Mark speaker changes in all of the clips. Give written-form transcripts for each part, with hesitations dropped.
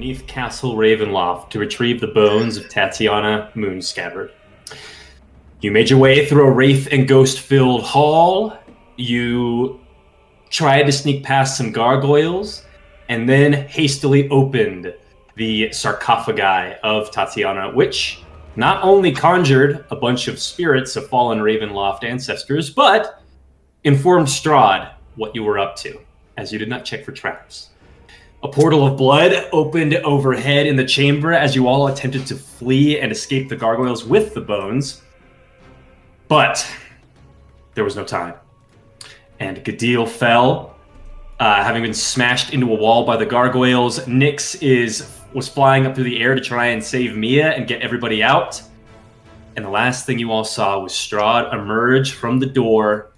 Speaker 1: beneath Castle Ravenloft to retrieve the bones of Tatiana Moonscabbard. You made your way through a wraith and ghost-filled hall. You tried to sneak past some gargoyles, and then hastily opened the sarcophagi of Tatiana, which not only conjured a bunch of spirits of fallen Ravenloft ancestors, but informed Strahd what you were up to, as you did not check for traps. A portal of blood opened overhead in the chamber as you all attempted to flee and escape the gargoyles with the bones, but there was no time. And Gadil fell, having been smashed into a wall by the gargoyles. Nyx was flying up through the air to try and save Mia and get everybody out. And the last thing you all saw was Strahd emerge from the door,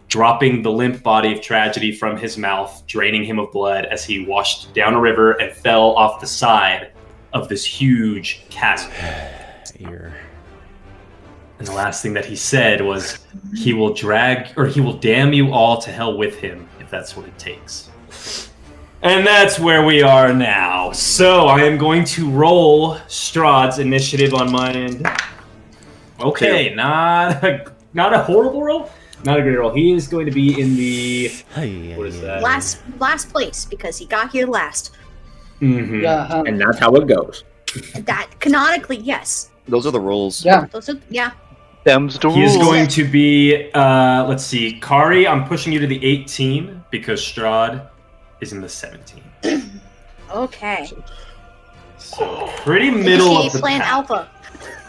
Speaker 1: dropping the limp body of Tragedy from his mouth, draining him of blood as he washed down a river and fell off the side of this huge chasm. And the last thing that he said was, he will damn you all to hell with him, if that's what it takes. And that's where we are now. So I am going to roll Strahd's initiative on my end. Okay, not a horrible roll, not a great roll. He is going to be in the what is that?
Speaker 2: Last place because he got here last.
Speaker 1: Mm-hmm.
Speaker 3: Yeah,
Speaker 4: and that's how it goes.
Speaker 2: That canonically, yes.
Speaker 5: Those are the rules.
Speaker 3: Yeah.
Speaker 6: Them's the rules.
Speaker 1: He's going to be, let's see, Kari, I'm pushing you to the 18 because Strahd is in the 17.
Speaker 2: Okay.
Speaker 1: So pretty middle of the
Speaker 2: plan
Speaker 1: pack.
Speaker 2: Alpha.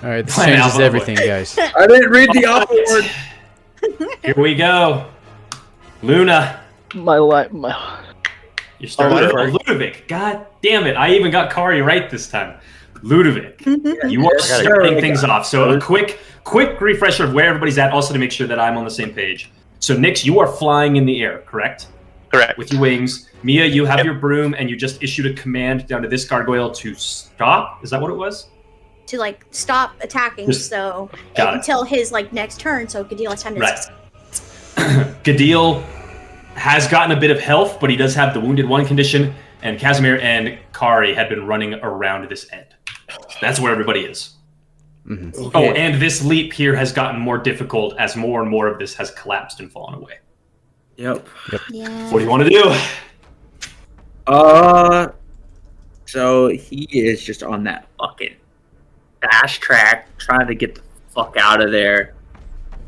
Speaker 7: All right, this
Speaker 1: Plan
Speaker 7: changes
Speaker 1: alpha.
Speaker 7: everything, guys.
Speaker 4: I didn't read the alpha word.
Speaker 1: Here we go. Luna. You're starting Ludovic. God damn it. I even got Kari right this time. Ludovic. You are starting things off. So a quick refresher of where everybody's at, also to make sure that I'm on the same page. So Nyx, you are flying in the air, correct?
Speaker 6: Correct.
Speaker 1: With your wings. Mia, you have your broom, and you just issued a command down to this gargoyle to stop. Is that what it was?
Speaker 2: To stop attacking, until his next turn, so Gadil has time to.
Speaker 1: Right. Gadil has gotten a bit of health, but he does have the wounded one condition, and Casimir and Kari had been running around this end. So that's where everybody is.
Speaker 7: Mm-hmm.
Speaker 1: Okay. Oh, and this leap here has gotten more difficult as more and more of this has collapsed and fallen away.
Speaker 4: Yep.
Speaker 2: Yeah.
Speaker 1: What do you want to do?
Speaker 4: So he is just on that fucking fast track, trying to get the fuck out of there.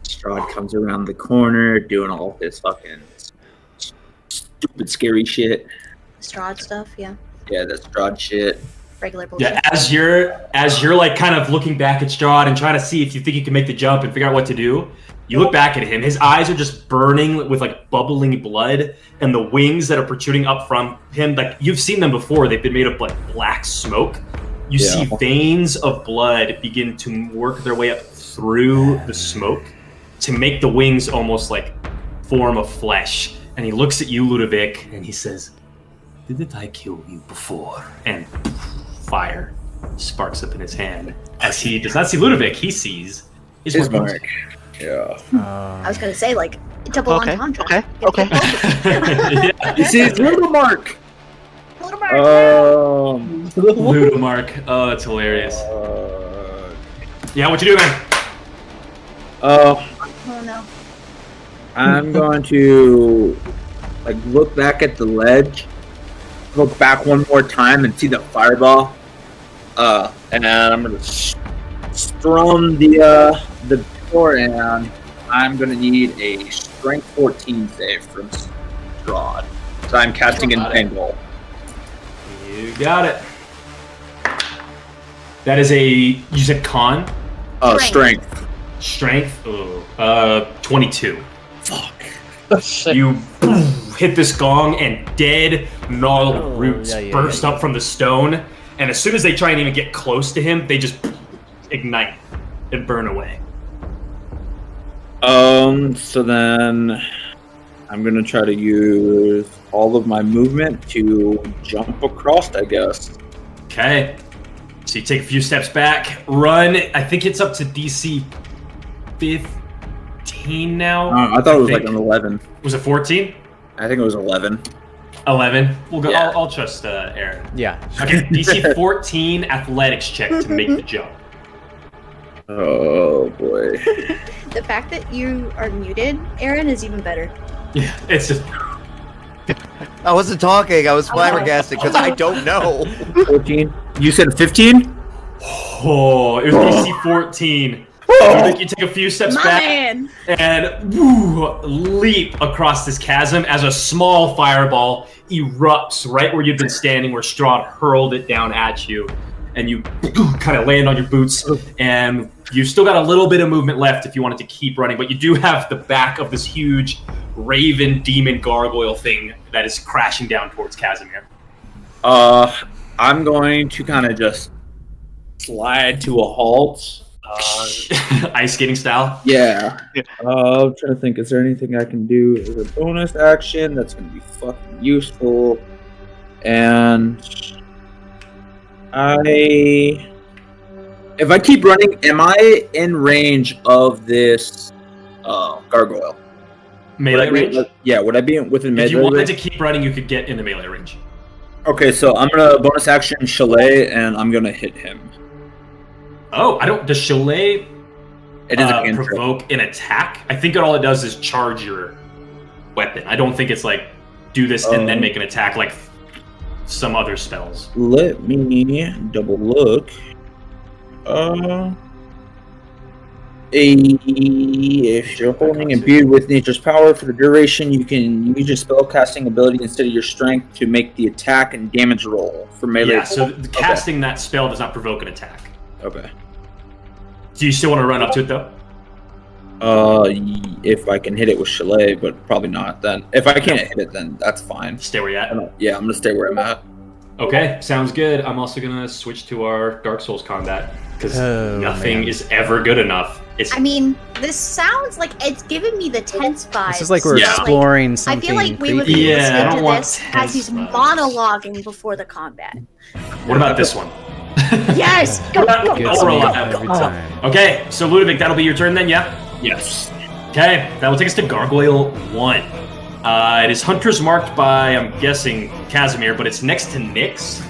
Speaker 4: Strahd comes around the corner, doing all this fucking stupid, scary shit.
Speaker 2: Strahd stuff, yeah.
Speaker 4: Yeah, that's Strahd shit.
Speaker 2: Regular bullshit.
Speaker 1: Yeah, as you're kind of looking back at Strahd and trying to see if you think you can make the jump and figure out what to do, you look back at him. His eyes are just burning with bubbling blood, and the wings that are protruding up from him, you've seen them before. They've been made of black smoke. You see veins of blood begin to work their way up through the smoke to make the wings almost form of flesh. And he looks at you, Ludovic, and he says, "Didn't I kill you before?" And fire sparks up in his hand. As he does not see Ludovic, he sees his mark.
Speaker 4: Yeah.
Speaker 2: I was gonna say double entendre.
Speaker 6: Okay.
Speaker 1: Yeah.
Speaker 4: You see his little mark.
Speaker 2: Little mark.
Speaker 1: Ludomark. Oh, that's hilarious. Yeah, what you do, man?
Speaker 2: Oh no.
Speaker 4: I'm going to look back at the ledge, look back one more time and see the fireball. And I'm gonna strum the door, and I'm gonna need a strength 14 save from Strahd. So I'm casting Entangle.
Speaker 1: You got it. That is you said con?
Speaker 4: Strength.
Speaker 1: Strength? 22.
Speaker 4: Fuck.
Speaker 1: You hit this gong, and dead, gnarled roots burst up from the stone. And as soon as they try and even get close to him, they just ignite and burn away.
Speaker 4: So then I'm gonna try to use all of my movement to jump across, I guess.
Speaker 1: Okay. So you take a few steps back, run. I think it's up to DC 15 now.
Speaker 4: I thought it was an 11.
Speaker 1: Was it 14?
Speaker 4: I think it was 11.
Speaker 1: 11. We'll go.
Speaker 4: Yeah.
Speaker 1: I'll trust Aaron.
Speaker 7: Yeah.
Speaker 1: Okay, DC 14 athletics check to make the jump.
Speaker 4: Oh boy.
Speaker 2: The fact that you are muted, Aaron, is even better.
Speaker 1: Yeah, it's just
Speaker 3: I wasn't talking. I was flabbergasted because I don't know.
Speaker 4: 14. You said 15?
Speaker 1: oh, it was DC 14. I think you take a few steps
Speaker 2: My
Speaker 1: back
Speaker 2: man.
Speaker 1: and leap across this chasm as a small fireball erupts right where you've been standing, where Strahd hurled it down at you, and you kind of land on your boots, and you've still got a little bit of movement left if you wanted to keep running, but you do have the back of this huge raven demon gargoyle thing that is crashing down towards Casimir.
Speaker 4: I'm going to kind of just slide to a halt.
Speaker 1: Ice skating style?
Speaker 4: Yeah. I'm trying to think, is there anything I can do as a bonus action that's going to be fucking useful? And if I keep running, am I in range of this gargoyle?
Speaker 1: Melee range?
Speaker 4: Yeah, would I be within melee
Speaker 1: If you wanted
Speaker 4: range?
Speaker 1: to keep running, you could get in the melee range.
Speaker 4: Okay, so I'm going to bonus action Chalet, and I'm going to hit him.
Speaker 1: Oh, does Chalet
Speaker 4: It is a cantrip.
Speaker 1: provoke an attack? I think all it does is charge your weapon. I don't think it's like do this and then make an attack like some other spells.
Speaker 4: Let me double look. If you're holding imbued with nature's power for the duration, you can use your spellcasting ability instead of your strength to make the attack and damage roll for melee.
Speaker 1: Yeah, so casting that spell does not provoke an attack.
Speaker 4: Okay.
Speaker 1: Do you still want to run up to it though?
Speaker 4: If I can hit it with Chalet, but probably not. Then if I can't hit it, then that's fine.
Speaker 1: Stay where you're at.
Speaker 4: Yeah, I'm gonna stay where I'm at.
Speaker 1: Okay, sounds good. I'm also gonna switch to our Dark Souls combat because nothing is ever good enough.
Speaker 2: I mean, this sounds like it's giving me the tense vibes.
Speaker 7: This is like we're exploring something.
Speaker 2: I feel like we would
Speaker 7: creepy.
Speaker 2: be
Speaker 1: Yeah, I don't
Speaker 2: listening to
Speaker 1: want
Speaker 2: this
Speaker 1: tense
Speaker 2: as he's
Speaker 1: vibes.
Speaker 2: monologuing before the combat.
Speaker 1: What about this one?
Speaker 2: Yes! Go, go,
Speaker 7: Gets
Speaker 1: I'll
Speaker 2: go,
Speaker 1: roll
Speaker 2: go,
Speaker 1: out
Speaker 2: go,
Speaker 7: every
Speaker 2: go.
Speaker 7: time.
Speaker 1: Okay, so Ludovic, that'll be your turn then, yeah?
Speaker 4: Yes.
Speaker 1: Okay, that will take us to Gargoyle 1. It is Hunter's marked by, I'm guessing, Casimir, but it's next to Nyx.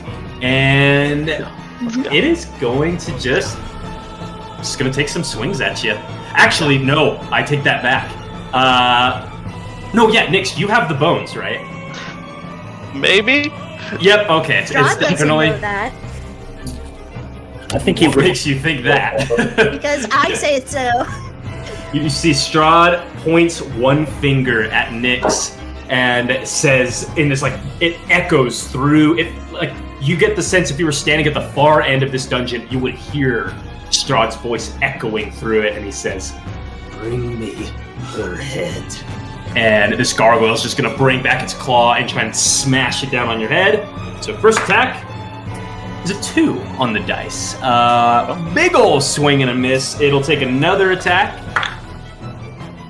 Speaker 1: And it is going to just gonna take some swings at you. Actually, no, I take that back. No, yeah, Nyx, you have the bones, right?
Speaker 6: Maybe?
Speaker 1: Yep, okay. It's
Speaker 2: Strahd doesn't
Speaker 1: definitely...
Speaker 2: know that
Speaker 4: I think he
Speaker 1: What makes you think that?
Speaker 2: because I say so.
Speaker 1: You see Strahd points one finger at Nyx and says in this, like, it echoes through it, like, you get the sense if you were standing at the far end of this dungeon, you would hear Strahd's voice echoing through it, and he says, "Bring me her head." And this gargoyle is just gonna bring back its claw and try and smash it down on your head. So first attack is a 2 on the dice. A big ol' swing and a miss. It'll take another attack.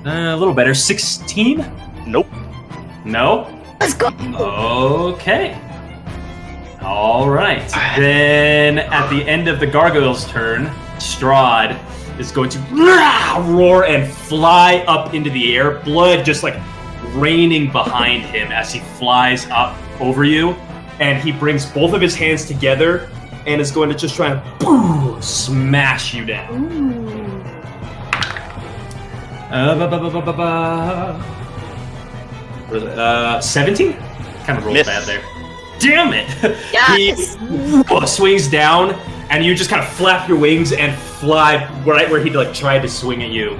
Speaker 1: A little better. 16?
Speaker 6: Nope.
Speaker 1: No?
Speaker 2: Let's go.
Speaker 1: Okay. All right. Then at the end of the gargoyle's turn, Strahd is going to roar and fly up into the air, blood just like raining behind him as he flies up over you. And he brings both of his hands together and is going to just try and smash you down. 17? Kind of rolled
Speaker 6: Miss.
Speaker 1: bad there. Damn it!
Speaker 2: Yes!
Speaker 1: He swings down, and you just kind of flap your wings and fly right where he like tried to swing at you.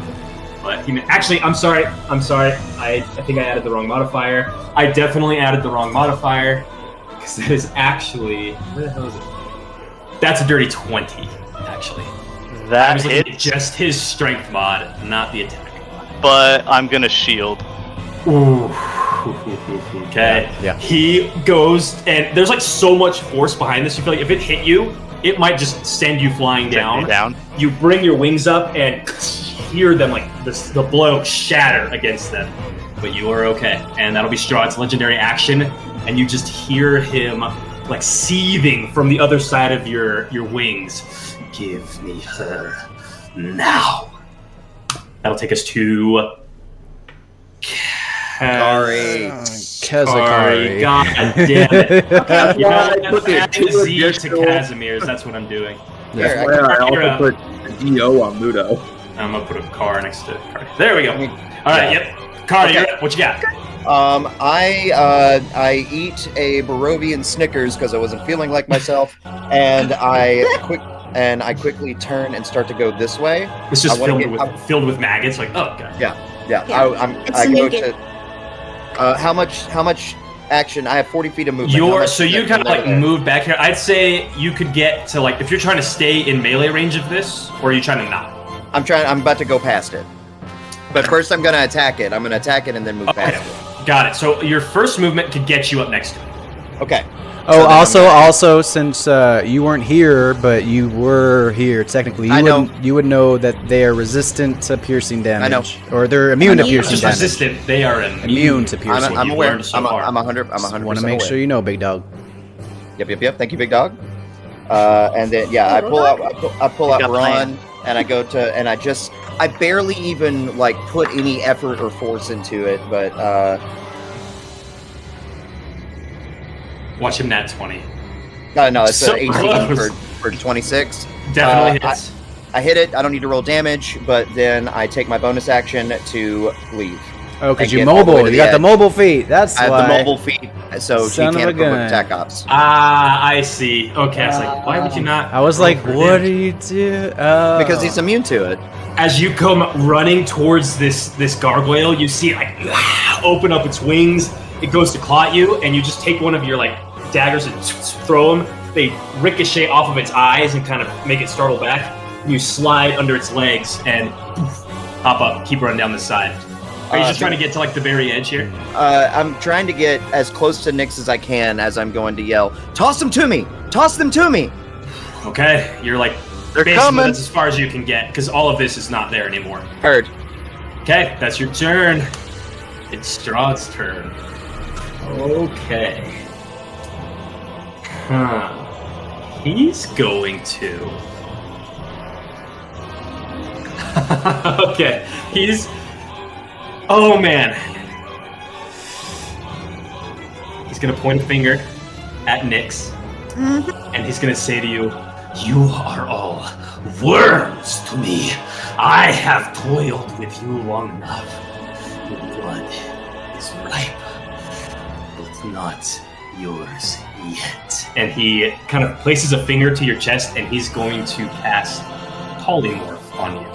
Speaker 1: But actually, I'm sorry. I think I added the wrong modifier. I definitely added the wrong modifier because that is actually where the hell is it? That's a dirty 20, actually. I
Speaker 6: That
Speaker 1: was looking at
Speaker 6: hits,
Speaker 1: just his strength mod, not the attack mod.
Speaker 6: but I'm gonna shield.
Speaker 1: Ooh. Okay.
Speaker 7: Yeah.
Speaker 1: He goes, and there's like so much force behind this. You feel like if it hit you, it might just send you flying down.
Speaker 6: Down.
Speaker 1: You bring your wings up and hear them like the blow shatter against them. But you are okay, and that'll be Strahd's legendary action. And you just hear him like seething from the other side of your wings. Give me her now. That'll take us to
Speaker 3: Sorry.
Speaker 7: Kezakari.
Speaker 1: God damn it.
Speaker 4: That's
Speaker 1: You know,
Speaker 4: why I put the
Speaker 1: add the
Speaker 4: two
Speaker 1: Z to
Speaker 4: additional-
Speaker 1: Casimir's. That's what I'm doing.
Speaker 3: Here,
Speaker 4: That's why I also put a DO on Mudo.
Speaker 1: I'm gonna put a car next to Cardi. There we go. All right, yep. Cardi,
Speaker 3: Okay.
Speaker 1: you're up. What you got?
Speaker 3: I eat a Barovian Snickers because I wasn't feeling like myself, and I quickly turn and start to go this way.
Speaker 1: It's just
Speaker 3: I wanna
Speaker 1: filled with maggots. Like, oh god.
Speaker 3: Yeah.
Speaker 2: Yeah, it's
Speaker 3: I
Speaker 2: the
Speaker 3: go
Speaker 2: nougat.
Speaker 3: to. How much action? I have 40 feet of movement. How much
Speaker 1: So you
Speaker 3: is
Speaker 1: kind of
Speaker 3: over
Speaker 1: like
Speaker 3: there?
Speaker 1: move back here. I'd say you could get to like if you're trying to stay in melee range of this, or are you trying to not?
Speaker 3: I'm about to go past it. But first, I'm gonna attack it. I'm gonna attack it and then move past it.
Speaker 1: Got it. So your first movement could get you up next to it.
Speaker 3: Okay.
Speaker 7: Oh,
Speaker 3: So then
Speaker 7: also, since you weren't here, but you were here technically, you would know that they are resistant to piercing damage.
Speaker 3: know.
Speaker 7: Or they're immune to piercing
Speaker 1: Just
Speaker 7: damage.
Speaker 1: resistant. They are
Speaker 7: Immune to piercing.
Speaker 3: I'm
Speaker 1: you've
Speaker 3: aware.
Speaker 1: learned so
Speaker 3: I'm
Speaker 1: far.
Speaker 3: 100. I'm
Speaker 7: Just
Speaker 3: 100.
Speaker 7: want to make sure you know, big dog.
Speaker 3: Yep. Thank you, big dog. And then I pull out
Speaker 6: got
Speaker 3: Ron, and I go to, and I barely even like put any effort or force into it, but
Speaker 1: Watch him nat 20.
Speaker 3: no, it's
Speaker 1: So
Speaker 3: an 18
Speaker 1: close.
Speaker 3: for 26.
Speaker 1: Definitely hits.
Speaker 3: I hit it. I don't need to roll damage, but then I take my bonus action to leave.
Speaker 7: Oh, because
Speaker 3: And
Speaker 7: you're
Speaker 3: get all the way
Speaker 7: mobile.
Speaker 3: to
Speaker 7: You
Speaker 3: the
Speaker 7: got the
Speaker 3: edge.
Speaker 7: mobile feet. That's
Speaker 3: I have
Speaker 7: why.
Speaker 3: the mobile feet, so she
Speaker 7: Son of
Speaker 3: can't
Speaker 7: a
Speaker 3: provoke
Speaker 7: gun.
Speaker 3: attack ops.
Speaker 1: I see. Okay, I was like, why would you not?
Speaker 7: I was
Speaker 1: go
Speaker 7: like,
Speaker 1: for
Speaker 7: what
Speaker 1: damage?
Speaker 7: are you doing? Oh.
Speaker 3: Because he's immune to it.
Speaker 1: As you come running towards this gargoyle, you see it like open up its wings. It goes to claw at you, and you just take one of your like daggers and throw them. They ricochet off of its eyes and kind of make it startle back. And you slide under its legs and hop up, keep running down the side. Are you just trying to get to like the very edge here?
Speaker 3: I'm trying to get as close to Nyx as I can as I'm going to yell, "Toss them to me! Toss them to me!"
Speaker 1: Okay, you're like
Speaker 6: They're
Speaker 1: basically
Speaker 6: coming.
Speaker 1: that's as far as you can get because all of this is not there anymore.
Speaker 3: Heard.
Speaker 1: Okay, that's your turn. It's Strahd's turn. Okay. He's going to. Okay, he's. Oh man. He's gonna point a finger at Nyx, and he's gonna say to you, "You are all worms to me. I have toiled with you long enough. Your blood is ripe, but not yours yet." And he kind of places a finger to your chest, and he's going to cast Polymorph on you.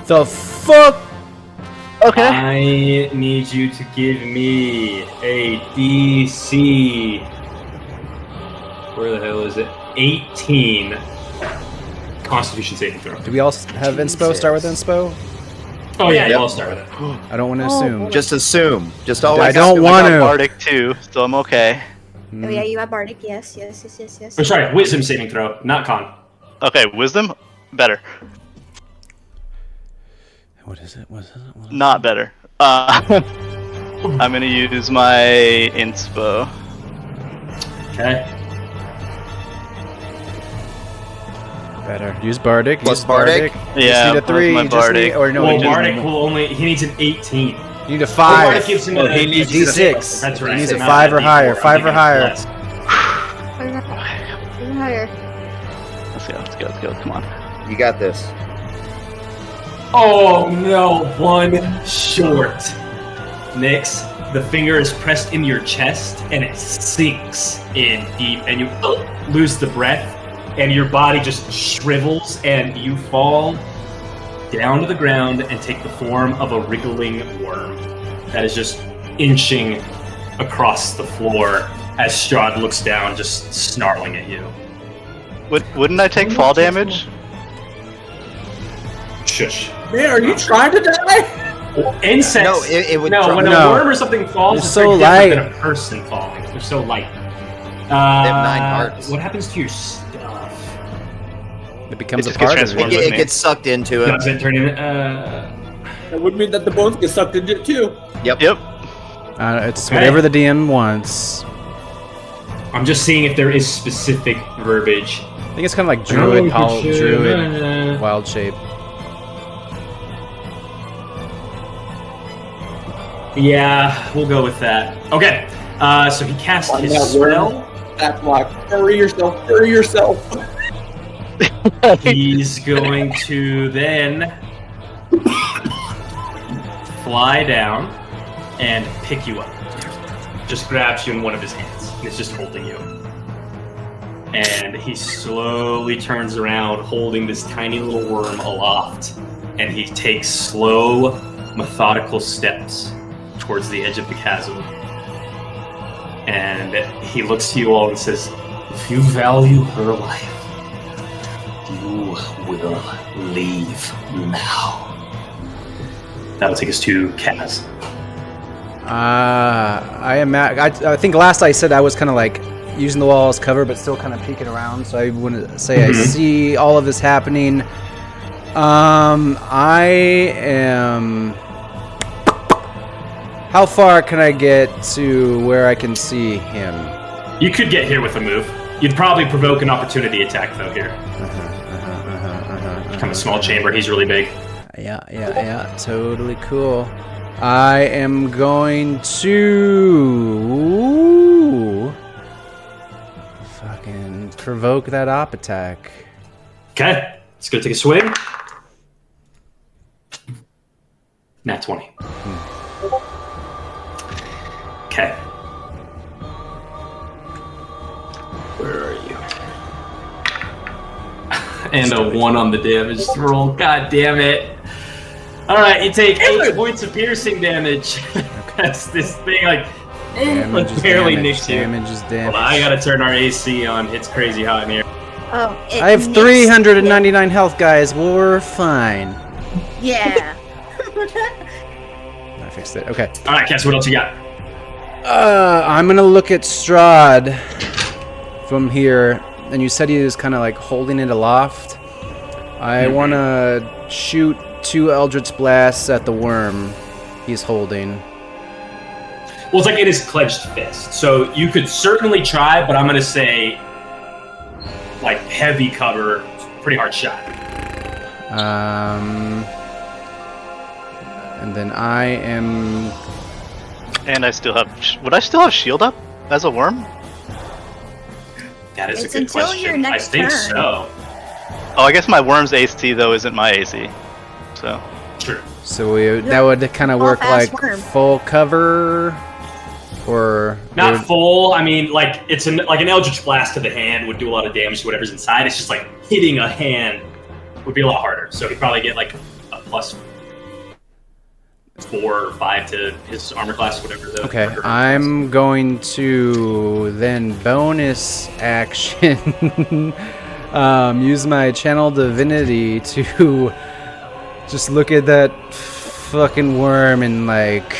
Speaker 7: The fuck?
Speaker 6: Okay.
Speaker 1: I need you to give me a DC. Where the hell is it? 18 Constitution saving throw.
Speaker 7: Do we all have inspo? Start with inspo?
Speaker 1: Oh yeah,
Speaker 3: Yep.
Speaker 1: I'll start with it.
Speaker 7: I don't want to assume.
Speaker 3: Just assume. Just always.
Speaker 7: I don't
Speaker 3: assume.
Speaker 7: want
Speaker 6: I got
Speaker 7: to.
Speaker 6: Bardic too, so I'm okay.
Speaker 2: Oh yeah, you have Bardic. Yes.
Speaker 1: Oh, sorry, Wisdom saving throw, not Con.
Speaker 6: Okay, wisdom, better.
Speaker 7: What is it? What is it?
Speaker 6: Not better. I'm gonna use my inspo.
Speaker 1: Okay.
Speaker 7: Better. Use Bardic.
Speaker 3: Plus
Speaker 7: use
Speaker 3: Bardic?
Speaker 7: Just
Speaker 6: Yeah,
Speaker 7: need a 3.
Speaker 6: my
Speaker 7: Just
Speaker 6: Bardic.
Speaker 7: need, or no,
Speaker 1: Well,
Speaker 7: you
Speaker 1: Bardic will only. He needs an 18.
Speaker 7: need a
Speaker 1: Bardic
Speaker 7: 5.
Speaker 1: gives him
Speaker 7: Oh,
Speaker 1: a
Speaker 7: he needs
Speaker 1: D6.
Speaker 7: D6.
Speaker 1: That's right.
Speaker 7: He needs a
Speaker 1: not
Speaker 7: 5 or
Speaker 1: D4.
Speaker 7: higher.
Speaker 1: I'm
Speaker 7: 5 or
Speaker 1: thinking
Speaker 7: higher.
Speaker 1: less.
Speaker 2: Even higher.
Speaker 6: Let's go. Come on.
Speaker 3: You got this.
Speaker 1: Oh no, one short. Nyx, the finger is pressed into your chest and it sinks in deep, and you lose the breath, and your body just shrivels, and you fall down to the ground and take the form of a wriggling worm that is just inching across the floor as Strahd looks down, just snarling at you.
Speaker 6: Wouldn't I take fall damage?
Speaker 1: Shush.
Speaker 4: Man, are you trying to die?
Speaker 1: Insects.
Speaker 3: No, it would.
Speaker 1: No, when a
Speaker 7: No.
Speaker 1: worm or something falls,
Speaker 7: They're
Speaker 1: it's
Speaker 7: so
Speaker 1: very different
Speaker 7: light.
Speaker 1: than a person falling. They're so light.
Speaker 3: They have 9 hearts.
Speaker 1: What happens to your stuff?
Speaker 7: It becomes
Speaker 6: It
Speaker 7: a
Speaker 6: just gets
Speaker 7: part of
Speaker 6: transformed.
Speaker 7: it.
Speaker 3: It gets sucked into it.
Speaker 1: Does it turn in?
Speaker 4: That would mean that the bones get sucked into it too.
Speaker 6: Yep.
Speaker 7: It's
Speaker 1: Okay.
Speaker 7: whatever the DM wants.
Speaker 1: I'm just seeing if there is specific verbiage.
Speaker 7: I think it's kind of like
Speaker 1: I don't know
Speaker 7: druid,
Speaker 1: if you should,
Speaker 7: druid, wild shape.
Speaker 1: Yeah, we'll go with that. Okay, so he casts his spell.
Speaker 4: That's why. Hurry yourself. Hurry yourself.
Speaker 1: He's going to then fly down and pick you up. Just grabs you in one of his hands and is just holding you. And he slowly turns around, holding this tiny little worm aloft, and he takes slow, methodical steps towards the edge of the chasm. And he looks to you all and says, "If you value her life, you will leave now." That'll take us to Kaz.
Speaker 7: I think last I said I was kind of like using the wall as cover, but still kind of peeking around. So I wouldn't say I see all of this happening. I am. How far can I get to where I can see him?
Speaker 1: You could get here with a move. You'd probably provoke an opportunity attack though here. Kind of a small chamber. He's really big.
Speaker 7: Yeah. Totally cool. I am going to fucking provoke that op attack.
Speaker 1: Okay, let's go take a swing. Nat 20. Okay. Where are you? And a 1 on the damage roll. God damn it. Alright, you take 8 points of piercing damage. That's this thing, like, barely nicks you.
Speaker 7: Damage is damage.
Speaker 1: Well, I gotta turn our AC on. It's crazy hot in here.
Speaker 2: Oh,
Speaker 7: I have 399 health, guys. We're fine.
Speaker 2: Yeah.
Speaker 7: I fixed it. Okay.
Speaker 1: Alright, Cass, what else you got?
Speaker 7: I'm gonna look at Strahd from here, and you said he was kind of like holding it aloft. I want to shoot 2 Eldritch Blasts at the worm he's holding.
Speaker 1: Well, it's like in his clenched fist, so you could certainly try, but I'm gonna say, like, heavy cover, pretty hard shot.
Speaker 7: And then I am.
Speaker 6: And I still have. Would I still have shield up as a worm?
Speaker 1: That is
Speaker 2: It's
Speaker 1: a good
Speaker 2: until
Speaker 1: question.
Speaker 2: your next
Speaker 1: I think
Speaker 2: turn.
Speaker 1: so.
Speaker 6: Oh, I guess my worm's AC though isn't my AC. So.
Speaker 1: True.
Speaker 7: So that would kind of work
Speaker 2: Half-ass
Speaker 7: like
Speaker 2: worm.
Speaker 7: full cover, or
Speaker 1: Not full. I mean, like it's like an Eldritch Blast to the hand would do a lot of damage to whatever's inside. It's just like hitting a hand would be a lot harder. So he'd probably get like a plus 4 or 5 to his armor class, whatever.
Speaker 7: Okay, I'm going to then bonus action use my channel divinity to just look at that fucking worm and like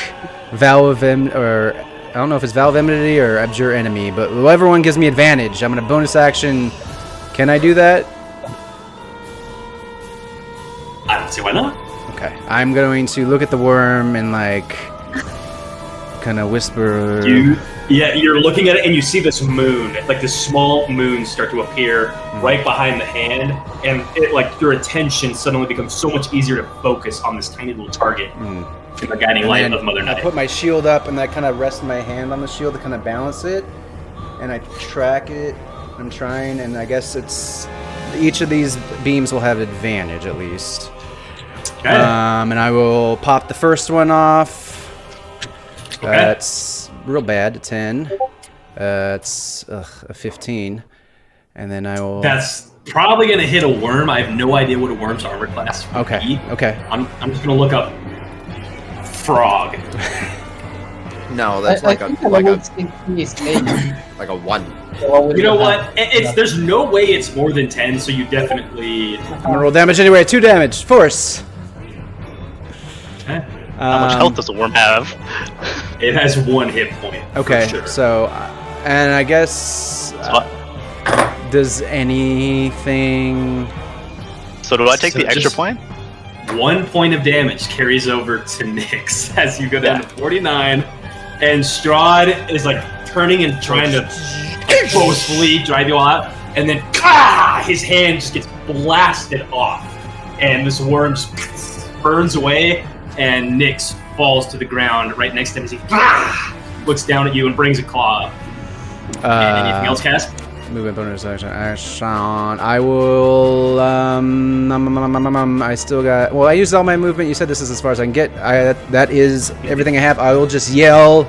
Speaker 7: vow of or I don't know if it's vow of enmity or abjure enemy, but whoever one gives me advantage, I'm gonna bonus action. Can I do that?
Speaker 1: I don't see why not.
Speaker 7: Okay, I'm going to look at the worm and like kind of whisper.
Speaker 1: You're looking at it and you see this moon, like this small moon, start to appear right behind the hand, and it like your attention suddenly becomes so much easier to focus on this tiny little target in the guiding light of Mother Night.
Speaker 7: I put my shield up and I kind of rest my hand on the shield to kind of balance it, and I track it. I'm trying, and I guess it's each of these beams will have advantage at least.
Speaker 1: Okay.
Speaker 7: And I will pop the first one off.
Speaker 1: Okay.
Speaker 7: That's real bad, 10. It's a 15. And then I will...
Speaker 1: That's probably going to hit a worm. I have no idea what a worm's armor class would be.
Speaker 7: Okay.
Speaker 1: I'm just going to look up frog.
Speaker 3: No, that's like a 1.
Speaker 1: You know what? There's no way it's more than 10, so you definitely...
Speaker 7: I'm going to roll damage anyway. 2 damage. Force.
Speaker 1: Okay.
Speaker 6: How much health does a worm have?
Speaker 1: It has 1 hit point.
Speaker 7: Okay,
Speaker 1: for sure.
Speaker 7: so... and I guess... does anything...
Speaker 6: So do I take the extra
Speaker 1: just
Speaker 6: point?
Speaker 1: 1 point of damage carries over to Nyx as you go down to 49, and Strahd is like turning and trying to boastfully drive you all out, and then his hand just gets blasted off, and this worm just burns away, and Nyx falls to the ground right next to him as he looks down at you and brings a claw up. Anything else, Cass?
Speaker 7: Movement bonus action. I will. I still got. Well, I used all my movement. You said this is as far as I can get. That is everything I have. I will just yell,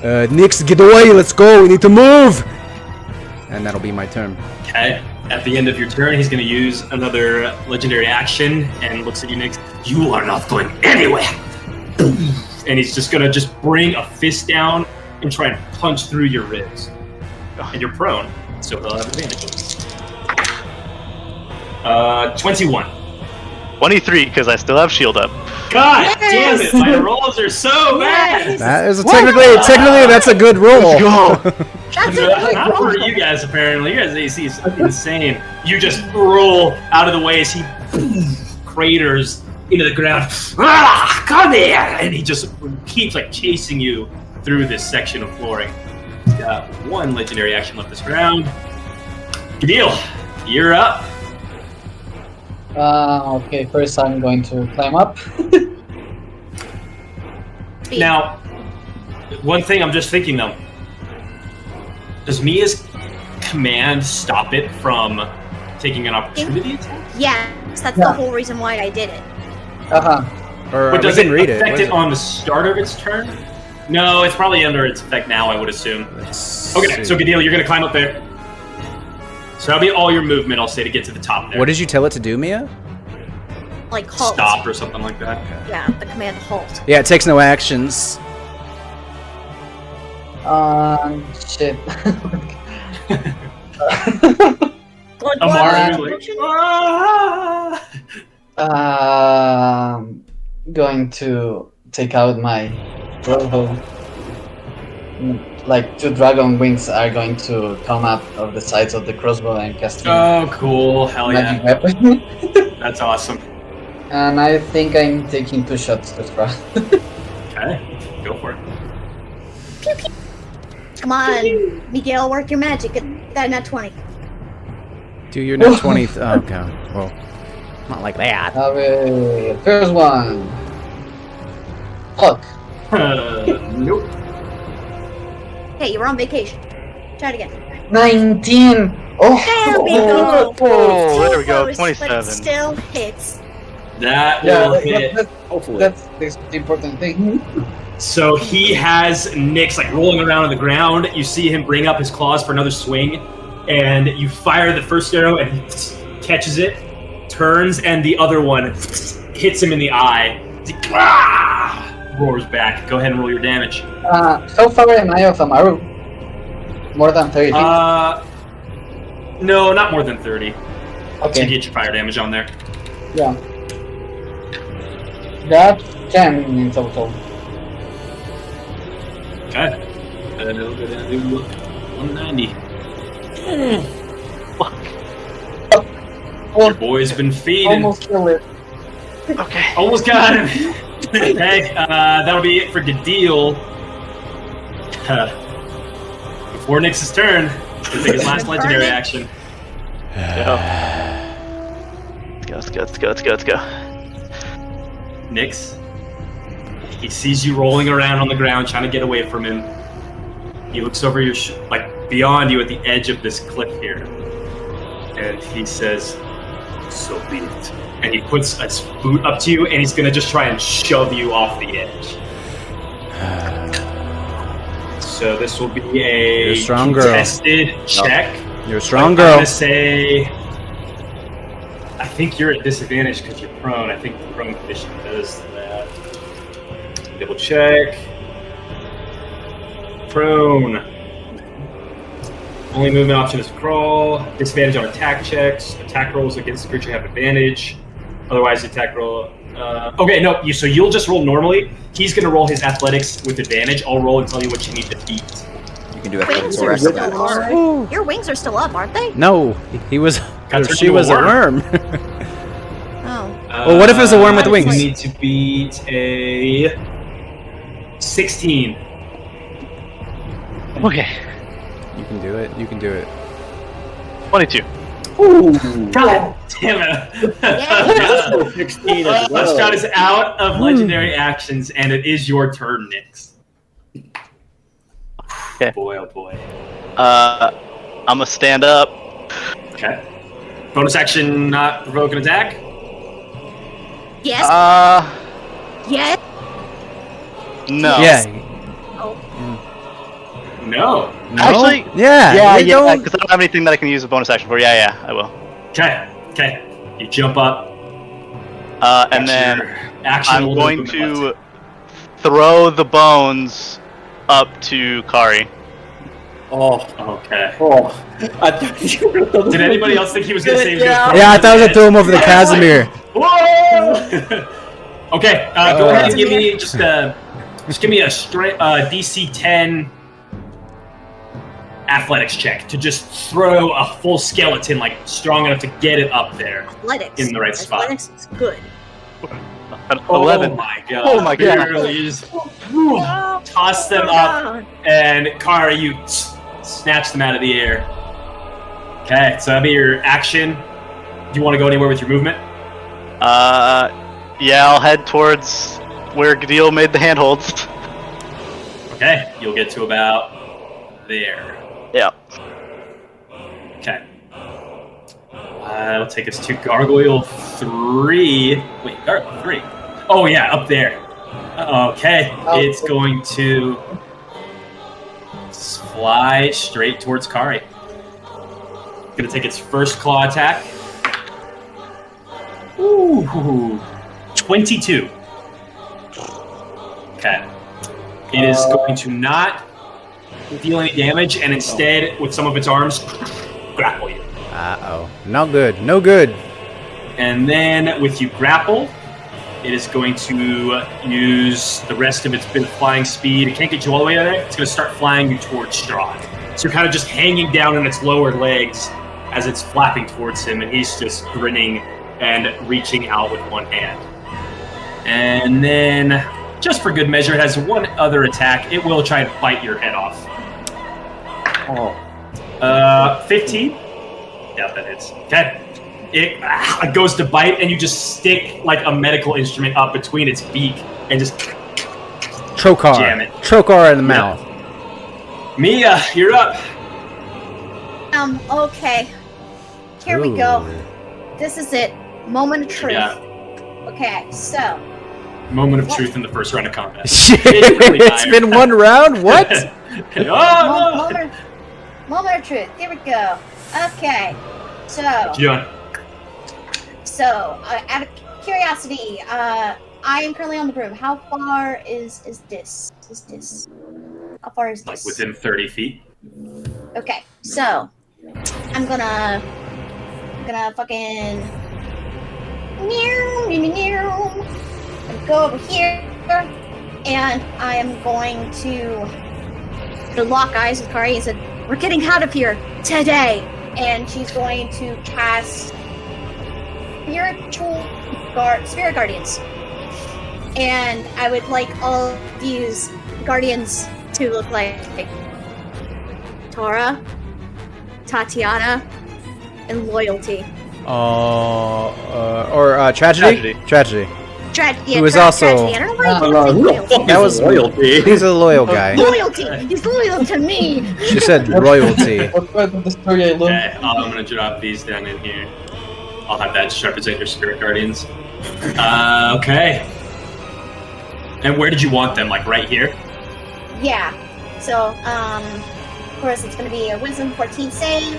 Speaker 7: "Nix, get away! Let's go! We need to move!" And that'll be my turn.
Speaker 1: Okay. At the end of your turn, he's going to use another legendary action and looks at you, Nix. You are not going anywhere. And he's just going to bring a fist down and try and punch through your ribs. And you're prone. So they'll have advantage. 21.
Speaker 6: 23, because I still have shield up.
Speaker 1: God damn it! My rolls are so bad.
Speaker 7: That is technically that's a good roll.
Speaker 2: That's a
Speaker 1: Not for you guys, apparently. You guys AC is insane. You just roll out of the way as he craters into the ground. Come here! And he just keeps chasing you through this section of flooring. He's got one legendary action left this round. Deal. You're up.
Speaker 5: Okay, first I'm going to climb up.
Speaker 1: Now, one thing I'm just thinking though. Does Mia's command stop it from taking an opportunity attack?
Speaker 2: Yes, that's the whole reason why I did it.
Speaker 7: Or
Speaker 1: But does it
Speaker 7: read
Speaker 1: affect
Speaker 7: it
Speaker 1: it on the start of its turn? No, it's probably under its effect now, I would assume. Okay, so Gadil, you're going to climb up there. So that'll be all your movement, I'll say, to get to the top there.
Speaker 7: What did you tell it to do, Mia?
Speaker 2: Halt.
Speaker 1: Stop or something like that.
Speaker 2: Yeah, the command halt.
Speaker 7: Yeah, it takes no actions.
Speaker 5: Shit. Going to take out my crossbow. Two dragon wings are going to come up of the sides of the crossbow and cast.
Speaker 1: Oh, cool! Hell yeah!
Speaker 5: Weapon.
Speaker 1: That's awesome.
Speaker 5: And I think I'm taking 2 shots to Strahd.
Speaker 1: Okay, go for it.
Speaker 2: Pew, pew. Come on, Miguel, work your magic. Get that nat 20.
Speaker 7: Do your net 20. Oh god. Well, not like that.
Speaker 5: Okay, first one. Fuck.
Speaker 1: Nope.
Speaker 2: Hey, you were on vacation. Try it again.
Speaker 5: 19. Oh.
Speaker 2: There we go.
Speaker 6: Oh, there we go.
Speaker 2: Close,
Speaker 6: 27.
Speaker 2: But it still hits.
Speaker 1: That will hit.
Speaker 5: Hopefully. That's the important thing.
Speaker 1: So he has Nyx rolling around on the ground. You see him bring up his claws for another swing, and you fire the first arrow, and he catches it, turns, and the other one hits him in the eye. He roars back. Go ahead and roll your damage.
Speaker 5: How far am I off Amaru? More than 30 feet?
Speaker 1: No, not more than 30.
Speaker 5: Okay.
Speaker 1: To get your fire damage on there.
Speaker 5: Yeah. That's 10 in total.
Speaker 1: Okay. And it'll go down to 190.
Speaker 6: Fuck.
Speaker 1: Your boy's been feeding.
Speaker 5: Almost killed it.
Speaker 6: Okay.
Speaker 1: Almost got him. Okay, that'll be it for Gadil. Before Nyx's turn, he'll take his last legendary action.
Speaker 6: Let's go.
Speaker 1: Nyx, he sees you rolling around on the ground, trying to get away from him. He looks over your, beyond you at the edge of this cliff here. And he says, "So be it." And he puts a boot up to you, and he's going to just try and shove you off the edge. So this will be a
Speaker 7: You're a strong girl.
Speaker 1: contested check.
Speaker 7: You're a strong
Speaker 1: I'm
Speaker 7: girl.
Speaker 1: going to say, I think you're at disadvantage because you're prone. I think the prone condition does that. Double check. Prone. Only movement option is crawl. Disadvantage on attack checks. Attack rolls against the creature have advantage. Otherwise, the attack roll. Okay, no. So you'll just roll normally. He's going to roll his athletics with advantage. I'll roll and tell you what you need to beat.
Speaker 3: You can do it.
Speaker 2: Wings
Speaker 3: So
Speaker 2: are
Speaker 3: rest of
Speaker 2: still
Speaker 3: that.
Speaker 2: up. Your wings are still up, aren't they?
Speaker 7: No, he was.
Speaker 1: Got turned
Speaker 7: She
Speaker 1: into a
Speaker 7: was a
Speaker 1: worm.
Speaker 7: worm.
Speaker 2: Oh.
Speaker 7: Well, what if it was a worm with wings?
Speaker 1: You need to beat a 16.
Speaker 6: Okay.
Speaker 7: You can do it. You can do it.
Speaker 6: 22.
Speaker 4: Ooh.
Speaker 1: God damn it!
Speaker 2: Yeah.
Speaker 4: 16 as well.
Speaker 1: Strahd is out of legendary actions, and it is your turn, Nyx.
Speaker 6: Okay.
Speaker 1: Boy, oh boy.
Speaker 6: I'm gonna stand up.
Speaker 1: Okay. Bonus action, not provoke an attack.
Speaker 2: Yes. Yes.
Speaker 6: No.
Speaker 7: Yeah.
Speaker 1: No.
Speaker 7: No?
Speaker 6: Actually,
Speaker 7: Yeah. you
Speaker 6: yeah,
Speaker 7: don't-
Speaker 6: because I don't have anything that I can use a bonus action for. Yeah, I will.
Speaker 1: Okay. You jump up.
Speaker 6: And then
Speaker 1: action
Speaker 6: I'm
Speaker 1: will
Speaker 6: going
Speaker 1: open the
Speaker 6: to throw the bones up to Kari.
Speaker 4: Oh,
Speaker 1: button. Okay.
Speaker 4: I thought you were gonna
Speaker 1: Did anybody else think he was going to say he was gonna throw
Speaker 7: Yeah, I
Speaker 1: him
Speaker 7: thought I was
Speaker 1: in
Speaker 7: gonna throw him over the Casimir.
Speaker 1: Whoa! Okay, go ahead and give me just give me a straight DC 10 athletics check to just throw a full skeleton like strong enough to get it up there
Speaker 2: Athletics.
Speaker 1: in the right spot.
Speaker 2: Athletics is good.
Speaker 6: An 11.
Speaker 1: Oh my god!
Speaker 6: Oh my God.
Speaker 1: Literally, you just toss them up, and Kara, you snatch them out of the air. Okay, so that'll be your action. Do you want to go anywhere with your movement?
Speaker 6: Yeah, I'll head towards where Gadil made the handholds.
Speaker 1: Okay, you'll get to about there.
Speaker 6: Yeah.
Speaker 1: Okay. It'll take us to Gargoyle 3. Wait, Gargoyle 3? Oh, yeah, up there. Okay, it's going to fly straight towards Kari. Gonna take its first claw attack. Ooh, 22. Okay. It is going to not deal any damage, and instead, with some of its arms, grapple you.
Speaker 7: Uh-oh. No good. No good.
Speaker 1: And then, with you grapple, it is going to use the rest of its bit of flying speed. It can't get you all the way there. It's going to start flying you towards Strahd. So you're kind of just hanging down on its lower legs as it's flapping towards him, and he's just grinning and reaching out with one hand. And then, just for good measure, it has one other attack. It will try and bite your head off. 15? Doubt that hits. Okay. It goes to bite, and you just stick like a medical instrument up between its beak and just
Speaker 7: Trokar.
Speaker 1: jam it.
Speaker 7: Trokar in the mouth.
Speaker 1: Mia, you're up.
Speaker 2: Okay. Here we go.
Speaker 7: Ooh.
Speaker 2: This is it. Moment of truth.
Speaker 1: Yeah.
Speaker 2: Okay, so.
Speaker 1: Moment of truth in the first round of combat.
Speaker 7: Shit,
Speaker 1: really
Speaker 7: it's
Speaker 1: dire.
Speaker 7: been one round? What?
Speaker 1: Oh, no.
Speaker 2: Moment of truth. Here we go. Okay. So,
Speaker 1: John.
Speaker 2: out of curiosity, I am currently on the broom. How far is this? How far is
Speaker 1: Like
Speaker 2: this?
Speaker 1: within 30 feet.
Speaker 2: Okay, so I'm gonna fucking go over here, and I am going to lock eyes with Kari and said, "We're getting out of here today." And she's going to cast Spirit Guardians. And I would like all of these guardians to look like Tora, Tatiana, and Loyalty.
Speaker 7: Or tragedy? Tragedy.
Speaker 2: Tragedy.
Speaker 7: Who is also-
Speaker 2: Tragedy. I don't know why I can't say
Speaker 4: who the
Speaker 2: Loyalty.
Speaker 4: fuck
Speaker 7: That
Speaker 4: is
Speaker 7: was
Speaker 4: loyalty?
Speaker 7: He's a loyal guy.
Speaker 2: Loyalty. He's loyal to me.
Speaker 7: She said royalty.
Speaker 5: What part of the story I love?
Speaker 1: Okay, I'm gonna drop these down in here. I'll have that just represent your spirit guardians. Okay. And where did you want them? Like right here?
Speaker 2: Yeah. So, of course, it's going to be a Wisdom 14 save.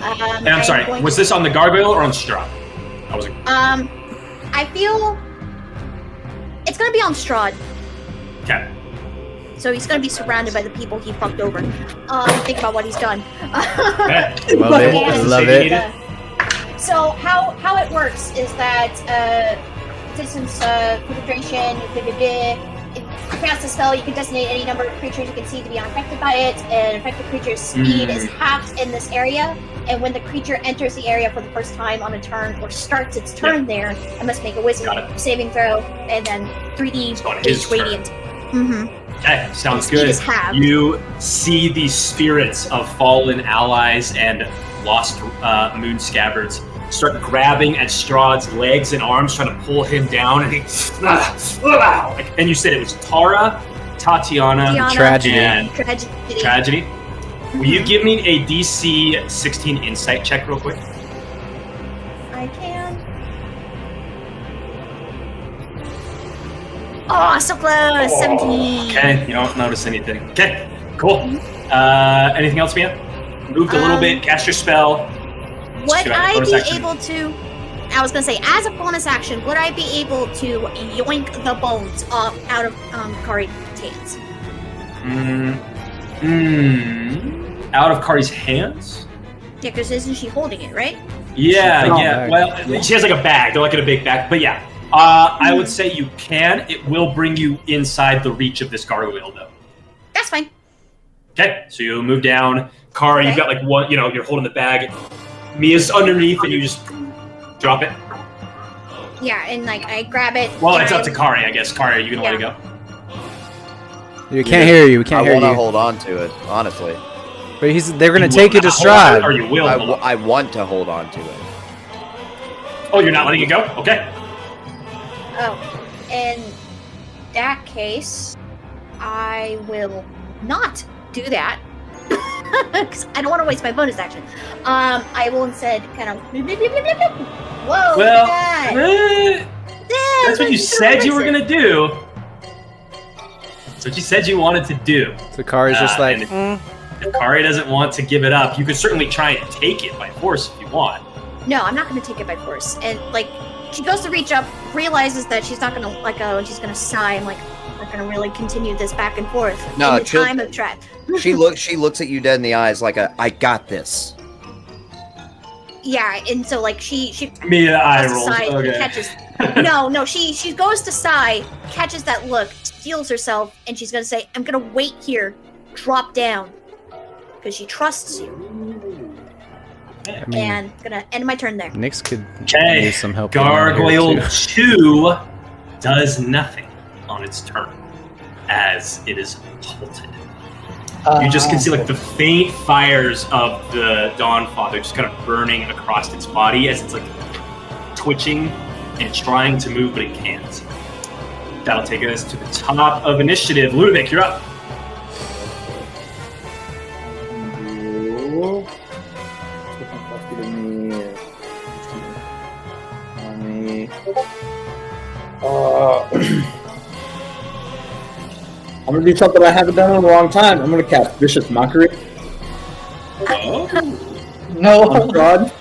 Speaker 1: And I'm sorry, was this on the gargoyle or on Strahd? I was.
Speaker 2: I feel it's going to be on Strahd.
Speaker 1: Okay.
Speaker 2: So he's going to be surrounded by the people he fucked over. Think about what he's done.
Speaker 1: Okay.
Speaker 7: Love it.
Speaker 2: And,
Speaker 7: Love it.
Speaker 2: So how it works is that distance concentration. If you cast a spell, you can designate any number of creatures you can see to be unaffected by it. An affected creature's speed is halved in this area, and when the creature enters the area for the first time on a turn or starts its turn there, it must make a Wisdom saving throw, and then 3d
Speaker 1: on his turn.
Speaker 2: radiant. Mm-hmm.
Speaker 1: Okay, sounds
Speaker 2: Speed
Speaker 1: good.
Speaker 2: is halved.
Speaker 1: You see these spirits of fallen allies and lost moon scabbards start grabbing at Strahd's legs and arms, trying to pull him down. And and you said it was Tara, Tatiana,
Speaker 7: Tragedy.
Speaker 1: and
Speaker 2: Tragedy.
Speaker 1: Tragedy. Will you give me a DC 16 insight check real quick?
Speaker 2: I can. Oh, so close. 17.
Speaker 1: Okay, you don't notice anything. Okay, cool. Anything else, Mia? Moved a little bit, cast your spell.
Speaker 2: Would
Speaker 1: Sure,
Speaker 2: I
Speaker 1: bonus
Speaker 2: be
Speaker 1: action.
Speaker 2: able to? I was gonna say, as a bonus action, would I be able to yoink the bones out of Kari's hands?
Speaker 1: Out of Kari's hands?
Speaker 2: Yeah, because isn't she holding it, right?
Speaker 1: Yeah,
Speaker 7: Oh,
Speaker 1: yeah.
Speaker 7: bag.
Speaker 1: Well, she has like a bag. They're like in a big bag. But yeah, I would say you can. It will bring you inside the reach of this gargoyle, though.
Speaker 2: That's fine.
Speaker 1: Okay, so you move down. Kari, you've
Speaker 2: Okay.
Speaker 1: got like one, you're holding the bag. Mia's underneath, and you just drop it.
Speaker 2: Yeah, and like I grab it.
Speaker 1: Well,
Speaker 2: and
Speaker 1: it's up to
Speaker 2: I-
Speaker 1: Kari, I guess. Kari, are you gonna let it go?
Speaker 7: We can't hear you. We can't
Speaker 3: I
Speaker 7: hear
Speaker 3: want to
Speaker 7: you.
Speaker 3: hold on to it, honestly.
Speaker 7: But they're gonna
Speaker 1: You
Speaker 7: take you
Speaker 1: will
Speaker 7: to
Speaker 1: not hold on, or
Speaker 7: Strahd.
Speaker 1: you will. hold on.
Speaker 3: I want to hold on to it.
Speaker 1: Oh, you're not letting it go? Okay.
Speaker 2: Oh, in that case, I will not do that because I don't want to waste my bonus action. I will instead kind of. Whoa!
Speaker 1: Well,
Speaker 2: God.
Speaker 1: that's what you said you were gonna do. That's what you said you wanted to do.
Speaker 7: So Kari's just like,
Speaker 1: and if Kari doesn't want to give it up, you could certainly try and take it by force if you want.
Speaker 2: No, I'm not going to take it by force. And like, she goes to reach up, realizes that she's not going to let go, and she's going to sigh. I'm like, we're going to really continue this back and forth.
Speaker 3: No,
Speaker 2: in the
Speaker 3: chill.
Speaker 2: time of trap.
Speaker 3: She looks at you dead in the eyes like I got this.
Speaker 2: Yeah, and so like she
Speaker 1: Mia eye
Speaker 2: goes to
Speaker 1: rolls.
Speaker 2: sigh,
Speaker 1: Okay.
Speaker 2: catches. No, she goes to sigh, catches that look, steals herself, and she's going to say, "I'm going to wait here, drop down," because she trusts you.
Speaker 7: I mean,
Speaker 2: And gonna end my turn there.
Speaker 7: Nyx could
Speaker 1: Okay.
Speaker 7: use some help. getting out of
Speaker 1: Gargoyle
Speaker 7: here, too.
Speaker 1: 2 does nothing on its turn as it is halted. You just can see like the faint fires of the Dawnfather just kind of burning across its body as it's like twitching and trying to move, but it can't. That'll take us to the top of initiative. Ludovic, you're up.
Speaker 4: I'm gonna do something I haven't done in a long time. I'm gonna cast Vicious Mockery
Speaker 5: No.
Speaker 4: on Strahd.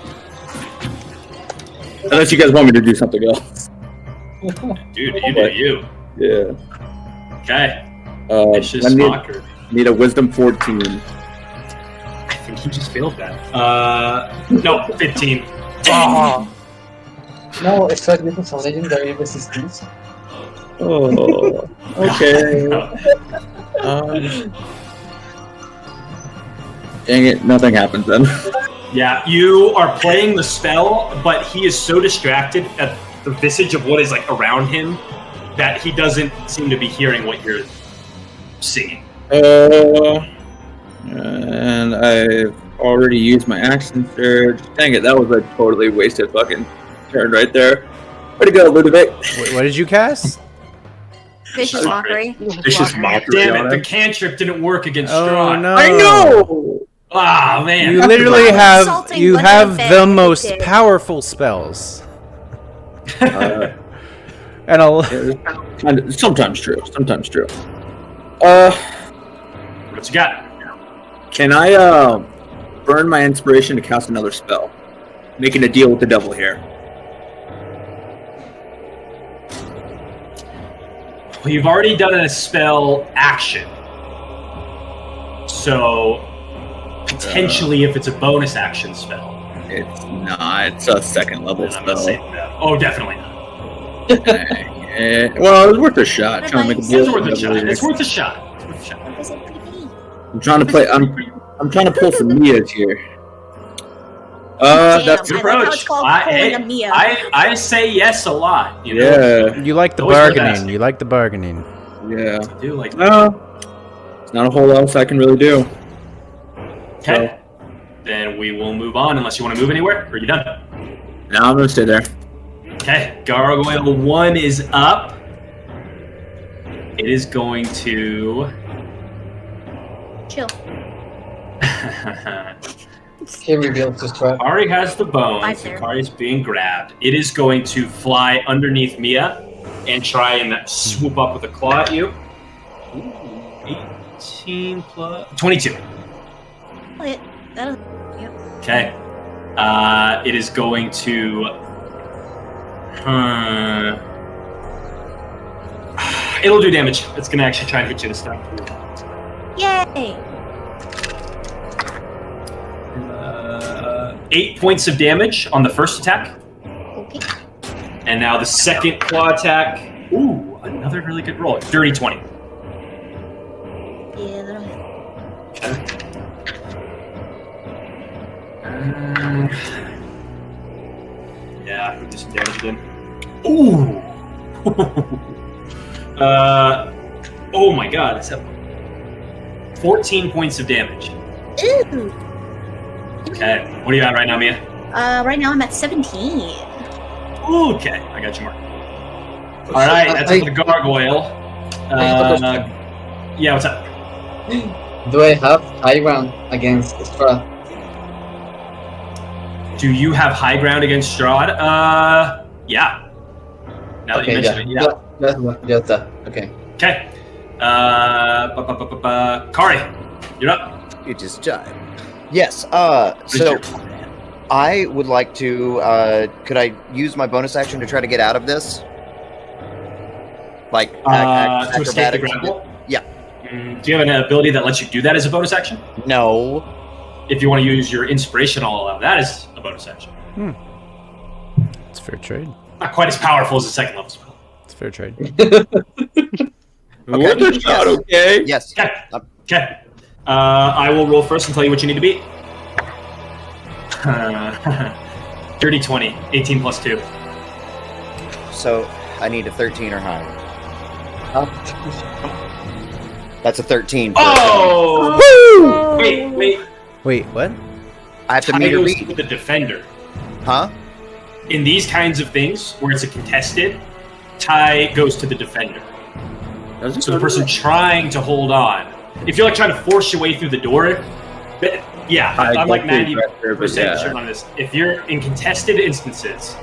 Speaker 4: Unless you guys want me to do something else.
Speaker 1: Dude, you do you.
Speaker 4: Yeah.
Speaker 1: Okay. Vicious
Speaker 4: I
Speaker 1: Mocker.
Speaker 4: need a Wisdom 14.
Speaker 1: I think he just failed that. No, 15.
Speaker 5: No, it's like this is a legendary resistance.
Speaker 4: Oh, okay. Dang it, nothing happens then.
Speaker 1: Yeah, you are playing the spell, but he is so distracted at the visage of what is like around him that he doesn't seem to be hearing what you're singing.
Speaker 4: And I've already used my action surge. Dang it, that was a totally wasted fucking turn right there. Way to go, Ludovic.
Speaker 7: What did you cast?
Speaker 2: Vicious mockery.
Speaker 4: Vicious Mockery
Speaker 1: Damn
Speaker 4: on
Speaker 1: it, the
Speaker 4: him.
Speaker 1: cantrip didn't work against
Speaker 7: Oh
Speaker 1: Strahd.
Speaker 7: no!
Speaker 4: I know!
Speaker 1: Ah, man.
Speaker 7: You literally
Speaker 2: Insulting
Speaker 7: have
Speaker 2: what
Speaker 7: have
Speaker 2: they
Speaker 7: the
Speaker 2: did.
Speaker 7: most powerful spells, and I'll.
Speaker 4: Sometimes true.
Speaker 1: What you got?
Speaker 4: Can I burn my inspiration to cast another spell? Making a deal with the devil here.
Speaker 1: Well, you've already done a spell action. So, potentially, if it's a bonus action spell,
Speaker 4: It's not. It's a second level
Speaker 1: then I'm not
Speaker 4: spell.
Speaker 1: saying that. Oh, definitely not.
Speaker 4: Well, it was worth a shot. Trying to make a deal
Speaker 1: It's
Speaker 4: with
Speaker 1: worth
Speaker 4: the
Speaker 1: a shot.
Speaker 4: devil.
Speaker 1: It's worth a shot. It's worth a shot.
Speaker 2: What is it, pretty?
Speaker 4: I'm trying to play. I'm trying to pull some Mias here.
Speaker 2: Damn,
Speaker 4: That's
Speaker 1: Good
Speaker 2: I like how
Speaker 1: approach.
Speaker 2: it's called pulling a Mia.
Speaker 1: I say yes a lot. You know?
Speaker 4: yeah,
Speaker 7: You like the
Speaker 1: Always the
Speaker 7: bargaining.
Speaker 1: best.
Speaker 7: You like the bargaining.
Speaker 4: yeah.
Speaker 1: I do like
Speaker 4: No, it's not a whole lot else I can really do.
Speaker 1: Okay. Then we will move on unless you want to move anywhere. Or are you done?
Speaker 4: Now I'm gonna stay there.
Speaker 1: Okay, Gargoyle 1 is up. It is going to...
Speaker 2: Chill.
Speaker 5: He reveals his trap.
Speaker 1: Kari has the bones.
Speaker 2: Right there.
Speaker 1: Kari's being grabbed. It is going to fly underneath Mia and try and swoop up with a claw at you. Ooh, 18 plus... 22.
Speaker 2: That'll, yep.
Speaker 1: Okay. It is going to... It'll do damage. It's going to actually try and hit you this time.
Speaker 2: Yay!
Speaker 1: 8 points of damage on the first attack.
Speaker 2: Okay.
Speaker 1: And now the second claw attack. Ooh, another really good roll. Dirty 20.
Speaker 2: Yeah, that'll hit.
Speaker 1: Okay. Yeah, do some damage again. Ooh! Oh my god, it's up. 14 points of damage.
Speaker 2: Ooh!
Speaker 1: Okay, what are you at right now, Mia?
Speaker 2: Right now I'm at 17.
Speaker 1: Okay, I got you marked. Alright, that's it for the gargoyle. Yeah, what's up?
Speaker 5: Do I have high ground against Strahd?
Speaker 1: Do you have high ground against Strahd? Yeah. Now that you mention it, yeah.
Speaker 5: Just that. Okay.
Speaker 1: Okay. Kari, you're up.
Speaker 3: You just jive. Yes. So I would like to. Could I use my bonus action to try to get out of this? Like
Speaker 1: To escape the
Speaker 3: acrobatics?
Speaker 1: grapple?
Speaker 3: Yeah.
Speaker 1: Do you have an ability that lets you do that as a bonus action?
Speaker 3: No.
Speaker 1: If you want to use your inspiration, I'll allow that as a bonus action.
Speaker 7: It's fair trade.
Speaker 1: Not quite as powerful as a second level spell.
Speaker 7: It's fair trade.
Speaker 4: What the shot, okay?
Speaker 3: Yes.
Speaker 1: Okay. Okay. I will roll first and tell you what you need to beat. Dirty 20, 18 plus 2.
Speaker 3: So I need a 13 or higher. That's a 13.
Speaker 1: Oh!
Speaker 2: Oh!
Speaker 1: Wait.
Speaker 7: Wait, what?
Speaker 3: I have to
Speaker 1: Tie
Speaker 3: meet a
Speaker 1: goes
Speaker 3: beat.
Speaker 1: to the defender.
Speaker 3: Huh?
Speaker 1: In these kinds of things, where it's a contested, tie goes to the defender. So the person trying to hold on. If you're like trying to force your way through the door, yeah, I'm like 90% sure on this. If you're in contested instances,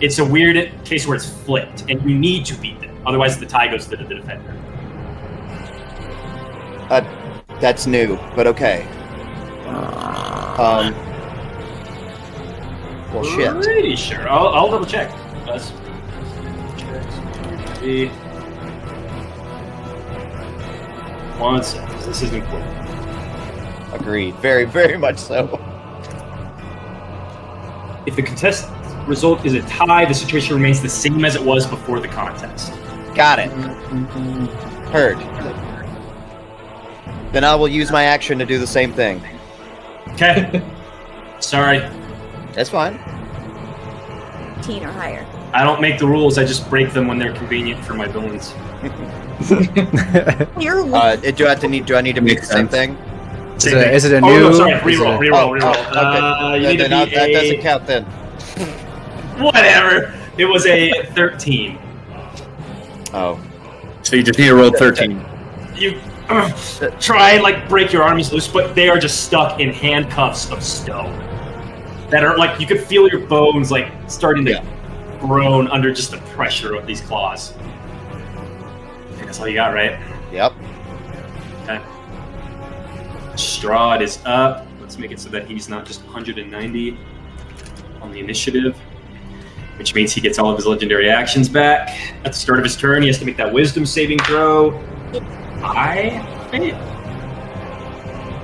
Speaker 1: it's a weird case where it's flipped, and you need to beat them. Otherwise, the tie goes to the defender.
Speaker 3: That's new, but okay. Well, shit.
Speaker 1: Pretty sure. I'll double check. That's... One second. This is important.
Speaker 3: Agreed. Very, very much so.
Speaker 1: If the contest result is a tie, the situation remains the same as it was before the contest.
Speaker 3: Got it. Heard. Then I will use my action to do the same thing.
Speaker 1: Okay. Sorry.
Speaker 3: That's fine.
Speaker 2: 18 or higher.
Speaker 1: I don't make the rules. I just break them when they're convenient for my villains.
Speaker 2: You're
Speaker 3: Do I need to make the same thing?
Speaker 7: Is it a
Speaker 1: Oh,
Speaker 7: new?
Speaker 1: no, sorry.
Speaker 7: is it
Speaker 1: Reroll.
Speaker 7: a-
Speaker 1: Reroll.
Speaker 3: Okay.
Speaker 1: You need to
Speaker 3: Then
Speaker 1: be
Speaker 3: that
Speaker 1: a...
Speaker 3: doesn't count then.
Speaker 1: Whatever. It was a 13.
Speaker 3: Oh.
Speaker 4: So you just need to roll 13.
Speaker 1: You try and like break your arms loose, but they are just stuck in handcuffs of stone. That are like you could feel your bones like starting to groan under just the pressure of these claws. I think that's all you got, right?
Speaker 3: Yep.
Speaker 1: Okay. Strahd is up. Let's make it so that he's not just 190 on the initiative, which means he gets all of his legendary actions back. At the start of his turn, he has to make that wisdom saving throw. I fail.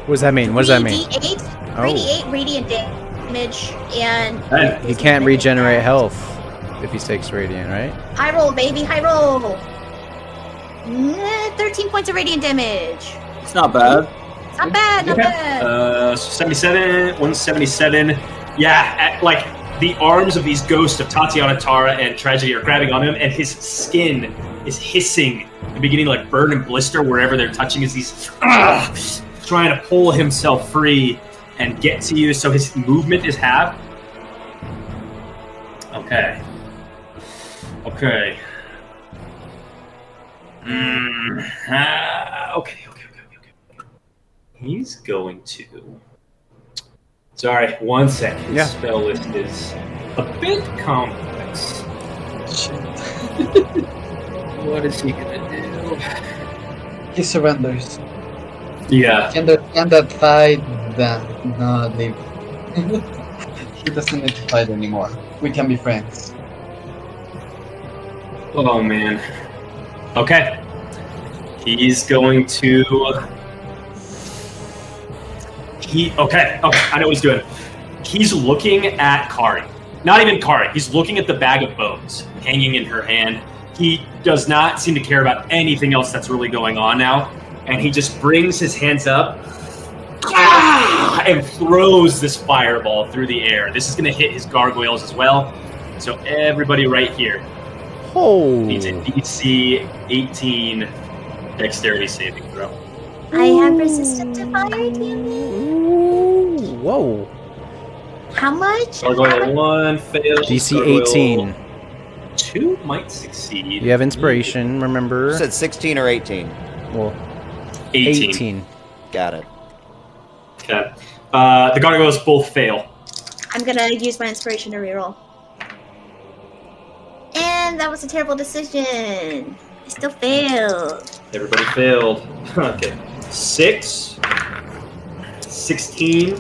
Speaker 7: What does that mean? What does that mean?
Speaker 2: 3d8, 3d8 radiant damage, and
Speaker 7: He can't regenerate health if he takes radiant, right?
Speaker 2: high roll, baby, high roll. 13 points of radiant damage.
Speaker 4: It's not bad.
Speaker 2: Not bad, not bad.
Speaker 1: 77, 177. Yeah, like the arms of these ghosts of Tatiana, Tara, and Tragedy are grabbing on him, and his skin is hissing and beginning to like burn and blister wherever they're touching as he's trying to pull himself free. and get to you. So his movement is halved. Okay. Okay. Okay. He's going to. Sorry, one sec. His spell list is a bit complex. What is he gonna do?
Speaker 5: He surrenders.
Speaker 1: Yeah.
Speaker 5: Can that fight? Then no, leave. He doesn't need to fight anymore. We can be friends.
Speaker 1: Oh man. Okay. He's going to. Okay, I know what he's doing. He's looking at Kari. Not even Kari. He's looking at the bag of bones hanging in her hand. He does not seem to care about anything else that's really going on now. And he just brings his hands up and throws this fireball through the air. This is going to hit his gargoyles as well. So everybody right here needs a DC 18 dexterity saving throw.
Speaker 2: I have resistant to fire damage.
Speaker 7: Whoa.
Speaker 2: How much?
Speaker 1: Gargoyle 1 fails.
Speaker 7: DC
Speaker 1: Gargoyle
Speaker 7: 18.
Speaker 1: 2 might succeed.
Speaker 7: You have inspiration, remember?
Speaker 3: You said 16 or 18.
Speaker 7: Well,
Speaker 1: 18.
Speaker 7: 18.
Speaker 3: Got it.
Speaker 1: Okay. The gargoyles both fail.
Speaker 2: I'm gonna use my inspiration to reroll. And that was a terrible decision. I still failed.
Speaker 1: Everybody failed. Okay. 6, 16,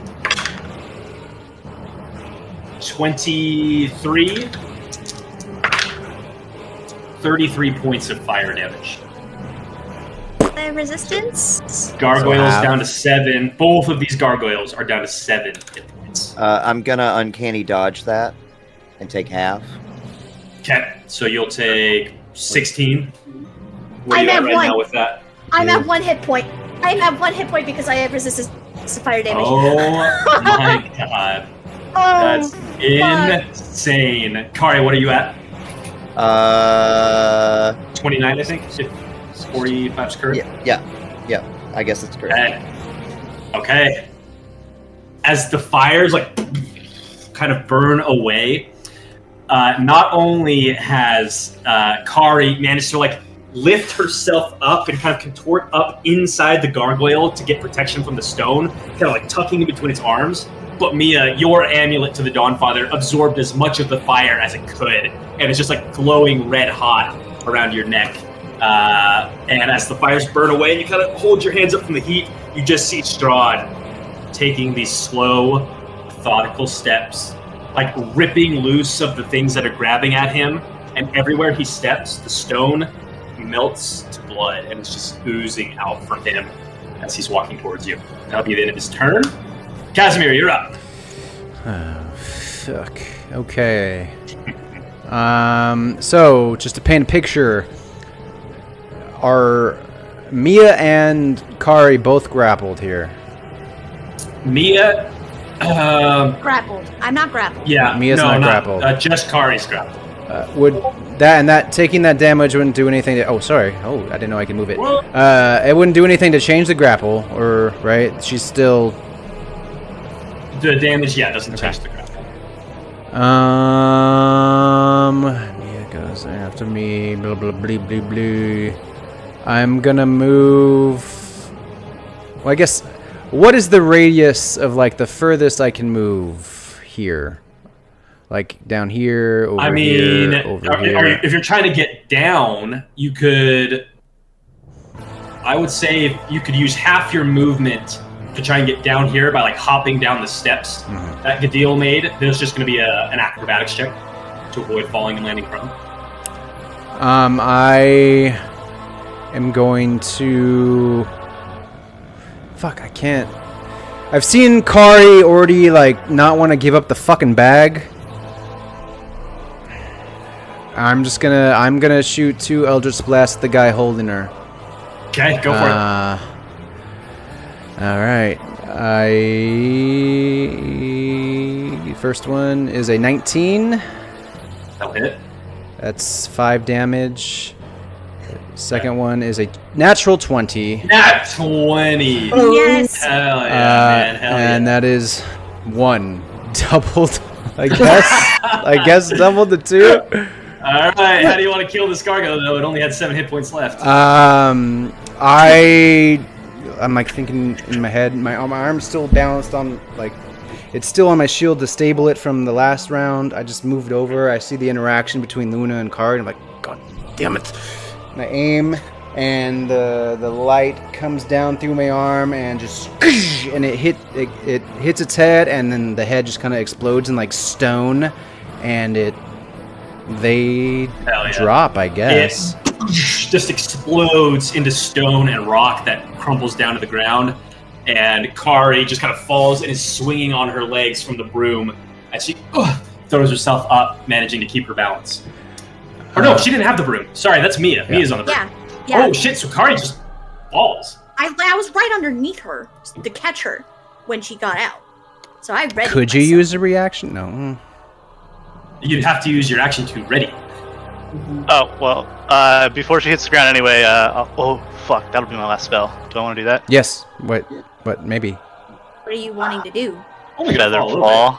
Speaker 1: 23, 33 points of fire damage.
Speaker 2: I have resistance.
Speaker 1: Gargoyles down to 7. Both of these gargoyles are down to 7 hit points.
Speaker 3: I'm gonna uncanny dodge that and take half.
Speaker 1: Okay, so you'll take 16. Where
Speaker 2: I'm
Speaker 1: you at
Speaker 2: at
Speaker 1: right
Speaker 2: 1.
Speaker 1: now with that?
Speaker 2: I'm at 1 hit point. I'm at 1 hit point because I have resistance to fire damage.
Speaker 1: Oh my god. That's insane. Kari, what are you at? 29, I think. 45's correct.
Speaker 3: Yeah. I guess it's correct.
Speaker 1: Okay. As the fires kind of burn away, not only has Kari managed to lift herself up and kind of contort up inside the gargoyle to get protection from the stone, kind of tucking in between its arms. But Mia, your amulet to the Dawnfather absorbed as much of the fire as it could, and it's just glowing red hot around your neck. And as the fires burn away and you kind of hold your hands up from the heat, you just see Strahd taking these slow, methodical steps, ripping loose of the things that are grabbing at him, and everywhere he steps, the stone melts to blood, and it's just oozing out from him as he's walking towards you. That'll be the end of his turn. Casimir, you're up.
Speaker 7: Oh, fuck. Okay. So, just to paint a picture, are Mia and Kari both grappled here?
Speaker 1: Mia,
Speaker 2: Grappled. I'm not grappled.
Speaker 1: yeah,
Speaker 7: Mia's
Speaker 1: no,
Speaker 7: not grappled.
Speaker 1: Just Kari's grappled.
Speaker 7: Would that taking that damage wouldn't do anything to... Oh, sorry. Oh, I didn't know I could move it. It wouldn't do anything to change the grapple, or, right? She's still...
Speaker 1: The damage, doesn't change the grapple.
Speaker 7: Mia goes after me. Blah, blah, blah, blah, blah. I'm gonna move... Well, I guess... What is the radius of, the furthest I can move here? Down here, over here, over here.
Speaker 1: If you're trying to get down, you could... I would say you could use half your movement to try and get down here by hopping down the steps that Gadil made. There's just going to be an acrobatics check to avoid falling and landing prone.
Speaker 7: I am going to... Fuck, I can't... I've seen Kari already, not want to give up the fucking bag. I'm gonna shoot 2 Eldritch Blasts at the guy holding her.
Speaker 1: Okay, go for it.
Speaker 7: Alright. First one is a 19.
Speaker 1: That'll hit.
Speaker 7: That's 5 damage. Second one is a natural 20.
Speaker 1: Nat 20.
Speaker 2: Yes.
Speaker 1: Hell yeah, man. Hell
Speaker 7: And
Speaker 1: yeah.
Speaker 7: that is 1. Doubled, I guess. I guess doubled the 2.
Speaker 1: All right. How do you want to kill this cargo, though? It only had 7 hit points left.
Speaker 7: I'm like thinking in my head. My arm's still balanced on like, it's still on my shield to stable it from the last round. I just moved over. I see the interaction between Luna and Card. I'm like, God damn it! And I aim, and the light comes down through my arm and just and it hits its head, and then the head just kind of explodes in like stone, and they
Speaker 1: Hell yeah.
Speaker 7: drop, I guess.
Speaker 1: It just explodes into stone and rock that crumbles down to the ground, and Kari just kind of falls and is swinging on her legs from the broom as she throws herself up, managing to keep her balance. Or no, she didn't have the broom. Sorry, that's Mia.
Speaker 7: Yeah.
Speaker 1: Mia's on the broom.
Speaker 2: Yeah.
Speaker 1: Oh shit! So Kari just falls.
Speaker 2: I was right underneath her to catch her when she got out. So I read.
Speaker 7: Could you use a reaction? No.
Speaker 1: You'd have to use your action to ready.
Speaker 6: Oh, well, before she hits the ground anyway, oh, fuck, that'll be my last spell. Do I want to do that?
Speaker 7: Yes. What? Maybe.
Speaker 2: What are you wanting to do?
Speaker 1: Only
Speaker 6: Could
Speaker 1: gonna
Speaker 6: either
Speaker 1: fall.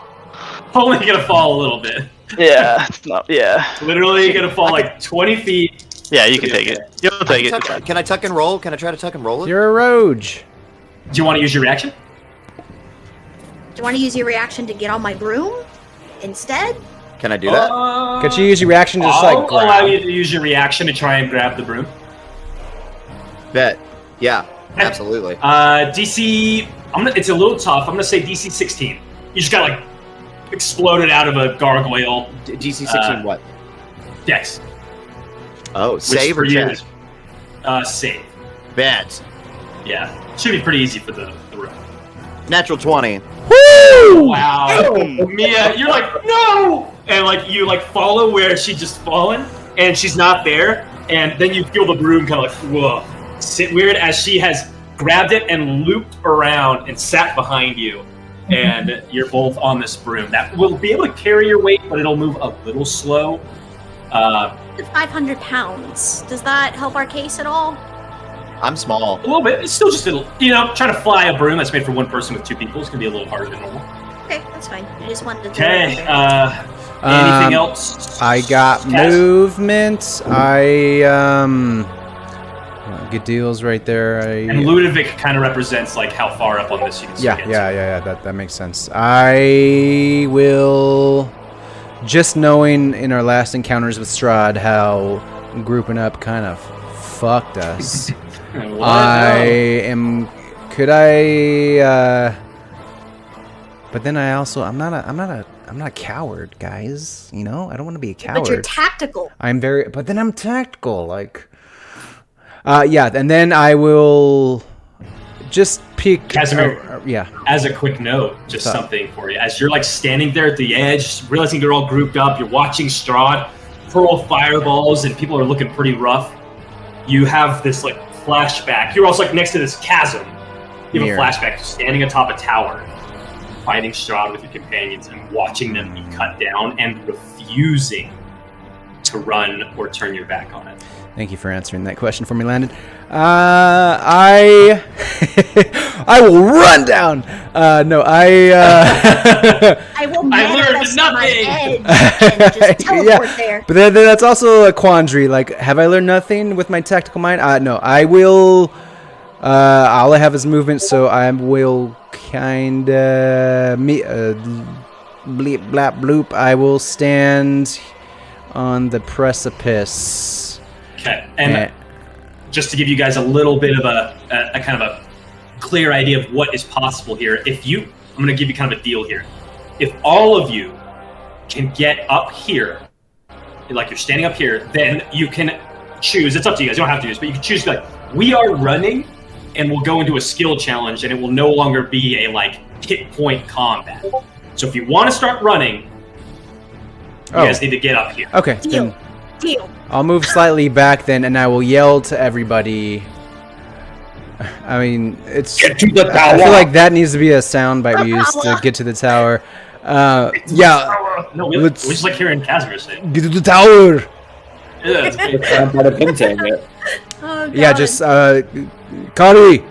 Speaker 6: fall.
Speaker 1: Only gonna fall a little bit.
Speaker 6: Yeah, it's not, yeah.
Speaker 1: Literally gonna fall like 20 feet.
Speaker 6: Yeah, you can take it. You'll take it.
Speaker 3: Can I tuck and roll? Can I try to tuck and roll it?
Speaker 7: You're a rogue.
Speaker 1: Do you want to use your reaction?
Speaker 2: Do you want to use your reaction to get on my broom instead?
Speaker 3: Can I do that?
Speaker 7: Could you use your reaction to just
Speaker 1: I'll
Speaker 7: like
Speaker 1: allow
Speaker 7: grab?
Speaker 1: you to use your reaction to try and grab the broom.
Speaker 3: Bet. Yeah, absolutely.
Speaker 1: DC. It's a little tough. I'm gonna say DC 16. You just got like exploded out of a gargoyle.
Speaker 3: DC 16 what?
Speaker 1: Dex.
Speaker 3: Oh,
Speaker 1: which
Speaker 3: save or
Speaker 1: for you
Speaker 3: check?
Speaker 1: is- Save.
Speaker 3: Bet.
Speaker 1: Yeah. Should be pretty easy for the room.
Speaker 3: Natural 20.
Speaker 1: Wow. Mia, you're like, no! And like you like follow where she just fallen and she's not there, and then you feel the broom kind of like whoa, sit weird as she has grabbed it and looped around and sat behind you, and you're both on this broom that will be able to carry your weight, but it'll move a little slow.
Speaker 2: 500 pounds. Does that help our case at all?
Speaker 3: I'm small.
Speaker 1: A little bit. It's still just trying to fly a broom that's made for one person with 2 people. It's gonna be a little harder than normal.
Speaker 2: Okay, that's fine. I just wanted to.
Speaker 1: Okay. Anything else?
Speaker 7: I got
Speaker 1: Cass?
Speaker 7: movement. Good deals right there.
Speaker 1: And Ludovic kind of represents like how far up on this you can see.
Speaker 7: Yeah. That makes sense. I will. Just knowing in our last encounters with Strahd how grouping up kind of fucked us. Could I? But then I'm not a coward, guys. You know, I don't want to be a coward.
Speaker 2: But you're tactical.
Speaker 7: But then I'm tactical, like. Yeah, and then I will just peek.
Speaker 1: Casimir.
Speaker 7: Yeah.
Speaker 1: As a quick note, just
Speaker 7: What's up?
Speaker 1: something for you. As you're like standing there at the edge, realizing they're all grouped up, you're watching Strahd hurl fireballs, and people are looking pretty rough. You have this like flashback. You're also like next to this chasm. You have
Speaker 7: Mirror.
Speaker 1: a flashback, standing atop a tower, fighting Strahd with your companions, and watching them be cut down and refusing to run or turn your back on it.
Speaker 7: Thank you for answering that question for me, Landon. I will run down.
Speaker 2: I will manifest
Speaker 1: learned
Speaker 2: my
Speaker 1: nothing.
Speaker 2: edge and just teleport there.
Speaker 7: But then that's also a quandary. Like, have I learned nothing with my tactical mind? No, I will. All I have is movement, so I will kind of bleep blap bloop. I will stand on the precipice.
Speaker 1: Okay, and just to give you guys a little bit of a kind of a clear idea of what is possible here, I'm going to give you kind of a deal here. If all of you can get up here, like you're standing up here, then you can choose. It's up to you guys. You don't have to use, but you can choose to be like, we are running, and we'll go into a skill challenge, and it will no longer be a like hit point combat. So if you want to start running, you guys need to get up here.
Speaker 7: Okay.
Speaker 2: Deal.
Speaker 7: I'll move slightly back then, and I will yell to everybody. I mean,
Speaker 3: Get to the
Speaker 7: I feel like that needs to be a sound bite we use to get to the tower. Yeah.
Speaker 1: No, we just like hearing Casimir say.
Speaker 7: Get to the tower.
Speaker 1: Yeah, it's big.
Speaker 4: I'm about to pin tag it.
Speaker 2: Oh, God.
Speaker 7: Yeah, just Kari,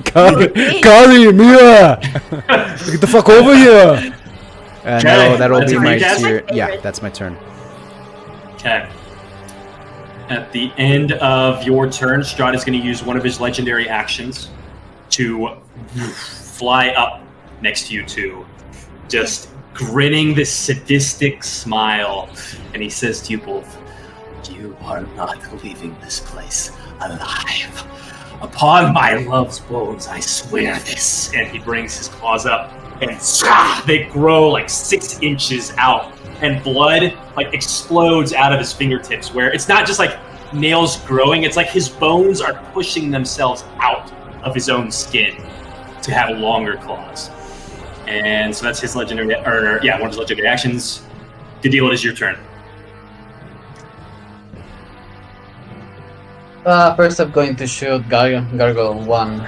Speaker 7: Kari, Mia, get the fuck over here.
Speaker 1: Okay,
Speaker 7: that'll
Speaker 1: that's
Speaker 7: be
Speaker 1: your
Speaker 7: my
Speaker 1: cast?
Speaker 7: turn. Yeah, that's my turn.
Speaker 1: Okay. At the end of your turn, Strahd is going to use one of his legendary actions to fly up next to you two, just grinning this sadistic smile, and he says to you both, "You are not leaving this place alive. Upon my love's bones, I swear this." And he brings his claws up, and they grow like 6 inches out, and blood like explodes out of his fingertips, where it's not just like nails growing, it's like his bones are pushing themselves out of his own skin to have longer claws. And so that's his legendary, one of his legendary actions. The deal, it is your turn.
Speaker 5: First I'm going to shoot Gargoyle 1.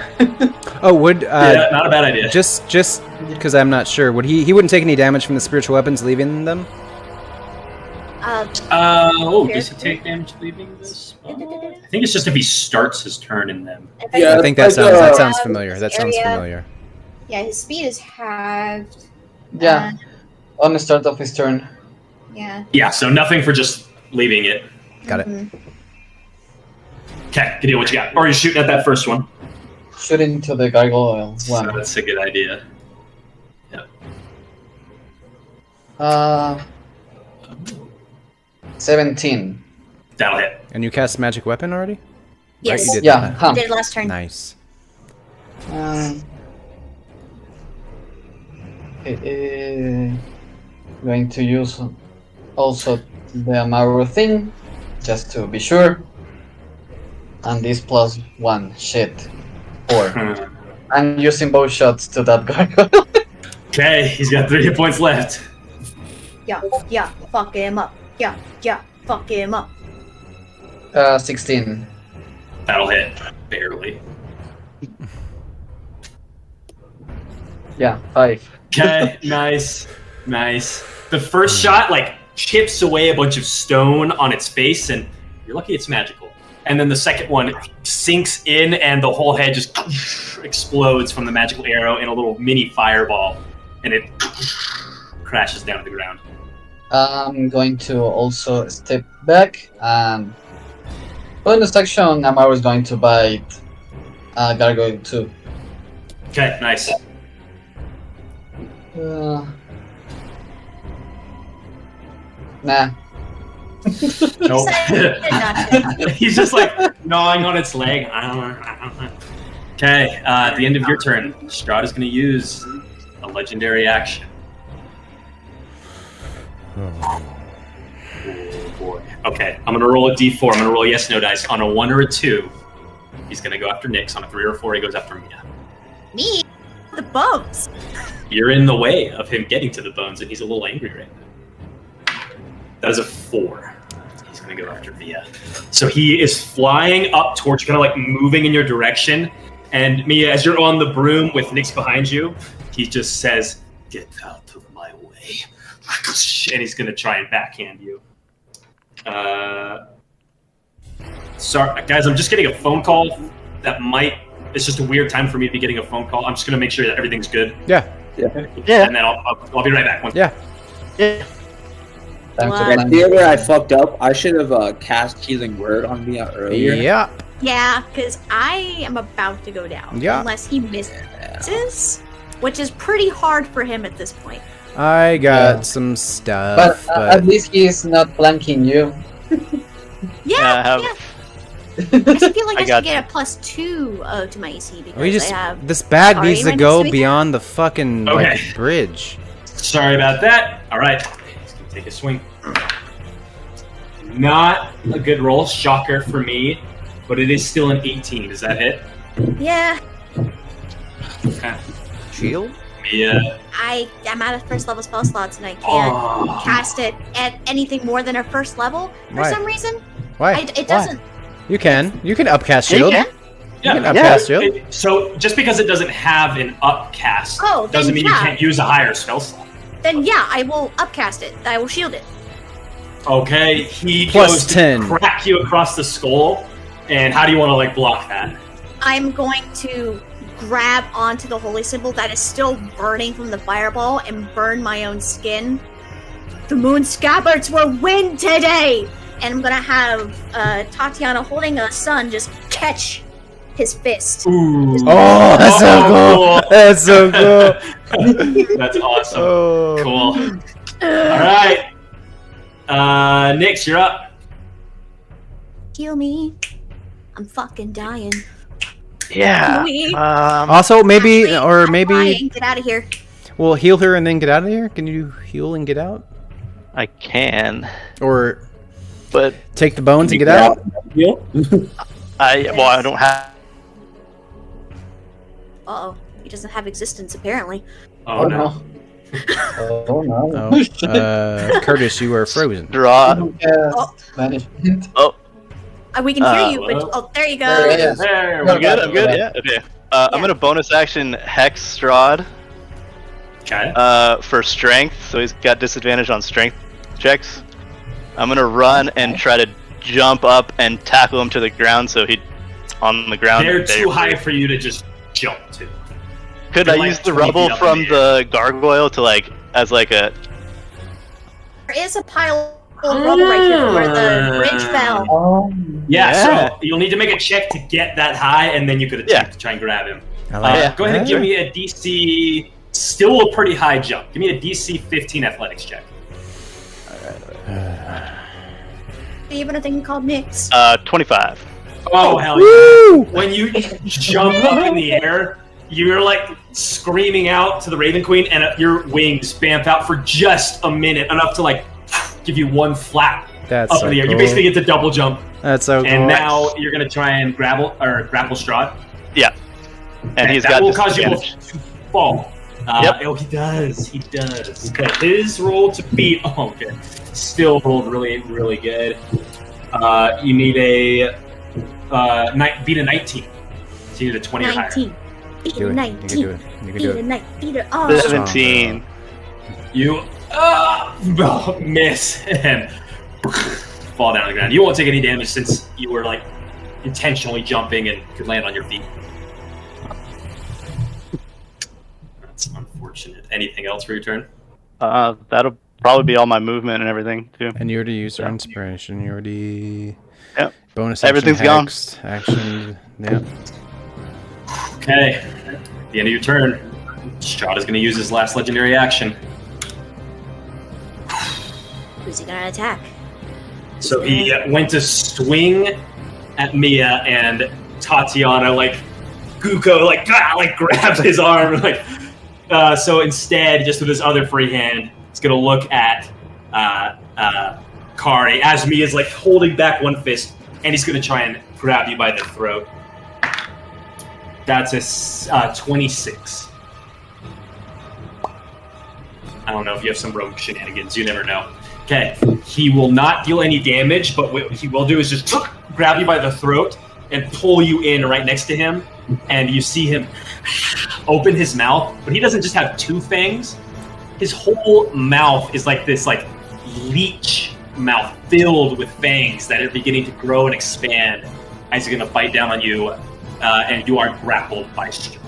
Speaker 7: Oh, would
Speaker 1: Yeah, not a bad idea.
Speaker 7: just because I'm not sure, would he wouldn't take any damage from the spiritual weapons leaving them?
Speaker 1: Does he take damage leaving this? I think it's just if he starts his turn in them.
Speaker 4: Yeah,
Speaker 7: I think that sounds familiar. That sounds familiar.
Speaker 2: Yeah, his speed is halved.
Speaker 5: Yeah, on the start of his turn.
Speaker 2: Yeah.
Speaker 1: Yeah, so nothing for just leaving it.
Speaker 7: Got it.
Speaker 2: Mhm.
Speaker 1: Okay, Gideon, what you got? Or you're shooting at that first one.
Speaker 5: Shooting to the Gargoyle
Speaker 1: So
Speaker 5: 1.
Speaker 1: that's a good idea.
Speaker 5: 17.
Speaker 1: That'll hit.
Speaker 7: And you cast magic weapon already?
Speaker 2: Yes.
Speaker 7: Right, you did
Speaker 5: Yeah,
Speaker 7: that.
Speaker 5: huh.
Speaker 2: I did it last turn.
Speaker 7: Nice.
Speaker 5: Going to use also the Amaru thing, just to be sure. And this +1. Shit. 4. I'm using both shots to that Gargoyle.
Speaker 1: Okay, he's got 3 hit points left.
Speaker 2: Yeah, fuck him up. Yeah, fuck him up.
Speaker 5: 16.
Speaker 1: That'll hit. Barely.
Speaker 5: Yeah, 5.
Speaker 1: Okay, nice. The first shot, like, chips away a bunch of stone on its face, and you're lucky it's magical. And then the second one sinks in, and the whole head just explodes from the magical arrow in a little mini fireball, and it crashes down to the ground.
Speaker 5: I'm going to also step back, and bonus action, Amaru is going to bite Gargoyle 2.
Speaker 1: Okay, nice.
Speaker 5: Nah.
Speaker 1: Nope.
Speaker 2: Gotcha.
Speaker 1: He's just like gnawing on its leg. I don't know. Okay, at the end of your turn, Strahd is going to use a legendary action. Oh boy. Okay, I'm going to roll a d4. I'm going to roll a yes/no dice. On a 1 or a 2, he's going to go after Nyx. On a 3 or 4, he goes after Mia.
Speaker 2: Me? The bones.
Speaker 1: You're in the way of him getting to the bones, and he's a little angry right now. That is a 4. He's going to go after Mia. So he is flying up towards you, kind of like moving in your direction. And Mia, as you're on the broom with Nyx behind you, he just says, "Get out of my way." And he's going to try and backhand you. Sorry, guys, I'm just getting a phone call that might... It's just a weird time for me to be getting a phone call. I'm just going to make sure that everything's good.
Speaker 7: Yeah.
Speaker 1: And then I'll be right back.
Speaker 7: Yeah.
Speaker 5: Time to
Speaker 2: Wow.
Speaker 5: plan.
Speaker 4: The other I fucked up. I should have cast Healing Word on Mia earlier.
Speaker 7: Yeah.
Speaker 2: Yeah, because I am about to go down.
Speaker 7: Yeah.
Speaker 2: Unless he misses, which is pretty hard for him at this point.
Speaker 7: I got
Speaker 5: Yeah.
Speaker 7: some stuff,
Speaker 5: But at least he is not flanking you.
Speaker 2: Yeah,
Speaker 6: have-
Speaker 2: I just feel like
Speaker 6: I
Speaker 2: I,
Speaker 6: got
Speaker 2: should get a +2 to my AC because
Speaker 7: we just
Speaker 2: I have.
Speaker 7: this bag
Speaker 2: Sorry,
Speaker 7: needs to
Speaker 2: am I
Speaker 7: go
Speaker 2: doing that?
Speaker 7: beyond the fucking
Speaker 1: Okay.
Speaker 7: like, bridge.
Speaker 1: Sorry about that. All right. He's going to take a swing. Not a good roll. Shocker for me. But it is still an 18. Does that hit?
Speaker 2: Yeah,
Speaker 1: Okay.
Speaker 7: Shield?
Speaker 1: Mia.
Speaker 2: I am out of first level spell slots and I can't
Speaker 1: Oh.
Speaker 2: cast it at anything more than a first level for
Speaker 7: Why?
Speaker 2: some reason.
Speaker 7: Why?
Speaker 2: It doesn't.
Speaker 7: You can. You can upcast
Speaker 6: Yeah, you
Speaker 7: shield.
Speaker 6: can.
Speaker 7: You can
Speaker 1: Yeah.
Speaker 7: upcast shield.
Speaker 1: So just because it doesn't have an upcast
Speaker 2: Oh,
Speaker 1: doesn't
Speaker 2: then
Speaker 1: mean
Speaker 2: yeah.
Speaker 1: you can't use a higher spell slot.
Speaker 2: Then yeah, I will upcast it. I will shield it.
Speaker 1: Okay, he
Speaker 7: Plus
Speaker 1: goes
Speaker 7: 10.
Speaker 1: to crack you across the skull. And how do you want to like block that?
Speaker 2: I'm going to grab onto the holy symbol that is still burning from the fireball and burn my own skin. The moon scabbards will win today! And I'm gonna have Tatiana holding a sun just catch his fist.
Speaker 1: Ooh.
Speaker 7: Oh, that's so cool. That's so cool.
Speaker 1: That's awesome.
Speaker 7: Oh.
Speaker 1: Cool. All right. Nyx, you're up.
Speaker 2: Heal me. I'm fucking dying.
Speaker 6: Yeah.
Speaker 2: Heal me.
Speaker 7: Also, maybe,
Speaker 2: Actually,
Speaker 7: or
Speaker 2: I'm
Speaker 7: maybe
Speaker 2: dying. Get out of here.
Speaker 7: we'll heal her and then get out of here. Can you heal and get out?
Speaker 6: I can,
Speaker 7: Or
Speaker 6: but
Speaker 7: take the bones and get out?
Speaker 6: I don't have.
Speaker 2: Uh-oh. He doesn't have existence, apparently.
Speaker 1: Oh, no.
Speaker 5: Oh no.
Speaker 7: Oh, Curtis, you are frozen.
Speaker 6: Draw.
Speaker 2: Oh.
Speaker 5: Management.
Speaker 2: We can hear you,
Speaker 1: hello?
Speaker 2: but... Oh, there you go.
Speaker 5: There it is.
Speaker 1: There we
Speaker 5: No,
Speaker 6: I'm good. I'm good.
Speaker 5: Yeah.
Speaker 6: Yeah. Okay. I'm gonna bonus action Hex Strahd
Speaker 1: Okay.
Speaker 6: for strength, so he's got disadvantage on strength checks. I'm gonna run and try to jump up and tackle him to the ground, so he on the ground.
Speaker 1: They're too high for you to just jump to.
Speaker 6: Could
Speaker 1: They're
Speaker 6: I
Speaker 1: like
Speaker 6: use the
Speaker 1: 20 feet
Speaker 6: rubble
Speaker 1: up
Speaker 6: from
Speaker 1: in the
Speaker 6: the gargoyle to as a?
Speaker 2: There is a pile of rubble right here where the bridge fell.
Speaker 5: Oh.
Speaker 1: Yeah,
Speaker 6: Yeah.
Speaker 1: so you'll need to make a check to get that high, and then you could attempt to try and grab him.
Speaker 7: I like
Speaker 1: Go ahead and
Speaker 7: that.
Speaker 1: give me a DC, still a pretty high jump. Give me a DC 15 athletics check.
Speaker 2: Even a thing called Nyx.
Speaker 6: 25.
Speaker 1: Oh, hell yeah.
Speaker 7: Woo!
Speaker 1: When you jump up in the air, you're like screaming out to the Raven Queen, and your wings bamf out for just a minute, enough to like give you one flap
Speaker 7: That's
Speaker 1: up
Speaker 7: so
Speaker 1: in the air.
Speaker 7: cool.
Speaker 1: You basically get to double jump,
Speaker 7: That's so cool.
Speaker 1: and now you're gonna try and grapple Strahd.
Speaker 6: Yeah. And he's
Speaker 1: that
Speaker 6: got
Speaker 1: will cause you both
Speaker 6: disadvantage.
Speaker 1: to fall.
Speaker 6: Yep.
Speaker 1: Oh, he does. He does. But his roll to beat. Oh, okay. Still rolled really, really good. You need a beat a 19. So you need a 20 or higher.
Speaker 2: 19. Beat
Speaker 7: Do
Speaker 2: a
Speaker 7: it.
Speaker 2: 19.
Speaker 7: You can do it. You can
Speaker 2: Beat
Speaker 7: do
Speaker 2: a
Speaker 7: it.
Speaker 2: 19. Beat a... Oh,
Speaker 6: 17.
Speaker 1: You miss and fall down on the ground. You won't take any damage since you were like intentionally jumping and could land on your feet. That's unfortunate. Anything else for your turn?
Speaker 6: That'll probably be all my movement and everything too.
Speaker 7: And you already used our inspiration. You already...
Speaker 6: Yep.
Speaker 7: Bonus action.
Speaker 6: Everything's gone.
Speaker 7: hexed, Action. Yeah.
Speaker 1: Okay. At the end of your turn, Strahd is going to use his last legendary action.
Speaker 2: who's he gonna attack?
Speaker 1: So he went to swing at Mia, and Tatiana, like, Guko, like grabs his arm. So instead, just with his other free hand, he's going to look at Kari as Mia's, like, holding back one fist, and he's going to try and grab you by the throat. That's a 26. I don't know if you have some rogue shenanigans. You never know. Okay, he will not deal any damage, but what he will do is just grab you by the throat and pull you in right next to him. And you see him open his mouth, but he doesn't just have two fangs. His whole mouth is like this, like, leech mouth filled with fangs that are beginning to grow and expand as he's going to bite down on you, and you are grappled by Strahd.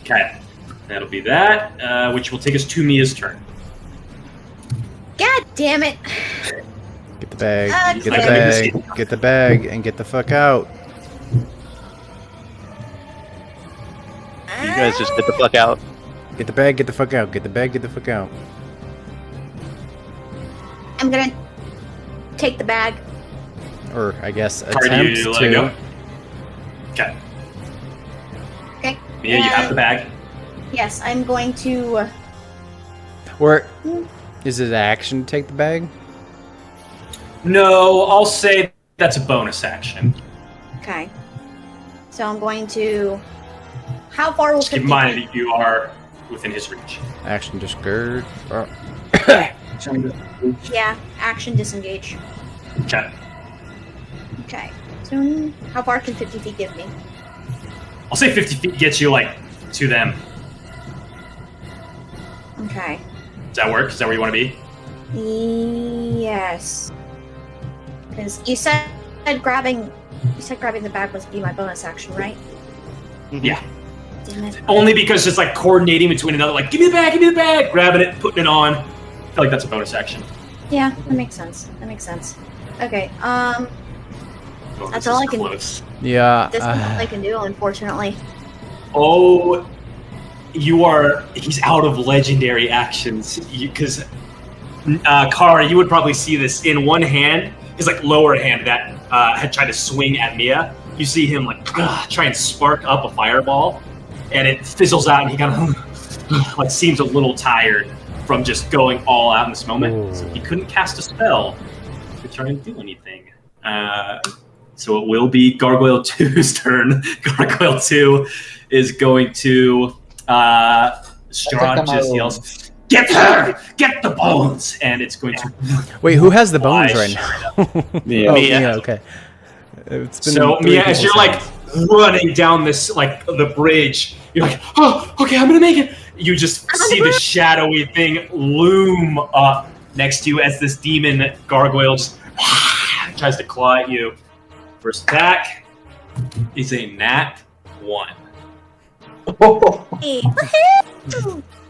Speaker 1: Okay, that'll be that, which will take us to Mia's turn.
Speaker 2: God damn it!
Speaker 7: Get the bag. Get the
Speaker 2: Okay.
Speaker 7: bag. Get the bag and get the fuck out.
Speaker 6: You guys just get the fuck out.
Speaker 7: Get the bag. Get the fuck out. Get the bag. Get the fuck out.
Speaker 2: I'm gonna take the bag.
Speaker 7: Or I guess
Speaker 1: Kari, do
Speaker 7: attempt
Speaker 1: you let it go?
Speaker 7: to.
Speaker 1: Okay.
Speaker 2: Okay.
Speaker 1: Mia, you have the bag.
Speaker 2: Yes, I'm going to.
Speaker 7: Or is it action to take the bag?
Speaker 1: No, I'll say that's a bonus action.
Speaker 2: Okay. So I'm going to. How far will
Speaker 1: Just keep in
Speaker 2: 50
Speaker 1: mind that you are within his reach.
Speaker 7: Action to skirt. Or...
Speaker 2: Yeah, action disengage.
Speaker 1: Okay.
Speaker 2: Okay. So how far can 50 feet give me?
Speaker 1: I'll say 50 feet gets you, like, to them.
Speaker 2: Okay.
Speaker 1: Does that work? Is that where you want to be?
Speaker 2: Yes. Because you said grabbing the bag was be my bonus action, right?
Speaker 1: Yeah.
Speaker 2: Damn it.
Speaker 1: Only because it's like coordinating between another, like, give me the bag, grabbing it, putting it on. I feel like that's a bonus action.
Speaker 2: Yeah, that makes sense. Okay,
Speaker 1: Oh,
Speaker 2: That's
Speaker 1: this
Speaker 2: all
Speaker 1: is
Speaker 2: I can-
Speaker 1: close.
Speaker 7: Yeah.
Speaker 2: this is all I can do, unfortunately.
Speaker 1: Oh, he's out of legendary actions. Because, Kara, you would probably see this in one hand, his like lower hand that had tried to swing at Mia. You see him like try and spark up a fireball, and it fizzles out, and he kind of like seems a little tired from just going all out in this moment.
Speaker 7: Ooh.
Speaker 1: So he couldn't cast a spell to try and do anything. So it will be Gargoyle 2's turn. Gargoyle 2 is going to Strahd just yells, "Get her! Get the bones!" And it's going to
Speaker 7: Wait, who has the bones
Speaker 1: fly
Speaker 7: right now?
Speaker 4: Mia.
Speaker 7: Oh,
Speaker 1: Mia.
Speaker 7: Mia, okay. It's been
Speaker 1: So
Speaker 7: three
Speaker 1: Mia, as you're
Speaker 7: people's
Speaker 1: like
Speaker 7: hands.
Speaker 1: running down this like the bridge, you're like, "Oh, okay, I'm gonna make it." You just see the shadowy thing loom up next to you as this demon gargoyle just tries to claw at you. First attack is a nat 1.
Speaker 2: Hey,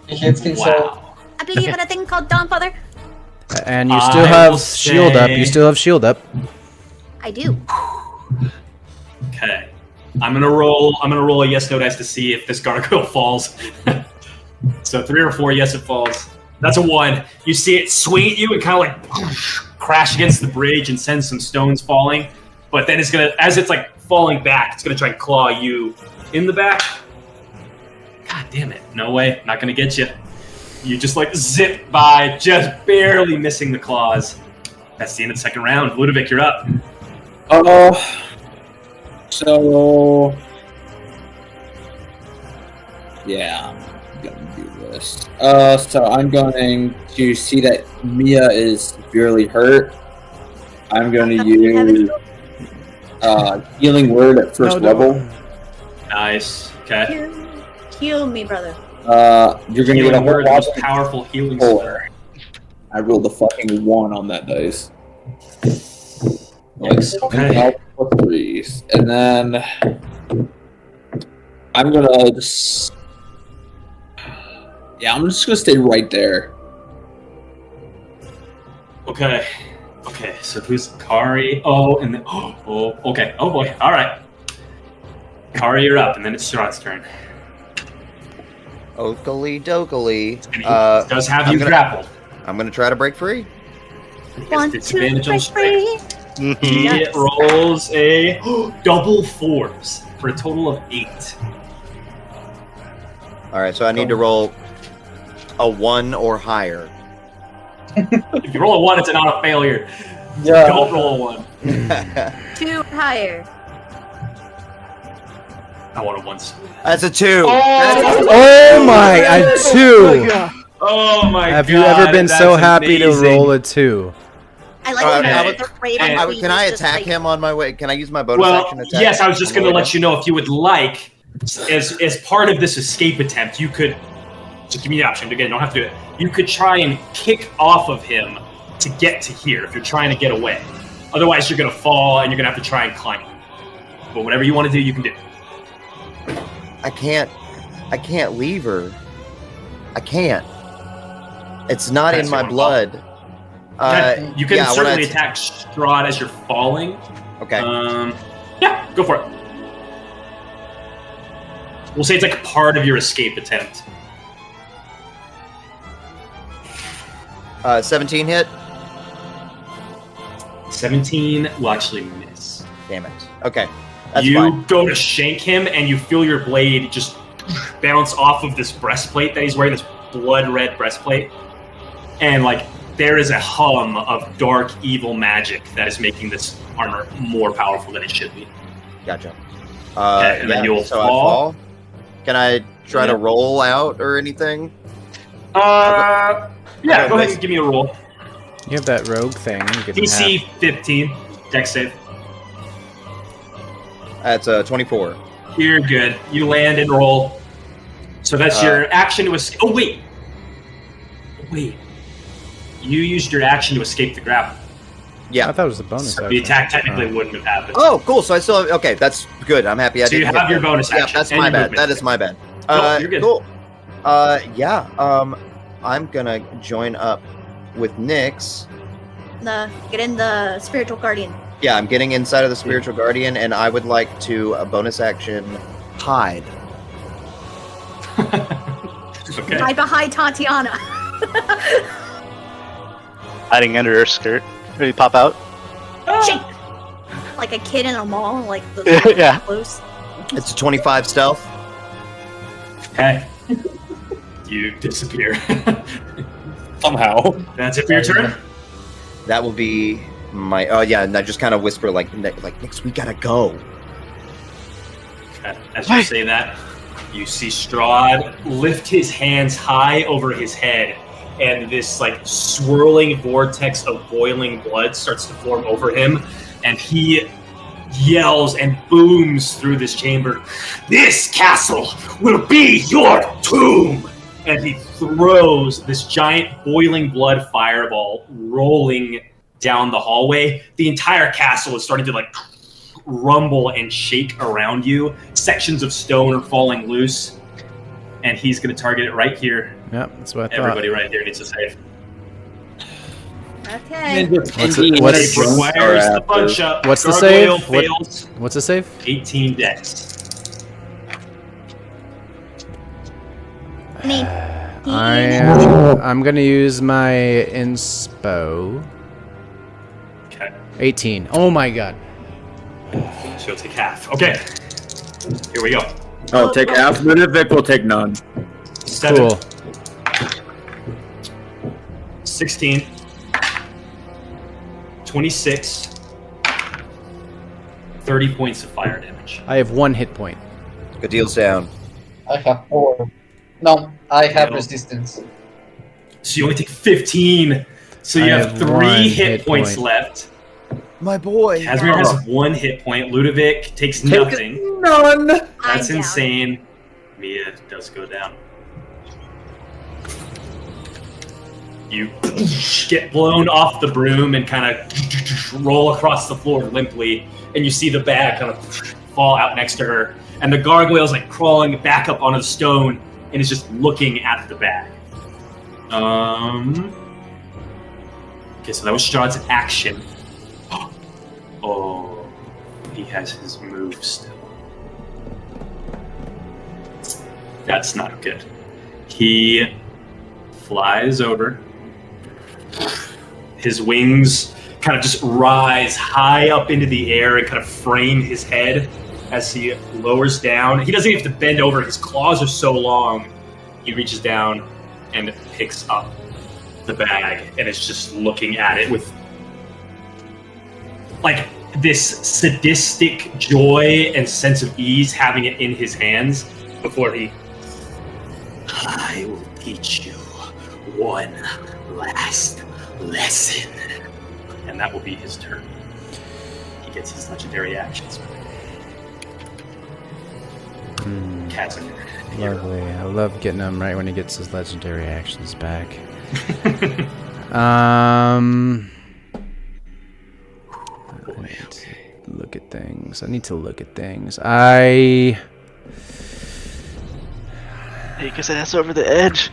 Speaker 5: He hits himself.
Speaker 1: Wow.
Speaker 2: I believe in a thing called Dawnfather.
Speaker 7: And you still
Speaker 1: I
Speaker 7: have
Speaker 1: will
Speaker 7: shield up. You
Speaker 1: say-
Speaker 7: still have shield up.
Speaker 2: I do.
Speaker 1: Okay. I'm gonna roll a yes no dice to see if this gargoyle falls. So 3 or 4, yes it falls. That's a 1. You see it swing at you and kind of like crash against the bridge and send some stones falling. But then it's gonna, as it's like falling back, it's gonna try and claw you in the back. God damn it! No way, not gonna get you. You just like zip by, just barely missing the claws. That's the end of the second round. Ludovic, you're up.
Speaker 4: So yeah, I'm gonna do this. So I'm going to see that Mia is severely hurt. I'm going to use healing word at first level.
Speaker 1: Nice. Okay.
Speaker 2: Heal me, brother.
Speaker 4: You're going to get a
Speaker 1: Healing
Speaker 4: whole
Speaker 1: word, the
Speaker 4: lot
Speaker 1: most powerful healing spell.
Speaker 4: I rolled a fucking 1 on that dice.
Speaker 1: Yikes. Okay.
Speaker 4: For 3s. And then I'm gonna just I'm just gonna stay right there.
Speaker 1: Okay. Okay, so who's Kari? Oh, and then okay. Oh boy. All right. Kari, you're up, and then it's Strahd's turn.
Speaker 3: Oakley dokily.
Speaker 1: And he does have you grappled.
Speaker 3: I'm gonna try to break free.
Speaker 2: One,
Speaker 1: It's
Speaker 2: two,
Speaker 1: advantage on
Speaker 2: three.
Speaker 1: strength. He rolls a double 4s for a total of 8.
Speaker 3: All right, so I need to roll a 1 or higher.
Speaker 1: If you roll a 1, it's not a failure.
Speaker 5: Yeah.
Speaker 1: Don't roll a 1.
Speaker 2: 2 higher.
Speaker 1: I want a 1.
Speaker 3: That's a 2.
Speaker 7: Oh my! A 2.
Speaker 1: Oh my god.
Speaker 7: Have you ever been so
Speaker 1: that's
Speaker 7: happy
Speaker 1: amazing.
Speaker 7: to roll a 2?
Speaker 2: I like
Speaker 3: Okay.
Speaker 2: that the raven
Speaker 3: Can I
Speaker 2: just
Speaker 3: attack
Speaker 2: like,
Speaker 3: him on my way? Can I use my bonus
Speaker 1: Well,
Speaker 3: action attack?
Speaker 1: yes, I was just
Speaker 3: on
Speaker 1: going
Speaker 3: my
Speaker 1: to
Speaker 3: way
Speaker 1: let you know if you would like, as part of this escape attempt, you could, just give me the option, again, you don't have to do it, you could try and kick off of him to get to here if you're trying to get away. Otherwise, you're going to fall and you're going to have to try and climb up. But whatever you want to do, you can do.
Speaker 3: I can't leave her. I can't. It's not
Speaker 1: Okay,
Speaker 3: in
Speaker 1: so
Speaker 3: my
Speaker 1: you wanna
Speaker 3: blood.
Speaker 1: You can
Speaker 3: yeah, when
Speaker 1: certainly
Speaker 3: I-
Speaker 1: attack Strahd as you're falling.
Speaker 3: Okay.
Speaker 1: Yeah, go for it. We'll say it's like part of your escape attempt.
Speaker 3: 17 hit.
Speaker 1: 17 will actually miss.
Speaker 3: Damn it. Okay. That's
Speaker 1: you
Speaker 3: fine.
Speaker 1: go to shank him, and you feel your blade just bounce off of this breastplate that he's wearing, this blood red breastplate. And, like, there is a hum of dark, evil magic that is making this armor more powerful than it should be.
Speaker 3: Gotcha.
Speaker 1: Okay, and then you'll
Speaker 3: so I
Speaker 1: fall.
Speaker 3: fall. Can I try
Speaker 1: Yeah.
Speaker 3: to roll out or anything?
Speaker 1: Yeah,
Speaker 3: Okay,
Speaker 1: go ahead
Speaker 3: nice.
Speaker 1: and give me a roll.
Speaker 7: You have that rogue thing. You can
Speaker 1: DC 15, dex save.
Speaker 3: That's a 24.
Speaker 1: You're good. You land and roll. So that's your action to escape. Oh, wait. You used your action to escape the grapple.
Speaker 3: Yeah.
Speaker 7: I thought it was a bonus.
Speaker 1: So the
Speaker 7: action.
Speaker 1: attack technically wouldn't have happened.
Speaker 3: Oh, cool. So I still have, okay. That's good. I'm happy. I
Speaker 1: So you
Speaker 3: didn't
Speaker 1: have
Speaker 3: hit
Speaker 1: your
Speaker 3: that.
Speaker 1: bonus
Speaker 3: Yeah,
Speaker 1: action.
Speaker 3: that's
Speaker 1: and
Speaker 3: my
Speaker 1: your
Speaker 3: bad.
Speaker 1: movement.
Speaker 3: That is my bad.
Speaker 1: You're good.
Speaker 3: Cool. Yeah. I'm gonna join up with Nyx.
Speaker 2: Get in the spiritual guardian.
Speaker 3: Yeah, I'm getting inside of the spiritual guardian, and I would like to bonus action hide.
Speaker 1: Okay.
Speaker 2: Hide behind Tatiana.
Speaker 6: Hiding under her skirt. Ready to pop out?
Speaker 2: Shake. Like a kid in a mall, like the
Speaker 6: Yeah.
Speaker 2: loose.
Speaker 3: It's a 25 stealth.
Speaker 1: Okay. You disappear.
Speaker 4: Somehow.
Speaker 1: That's it for your turn?
Speaker 3: That will be my. Oh yeah, and I just kind of whisper like Nyx, we gotta go.
Speaker 1: Okay. As you say that, you see Strahd lift his hands high over his head, and this like swirling vortex of boiling blood starts to form over him, and he yells and booms through this chamber, "This castle will be your tomb!" And he throws this giant boiling blood fireball rolling down the hallway. The entire castle is starting to like rumble and shake around you. Sections of stone are falling loose, and he's going to target it right here.
Speaker 7: Yep, that's what I thought.
Speaker 1: Everybody right here needs to save.
Speaker 2: Okay.
Speaker 7: What's
Speaker 1: It requires the punch up.
Speaker 7: What's the
Speaker 1: Gargoyle
Speaker 7: save? What-
Speaker 1: fails.
Speaker 7: What's the save?
Speaker 1: 18 dex.
Speaker 7: I'm gonna use my inspo.
Speaker 1: Okay.
Speaker 7: 18. Oh my god.
Speaker 1: So you'll take half. Okay. Here we go.
Speaker 4: Oh, take half. Ludovic will take none.
Speaker 1: 7,
Speaker 7: Cool.
Speaker 1: 16, 26, 30 points of fire damage.
Speaker 7: I have 1 hit point.
Speaker 3: Good deal's down.
Speaker 5: I have 4. No, I have
Speaker 1: No.
Speaker 5: resistance.
Speaker 1: So you only take 15. So you
Speaker 7: I
Speaker 1: have
Speaker 7: have
Speaker 1: 3
Speaker 7: 1
Speaker 1: hit
Speaker 7: hit
Speaker 1: points
Speaker 7: point.
Speaker 1: left.
Speaker 3: My boy.
Speaker 1: Casimir has 1 hit point. Ludovic takes nothing.
Speaker 4: None.
Speaker 1: That's
Speaker 2: I'm down.
Speaker 1: insane. Mia does go down. You get blown off the broom and kind of roll across the floor limply, and you see the bag kind of fall out next to her, and the gargoyle's like crawling back up onto the stone and is just looking at the bag. Okay, so that was Strahd's action. Oh, he has his move still. That's not good. He flies over. His wings kind of just rise high up into the air and kind of frame his head as he lowers down. He doesn't even have to bend over. His claws are so long. He reaches down and picks up the bag and is just looking at it with like this sadistic joy and sense of ease having it in his hands before he... I will teach you one last lesson. And that will be his turn. He gets his legendary actions. Casimir.
Speaker 7: Lovely. I love getting him right when he gets his legendary actions back. Look at things. I need to look at things.
Speaker 6: Take his ass over the edge.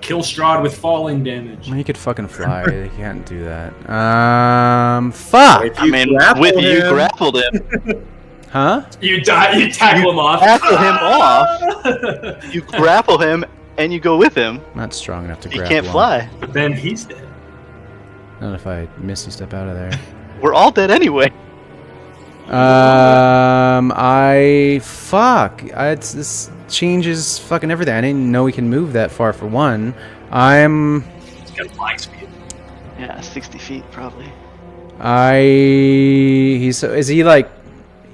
Speaker 1: Kill Strahd with falling damage.
Speaker 7: He could fucking fly. He can't do that. Fuck.
Speaker 6: I mean, with you grappled him.
Speaker 7: Huh?
Speaker 1: You die. You tackle him off.
Speaker 6: Tackle him off. You grapple him and you go with him.
Speaker 7: Not strong enough to
Speaker 6: He
Speaker 7: grab
Speaker 6: can't
Speaker 7: one.
Speaker 6: fly.
Speaker 1: But then he's dead.
Speaker 7: Not if I misty step out of there.
Speaker 6: We're all dead anyway.
Speaker 7: This changes fucking everything. I didn't know we can move that far for one.
Speaker 1: He's got flying speed.
Speaker 6: Yeah, 60 feet probably.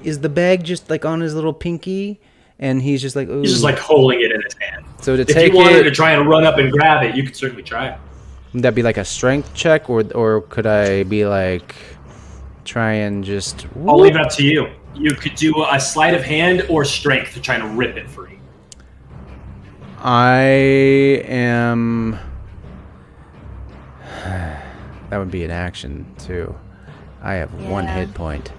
Speaker 7: Is the bag just like on his little pinky? And he's just like, ooh.
Speaker 1: He's just like holding it in his hand.
Speaker 7: So to
Speaker 1: If
Speaker 7: take
Speaker 1: you wanted
Speaker 7: it,
Speaker 1: to try and run up and grab it, you could certainly try it.
Speaker 7: would that be like a strength check, or could I be like, try and just?
Speaker 1: I'll leave it up to you. You could do a sleight of hand or strength to try and rip it free.
Speaker 7: I am. That would be an action too. I have 1
Speaker 2: Yeah.
Speaker 7: hit point.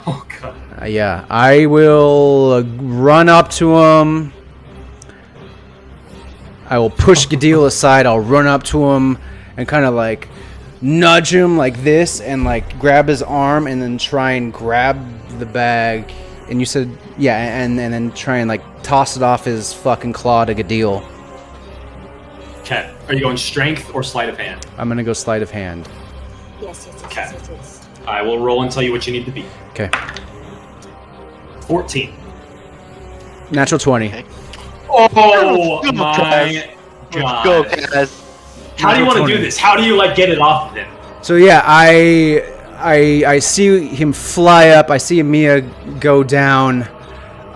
Speaker 1: Oh god.
Speaker 7: Yeah, I will run up to him. I will push Gadil aside. I'll run up to him and kind of like nudge him like this and like grab his arm and then try and grab the bag. And you said, yeah, and then try and like toss it off his fucking claw to Gadil.
Speaker 1: Okay. Are you going strength or sleight of hand?
Speaker 7: I'm gonna go sleight of hand.
Speaker 2: Yes, yes, yes,
Speaker 1: Okay.
Speaker 2: yes, yes.
Speaker 1: I will roll and tell you what you need to beat.
Speaker 7: Okay.
Speaker 1: 14.
Speaker 7: Natural 20.
Speaker 6: Okay.
Speaker 1: Oh
Speaker 6: Go,
Speaker 1: my
Speaker 6: guys.
Speaker 1: god.
Speaker 6: Go, guys.
Speaker 1: How do you want to do this? How do you like get it off of him?
Speaker 7: So yeah, I see him fly up. I see Mia go down.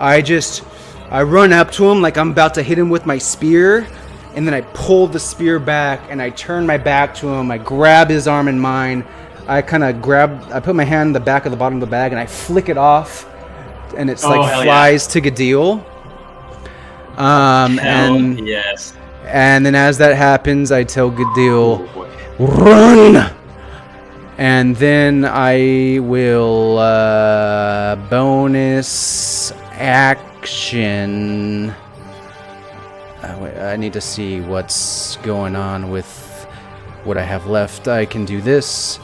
Speaker 7: I run up to him like I'm about to hit him with my spear, and then I pull the spear back and I turn my back to him. I grab his arm in mine. I put my hand in the back of the bottom of the bag and I flick it off, and it's like
Speaker 1: hell
Speaker 7: flies to Gadil. And
Speaker 1: yes.
Speaker 7: and then as that happens, I tell Gadil,
Speaker 1: Oh, boy.
Speaker 7: run! And then I will bonus action. Wait, I need to see what's going on with what I have left. I can do this.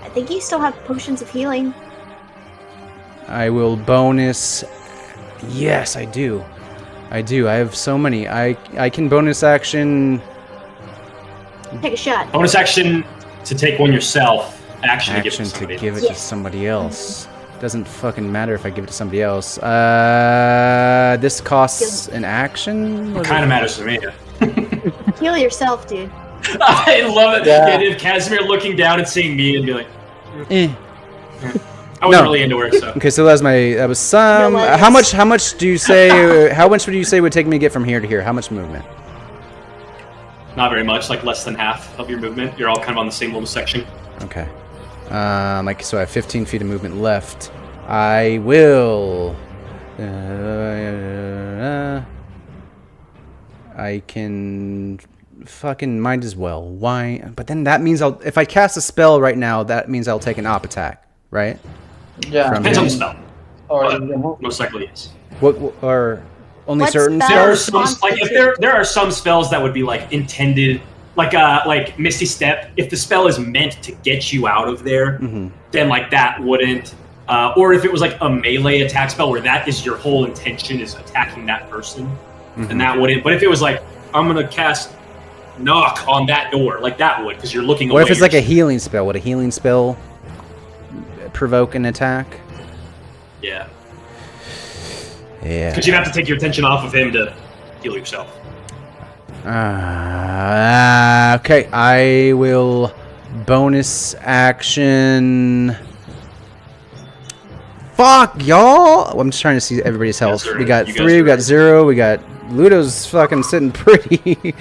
Speaker 2: I think you still have potions of healing.
Speaker 7: I will bonus. Yes, I do. I have so many. I can bonus action.
Speaker 2: Take a shot.
Speaker 1: Bonus action to take one yourself. Action to give it to
Speaker 7: Action
Speaker 1: somebody.
Speaker 7: to give it to
Speaker 2: Yes.
Speaker 7: somebody else. Doesn't fucking matter if I give it to somebody else. This costs an action?
Speaker 1: It kind of matters to me.
Speaker 2: Heal yourself, dude.
Speaker 1: I love it.
Speaker 5: Yeah.
Speaker 1: Yeah. If Casimir looking down and seeing me and be like,
Speaker 7: Eh.
Speaker 1: I wasn't
Speaker 7: No.
Speaker 1: really into her, so.
Speaker 7: Okay, so that was some.
Speaker 2: No,
Speaker 7: How much do you say? How much would you say would take me to get from here to here? How much movement?
Speaker 1: Not very much, like less than half of your movement. You're all kind of on the same little section.
Speaker 7: Okay. So I have 15 feet of movement left. I will. I can. Fucking might as well. Why? But then that means if I cast a spell right now, that means I'll take an op attack, right?
Speaker 5: Yeah.
Speaker 7: From
Speaker 1: Depends on the
Speaker 7: him.
Speaker 1: spell.
Speaker 5: Or
Speaker 1: But
Speaker 5: you know,
Speaker 1: most likely yes.
Speaker 7: What or only
Speaker 2: What
Speaker 7: certain
Speaker 2: spell?
Speaker 1: There are
Speaker 7: spells?
Speaker 1: some like if there are some spells that would be like intended like Misty Step. If the spell is meant to get you out of there,
Speaker 7: Mhm.
Speaker 1: then like that wouldn't. Or if it was like a melee attack spell where that is your whole intention is attacking that person, then that wouldn't. But if it was like I'm gonna cast knock on that door, like that would, because you're looking
Speaker 7: What
Speaker 1: away.
Speaker 7: if it's like a healing spell? Would a healing spell provoke an attack?
Speaker 1: Yeah,
Speaker 7: Yeah.
Speaker 1: because you'd have to take your attention off of him to heal yourself.
Speaker 7: Okay, I will bonus action. Fuck, y'all! I'm just trying to see everybody's health.
Speaker 1: sir.
Speaker 7: We got
Speaker 1: You guys
Speaker 7: 3, we
Speaker 1: are
Speaker 7: got
Speaker 1: right.
Speaker 7: 0, we got Ludo's fucking sitting pretty.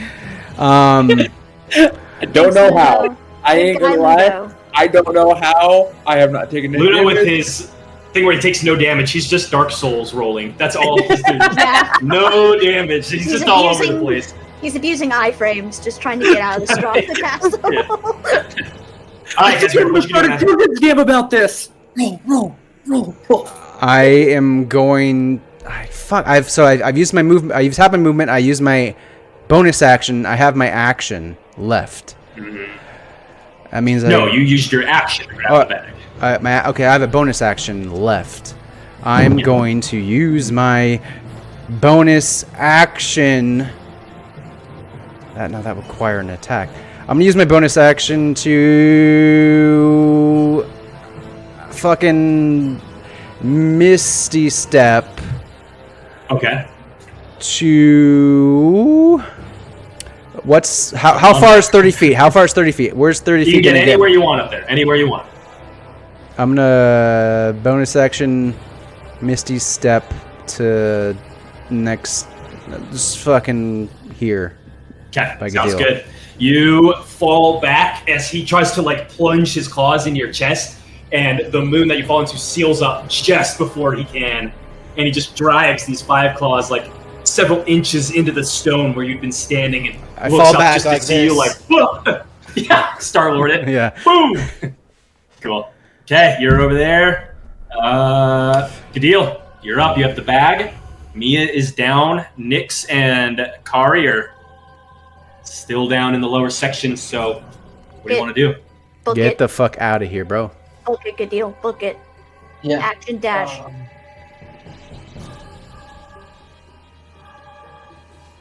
Speaker 4: I don't know how. I
Speaker 2: Good
Speaker 4: ain't
Speaker 2: guy,
Speaker 4: gonna lie.
Speaker 2: Ludo.
Speaker 4: I don't know how. I have not taken any
Speaker 1: Ludo with
Speaker 4: damage.
Speaker 1: his thing where he takes no damage, he's just Dark Souls rolling. That's all he's doing.
Speaker 2: Yeah.
Speaker 1: No damage. He's just all over the
Speaker 2: abusing-
Speaker 1: place.
Speaker 2: He's abusing iframes, just trying to get out of the straw of the castle.
Speaker 1: All right, Casimir, what you doing? Man?
Speaker 4: Damn about this. Roll.
Speaker 7: I am going. I've used my movement. I've had my movement. I used my bonus action. I have my action left. That means
Speaker 1: No, you used your action to grab
Speaker 7: Oh.
Speaker 1: the bag.
Speaker 7: okay, I have a bonus action left. I'm going to use my bonus action. That would require an attack. I'm gonna use my bonus action to fucking Misty Step
Speaker 1: Okay.
Speaker 7: to how far is 30 feet? How far is 30 feet? Where's 30
Speaker 1: You
Speaker 7: feet
Speaker 1: can get
Speaker 7: gonna
Speaker 1: anywhere you want up there. Anywhere you want.
Speaker 7: I'm gonna bonus action Misty Step to next, just fucking here.
Speaker 1: Okay,
Speaker 7: Like a
Speaker 1: sounds
Speaker 7: deal.
Speaker 1: good. You fall back as he tries to like plunge his claws into your chest, and the moon that you fall into seals up just before he can, and he just drives these 5 claws like several inches into the stone where you've been standing, and
Speaker 7: I
Speaker 1: looks
Speaker 7: fall
Speaker 1: up
Speaker 7: back
Speaker 1: just
Speaker 7: like
Speaker 1: to see you
Speaker 7: this.
Speaker 1: like, yeah, Star-Lord it.
Speaker 7: Yeah.
Speaker 1: Boom! Cool. Okay, you're over there. Good deal. You're up. You have the bag. Mia is down. Nyx and Kari are still down in the lower section, so what do you want to do?
Speaker 2: Book
Speaker 7: Get
Speaker 2: it.
Speaker 7: the fuck out of here, bro.
Speaker 2: Book it, good deal. Book it.
Speaker 5: Yeah.
Speaker 2: Action dash.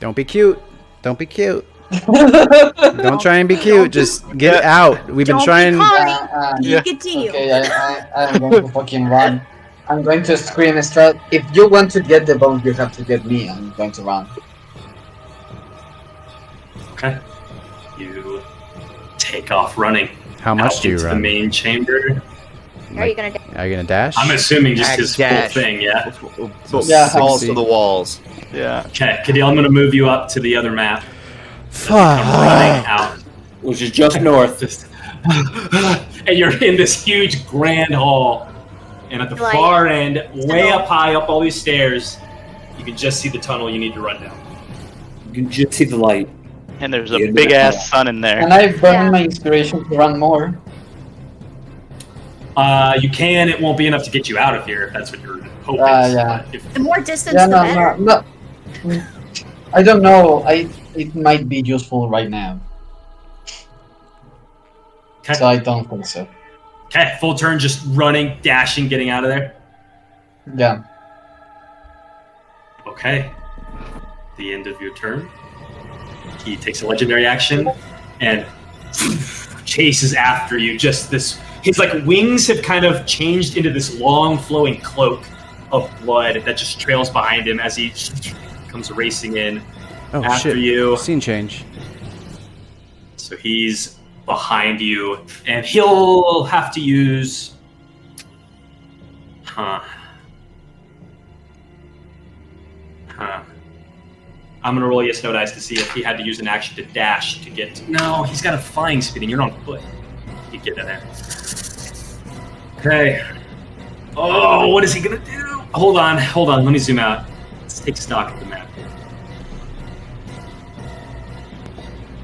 Speaker 7: Don't be cute. Don't be cute. Don't try and be cute. Just get it out. We've been
Speaker 2: Don't
Speaker 7: trying.
Speaker 2: be Kari.
Speaker 6: Yeah.
Speaker 2: Continue.
Speaker 5: Okay, I'm going to fucking run. I'm going to scream Strahd. If you want to get the bones, you have to get me. I'm going to run.
Speaker 1: Okay. You take off running.
Speaker 7: How much
Speaker 1: out
Speaker 7: do you
Speaker 1: into the
Speaker 7: run?
Speaker 1: main chamber.
Speaker 2: Are you gonna?
Speaker 7: Are you gonna dash?
Speaker 1: I'm assuming just
Speaker 3: Ag
Speaker 1: his
Speaker 3: dash.
Speaker 1: full thing, yeah?
Speaker 3: So
Speaker 5: Yeah,
Speaker 3: balls
Speaker 7: 60.
Speaker 3: to the walls.
Speaker 6: Yeah.
Speaker 1: Okay, Kadil, I'm gonna move you up to the other map.
Speaker 7: Fuck.
Speaker 1: Running out.
Speaker 4: Which is just north.
Speaker 1: And you're in this huge grand hall. And at the
Speaker 2: Like,
Speaker 1: far end, way
Speaker 2: tunnel.
Speaker 1: up high, up all these stairs, you can just see the tunnel you need to run down.
Speaker 4: You can just see the light.
Speaker 6: And there's a
Speaker 4: Yeah,
Speaker 6: big ass sun in there.
Speaker 5: And I've burned
Speaker 2: Yeah.
Speaker 5: my inspiration to run more.
Speaker 1: You can, it won't be enough to get you out of here if that's what you're hoping.
Speaker 5: Yeah.
Speaker 1: But if-
Speaker 2: The more distance,
Speaker 5: Yeah,
Speaker 2: the better.
Speaker 5: no. I don't know. It might be useful right now,
Speaker 1: okay.
Speaker 5: so I don't think so.
Speaker 1: Okay, full turn, just running, dashing, getting out of there.
Speaker 5: Yeah.
Speaker 1: Okay. The end of your turn. He takes a legendary action and chases after you. Just this, his like wings have kind of changed into this long flowing cloak of blood that just trails behind him as he comes racing in
Speaker 7: Oh
Speaker 1: after
Speaker 7: shit.
Speaker 1: you.
Speaker 7: Scene change.
Speaker 1: So he's behind you, and he'll have to use. Huh. I'm gonna roll yes no dice to see if he had to use an action to dash to get. No, he's got a flying speed, and you're on foot. You get in there. Okay. Oh, what is he gonna do? Hold on. Let me zoom out. Let's take stock of the map.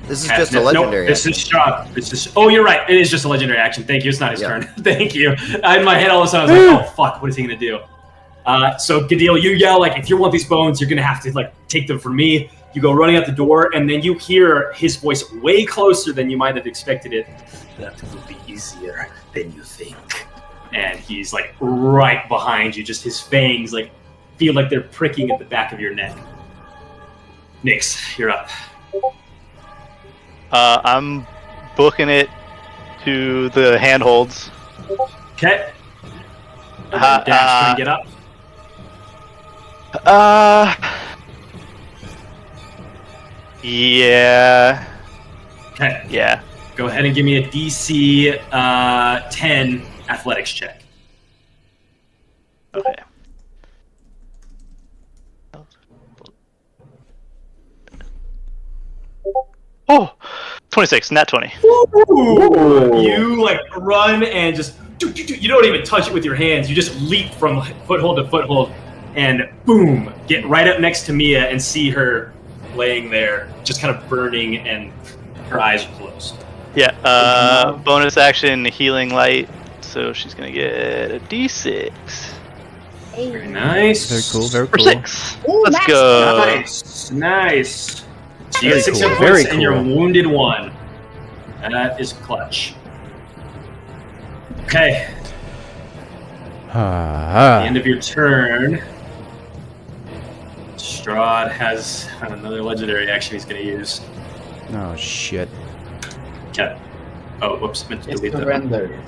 Speaker 3: This is just a
Speaker 1: Nope,
Speaker 3: legendary.
Speaker 1: this is Strahd. This is. Oh, you're right. It is just a legendary action. Thank you. It's not his
Speaker 3: Yeah.
Speaker 1: turn. Thank you. In my head, all of a sudden, I was like, "Oh fuck, what is he gonna do?" So Gadil, you yell like, "If you want these bones, you're gonna have to like take them from me." You go running out the door, and then you hear his voice way closer than you might have expected it. That will be easier than you think. And he's like right behind you. Just his fangs like feel like they're pricking at the back of your neck. Nyx, you're up.
Speaker 6: I'm booking it to the handholds.
Speaker 1: Okay. Dash, try and get up.
Speaker 6: Yeah.
Speaker 1: Okay.
Speaker 6: Yeah.
Speaker 1: Go ahead and give me a DC 10 athletics check.
Speaker 6: Okay. Oh, 26, nat 20.
Speaker 1: Ooh. You like run and just you don't even touch it with your hands. You just leap from foothold to foothold and boom, get right up next to Mia and see her laying there, just kind of burning and her eyes are closed.
Speaker 6: Yeah, bonus action, healing light. So she's gonna get a d6.
Speaker 1: Very nice.
Speaker 7: Very cool. Very
Speaker 6: For
Speaker 7: cool.
Speaker 6: 6.
Speaker 2: Ooh,
Speaker 6: Let's
Speaker 2: nice.
Speaker 1: Nice.
Speaker 6: go.
Speaker 1: Nice. So you
Speaker 7: Very
Speaker 1: get 6
Speaker 7: cool,
Speaker 1: hit
Speaker 7: very
Speaker 1: points and you're
Speaker 7: cool.
Speaker 1: wounded 1. That is clutch. Okay. At the end of your turn, Strahd has another legendary action he's going to use.
Speaker 7: Oh shit.
Speaker 1: Okay. Oh, whoops, meant to
Speaker 5: It's
Speaker 1: delete that.
Speaker 5: surrender.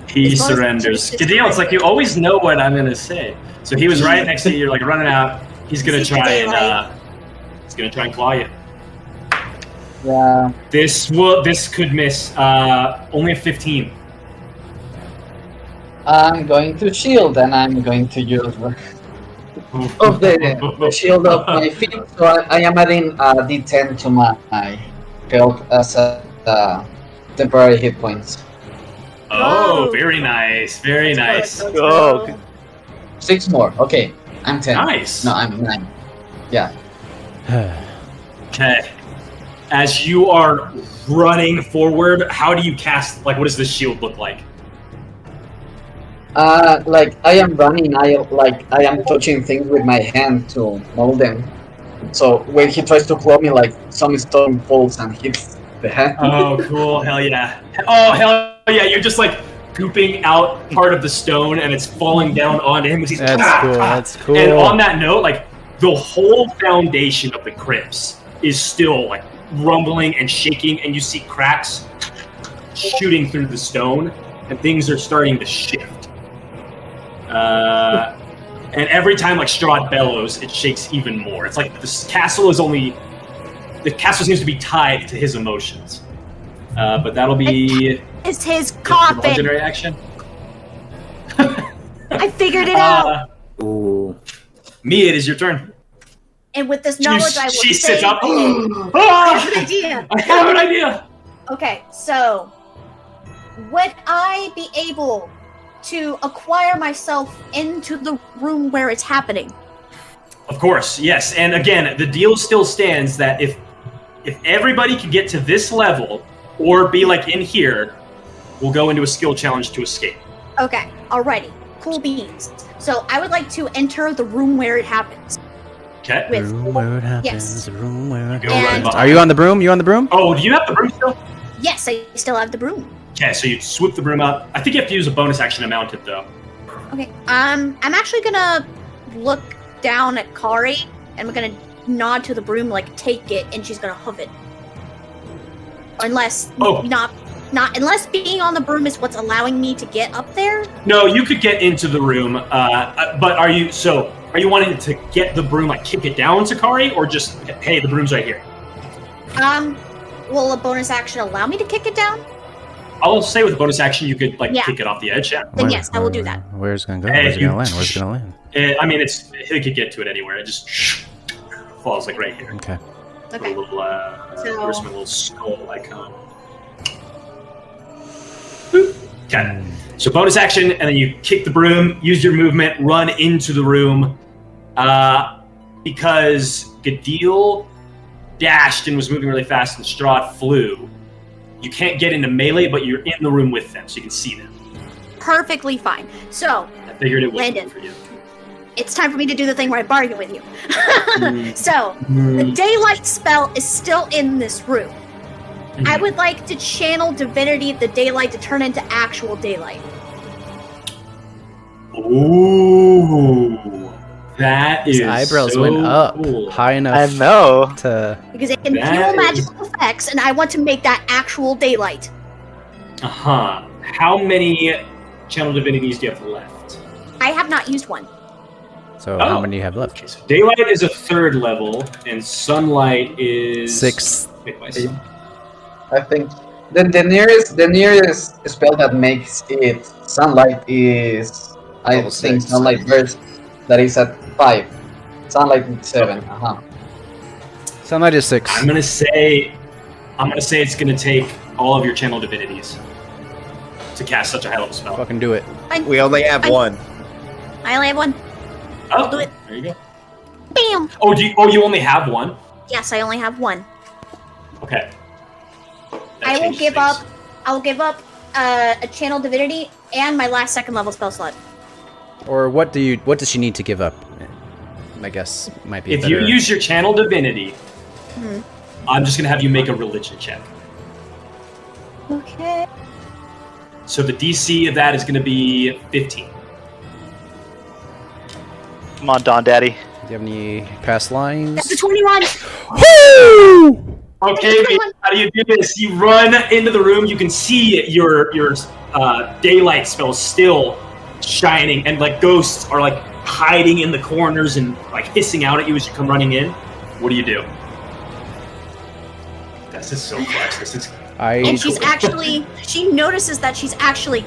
Speaker 1: He
Speaker 2: As long as
Speaker 1: surrenders.
Speaker 2: it's
Speaker 1: Gadil, it's like you always know what I'm going to say. So he was right next to you. You're like running out. He's going to
Speaker 2: See the
Speaker 1: try and
Speaker 2: daylight.
Speaker 1: he's going to try and claw you.
Speaker 5: Yeah.
Speaker 1: This could miss. Only a 15.
Speaker 5: I'm going to shield, and I'm going to use of the shield of my feet. So I am adding D10 to my health as a temporary hit points.
Speaker 1: Oh,
Speaker 2: Whoa.
Speaker 1: very nice. Very nice.
Speaker 6: go.
Speaker 5: 6 more. Okay, I'm 10.
Speaker 1: Nice.
Speaker 5: No, I'm 9. Yeah.
Speaker 1: Okay. As you are running forward, how do you cast? Like, what does the shield look like?
Speaker 5: Like I am running, I am touching things with my hand to mold them. So when he tries to claw me, like some stone falls and hits the hand.
Speaker 1: Oh, cool! Hell yeah! Oh, hell yeah! You're just like gooping out part of the stone, and it's falling down on him. As he's
Speaker 7: That's cool. That's cool.
Speaker 1: And on that note, like the whole foundation of the crypts is still like rumbling and shaking, and you see cracks shooting through the stone, and things are starting to shift. And every time like Strahd bellows, it shakes even more. It's like the castle seems to be tied to his emotions. But that'll be
Speaker 2: It's his
Speaker 1: the
Speaker 2: coffin.
Speaker 1: legendary action.
Speaker 2: I figured it out.
Speaker 4: Ooh.
Speaker 1: Mia, it is your turn.
Speaker 2: And with this knowledge, I will
Speaker 1: She
Speaker 2: say,
Speaker 1: sits up.
Speaker 2: I have an idea.
Speaker 1: I have an idea.
Speaker 2: Okay, so would I be able to acquire myself into the room where it's happening?
Speaker 1: Of course, yes. And again, the deal still stands that if everybody can get to this level or be like in here, we'll go into a skill challenge to escape.
Speaker 2: Okay, alrighty. Cool beans. So I would like to enter the room where it happens.
Speaker 1: Okay.
Speaker 2: With
Speaker 7: Room where it happens.
Speaker 2: yes.
Speaker 7: The room where it
Speaker 1: Go right
Speaker 2: And-
Speaker 1: behind.
Speaker 7: Are you on the broom? You on the broom?
Speaker 1: Oh, do you have the broom still?
Speaker 2: Yes, I still have the broom.
Speaker 1: Okay, so you swoop the broom up. I think you have to use a bonus action to mount it, though.
Speaker 2: Okay. I'm actually gonna look down at Kari and I'm gonna nod to the broom, like take it, and she's gonna hoof it. Unless not unless being on the broom is what's allowing me to get up there.
Speaker 1: No, you could get into the room, but are you wanting to get the broom, like kick it down to Kari, or just, hey, the broom's right here?
Speaker 2: Will a bonus action allow me to kick it down?
Speaker 1: I'll say with a bonus action, you could
Speaker 2: Yeah.
Speaker 1: kick it off the edge. Yeah.
Speaker 2: Then yes, I will do that.
Speaker 7: Where's it gonna go?
Speaker 1: Hey,
Speaker 7: Where's it gonna land? Where's it gonna land?
Speaker 1: I mean, he could get to it anywhere. It just falls like right here.
Speaker 7: Okay.
Speaker 2: Okay.
Speaker 1: A little, where's my little skull icon? Boop. Okay. So bonus action, and then you kick the broom, use your movement, run into the room. Because Gadil dashed and was moving really fast, and Strahd flew. You can't get into melee, but you're in the room with them, so you can see them.
Speaker 2: Perfectly fine. So
Speaker 1: I figured it would
Speaker 2: Landon.
Speaker 1: be for you.
Speaker 2: it's time for me to do the thing where I bargain with you. So the daylight spell is still in this room. I would like to channel divinity of the daylight to turn into actual daylight.
Speaker 1: Ooh, that is
Speaker 7: His eyebrows
Speaker 1: so
Speaker 7: went up
Speaker 1: cool.
Speaker 7: high
Speaker 6: I
Speaker 7: enough
Speaker 6: know.
Speaker 7: to.
Speaker 2: Because it can
Speaker 1: That
Speaker 2: fuel
Speaker 1: is-
Speaker 2: magical effects, and I want to make that actual daylight.
Speaker 1: Uh-huh. How many channel divinities do you have left?
Speaker 2: I have not used one.
Speaker 7: So
Speaker 1: Oh.
Speaker 7: how many do you have left?
Speaker 1: Okay, so daylight is a 3rd level, and sunlight is
Speaker 7: 6.
Speaker 1: Wait, wait, so-
Speaker 5: I think the nearest spell that makes it sunlight is
Speaker 3: Level
Speaker 5: think
Speaker 3: 6.
Speaker 5: sunlight burst that is at 5. Sunlight 7. Uh-huh.
Speaker 7: Sunlight is 6.
Speaker 1: I'm gonna say it's gonna take all of your channel divinities to cast such a high level spell.
Speaker 7: Fucking do it.
Speaker 3: We only have one.
Speaker 2: I only have one.
Speaker 1: Oh,
Speaker 2: do it.
Speaker 1: There you go.
Speaker 2: Bam!
Speaker 1: Oh, you only have one?
Speaker 2: Yes, I only have one.
Speaker 1: Okay. That
Speaker 2: I will
Speaker 1: changes
Speaker 2: give
Speaker 1: things.
Speaker 2: up. I'll give up a channel divinity and my last 2nd level spell slot.
Speaker 7: Or what does she need to give up? I guess might be.
Speaker 1: If
Speaker 7: better.
Speaker 1: you use your channel divinity,
Speaker 2: Hmm.
Speaker 1: I'm just gonna have you make a religion check.
Speaker 2: Okay.
Speaker 1: So the DC of that is gonna be 15.
Speaker 6: Come on, Don Daddy.
Speaker 7: Do you have any past lines?
Speaker 2: That's a 21.
Speaker 1: Okay, mate, how do you do this? You run into the room. You can see your daylight spell still shining, and like ghosts are like hiding in the corners and like hissing out at you as you come running in. What do you do? This is so clutch. This is
Speaker 2: And she's actually, she notices that she's actually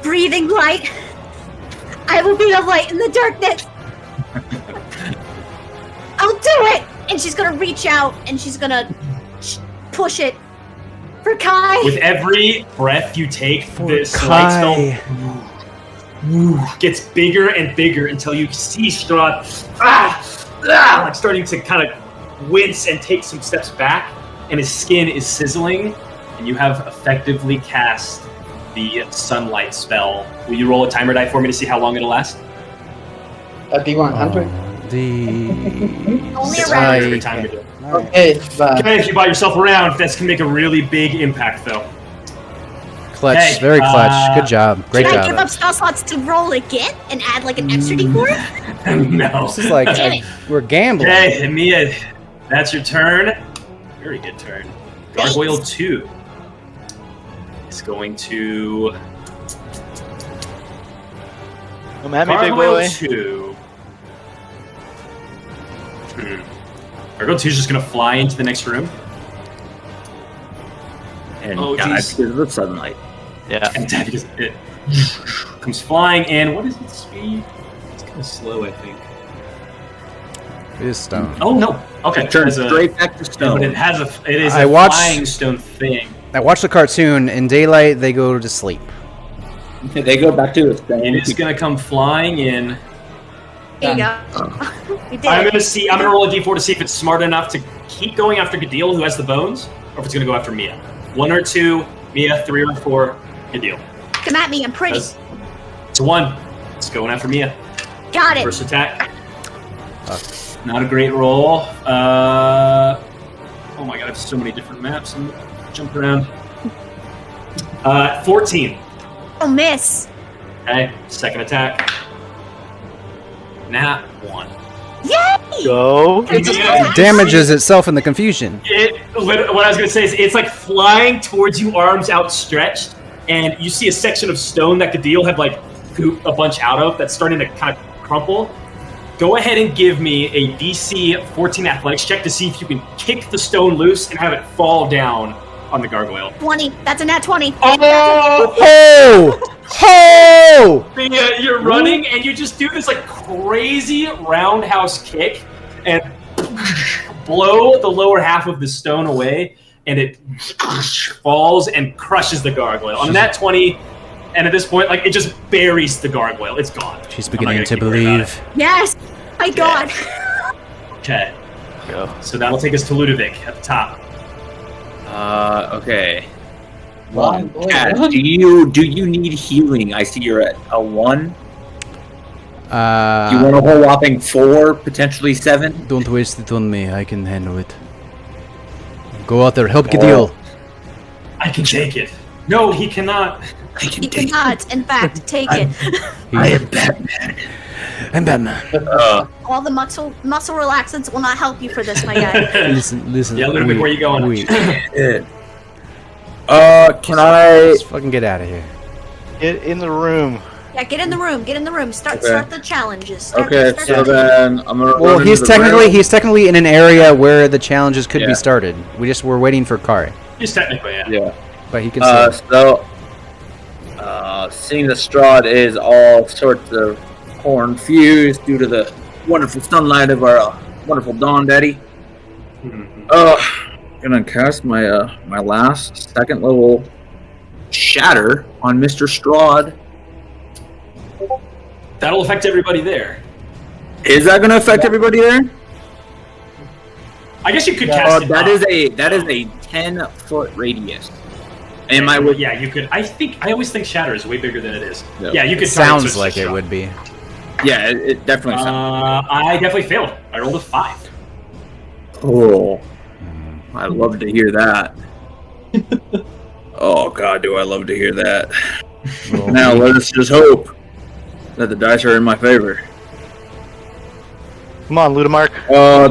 Speaker 2: breathing light. I will be a light in the darkness. I'll do it. And she's gonna reach out and she's gonna push it for Kai.
Speaker 1: with every breath you take,
Speaker 7: For
Speaker 1: this light spell
Speaker 7: Kai.
Speaker 1: gets bigger and bigger until you see Strahd like starting to kind of wince and take some steps back, and his skin is sizzling, and you have effectively cast the sunlight spell. Will you roll a timer die for me to see how long it'll last?
Speaker 5: At D100.
Speaker 2: Only
Speaker 1: It's
Speaker 2: around.
Speaker 1: every time you do it.
Speaker 5: Okay, but
Speaker 1: Okay, if you buy yourself around, this can make a really big impact, though.
Speaker 7: Clutch,
Speaker 1: Hey,
Speaker 7: very clutch. Good job. Great
Speaker 2: Can I give
Speaker 7: job.
Speaker 2: up spell slots to roll again and add like an extra D4?
Speaker 1: No.
Speaker 7: This is like
Speaker 2: Damn it.
Speaker 7: we're gambling.
Speaker 1: Okay, Mia, that's your turn. Very good turn. Gargoyle 2 is going to.
Speaker 6: Come at me, big
Speaker 1: Gargoyle
Speaker 6: boy.
Speaker 1: 2. Gargoyle 2 is just going to fly into the next room.
Speaker 4: And
Speaker 1: Oh,
Speaker 4: die
Speaker 1: geez.
Speaker 4: because of the sunlight.
Speaker 6: Yeah.
Speaker 1: And that is it. Comes flying in. What is its speed? It's kind of slow, I think.
Speaker 7: It is stone.
Speaker 1: Oh no. Okay.
Speaker 4: Turn
Speaker 1: has a-
Speaker 4: straight back to
Speaker 1: yeah,
Speaker 4: stone.
Speaker 1: but it is
Speaker 7: I
Speaker 1: a
Speaker 7: watched-
Speaker 1: flying stone thing.
Speaker 7: I watched the cartoon. In daylight, they go to sleep.
Speaker 4: They go back to the stone.
Speaker 1: It is gonna come flying in.
Speaker 2: There you go. You did.
Speaker 1: I'm gonna roll a d4 to see if it's smart enough to keep going after Gadil, who has the bones, or if it's gonna go after Mia. 1 or 2, Mia. 3 or 4, Gadil.
Speaker 2: Come at me. I'm pretty.
Speaker 1: It's a 1. It's going after Mia.
Speaker 2: Got it.
Speaker 1: First attack. Not a great roll. Oh my god, I have so many different maps. I'm jump around. 14.
Speaker 2: Oh, miss.
Speaker 1: Okay, second attack. Nat 1.
Speaker 2: Yay!
Speaker 6: Go.
Speaker 2: It's just
Speaker 1: Yeah.
Speaker 2: like-
Speaker 7: Damages itself in the confusion.
Speaker 1: What I was gonna say is it's like flying towards you, arms outstretched, and you see a section of stone that Gadil had like pooped a bunch out of that's starting to kind of crumple. Go ahead and give me a DC 14 athletics check to see if you can kick the stone loose and have it fall down on the gargoyle.
Speaker 2: 20. That's a nat 20.
Speaker 1: Oh!
Speaker 7: Oh! Oh!
Speaker 1: You're running and you just do this like crazy roundhouse kick and blow the lower half of the stone away, and it falls and crushes the gargoyle. On that 20, and at this point, like it just buries the gargoyle. It's gone.
Speaker 7: She's
Speaker 1: I'm not
Speaker 7: beginning
Speaker 1: gonna
Speaker 7: to
Speaker 1: keep worrying about
Speaker 7: believe.
Speaker 2: Yes! My god.
Speaker 1: Okay,
Speaker 6: Go.
Speaker 1: so that'll take us to Ludovic at the top.
Speaker 4: Okay.
Speaker 5: One.
Speaker 4: Cat, do you need healing? I see you're at a 1. You want a whole whopping 4, potentially 7?
Speaker 7: Don't waste it on me. I can handle it. Go out there. Help Gadil.
Speaker 1: I can take it. No, he cannot.
Speaker 4: I can
Speaker 2: You
Speaker 4: take it.
Speaker 2: cannot, in fact, take it.
Speaker 4: I am Batman.
Speaker 7: I'm Batman.
Speaker 2: All the muscle relaxants will not help you for this, my guy.
Speaker 7: Listen.
Speaker 1: Yeah, Ludovic, where you going?
Speaker 7: Wait.
Speaker 4: Can I?
Speaker 7: Let's fucking get out of here.
Speaker 6: Get in the room.
Speaker 2: Yeah, get in the room. Get in the room. Start the challenges. Start
Speaker 4: Okay,
Speaker 2: start
Speaker 4: so
Speaker 2: the-
Speaker 4: then I'm gonna.
Speaker 7: Well,
Speaker 4: run
Speaker 7: he's
Speaker 4: into the
Speaker 7: technically in an area where the challenges could
Speaker 4: Yeah.
Speaker 7: be started. We're waiting for Kari,
Speaker 1: Just technically, yeah.
Speaker 4: rail.
Speaker 7: but he can
Speaker 4: Yeah.
Speaker 7: still.
Speaker 4: Seeing the Strahd is all sorts of confused due to the wonderful sunlight of our wonderful Dawn Daddy. Gonna cast my my last second level shatter on Mr. Strahd.
Speaker 1: That'll affect everybody there.
Speaker 4: Is that gonna affect everybody there?
Speaker 1: I guess you could cast it.
Speaker 4: That
Speaker 1: up.
Speaker 4: is a 10-foot radius. Am I with?
Speaker 1: Yeah, you could. I always think Shatter is way bigger than it is.
Speaker 4: Yeah.
Speaker 1: Yeah, you could.
Speaker 7: It
Speaker 1: target
Speaker 7: sounds
Speaker 1: switch
Speaker 7: like
Speaker 1: to
Speaker 7: it
Speaker 1: shot.
Speaker 7: would be.
Speaker 4: Yeah, it definitely sounds.
Speaker 1: I definitely failed. I rolled a 5.
Speaker 4: Cool. I love to hear that. Oh God, do I love to hear that.
Speaker 7: Well,
Speaker 4: Now let us just hope that the dice are in my favor.
Speaker 6: Come on, Ludomark.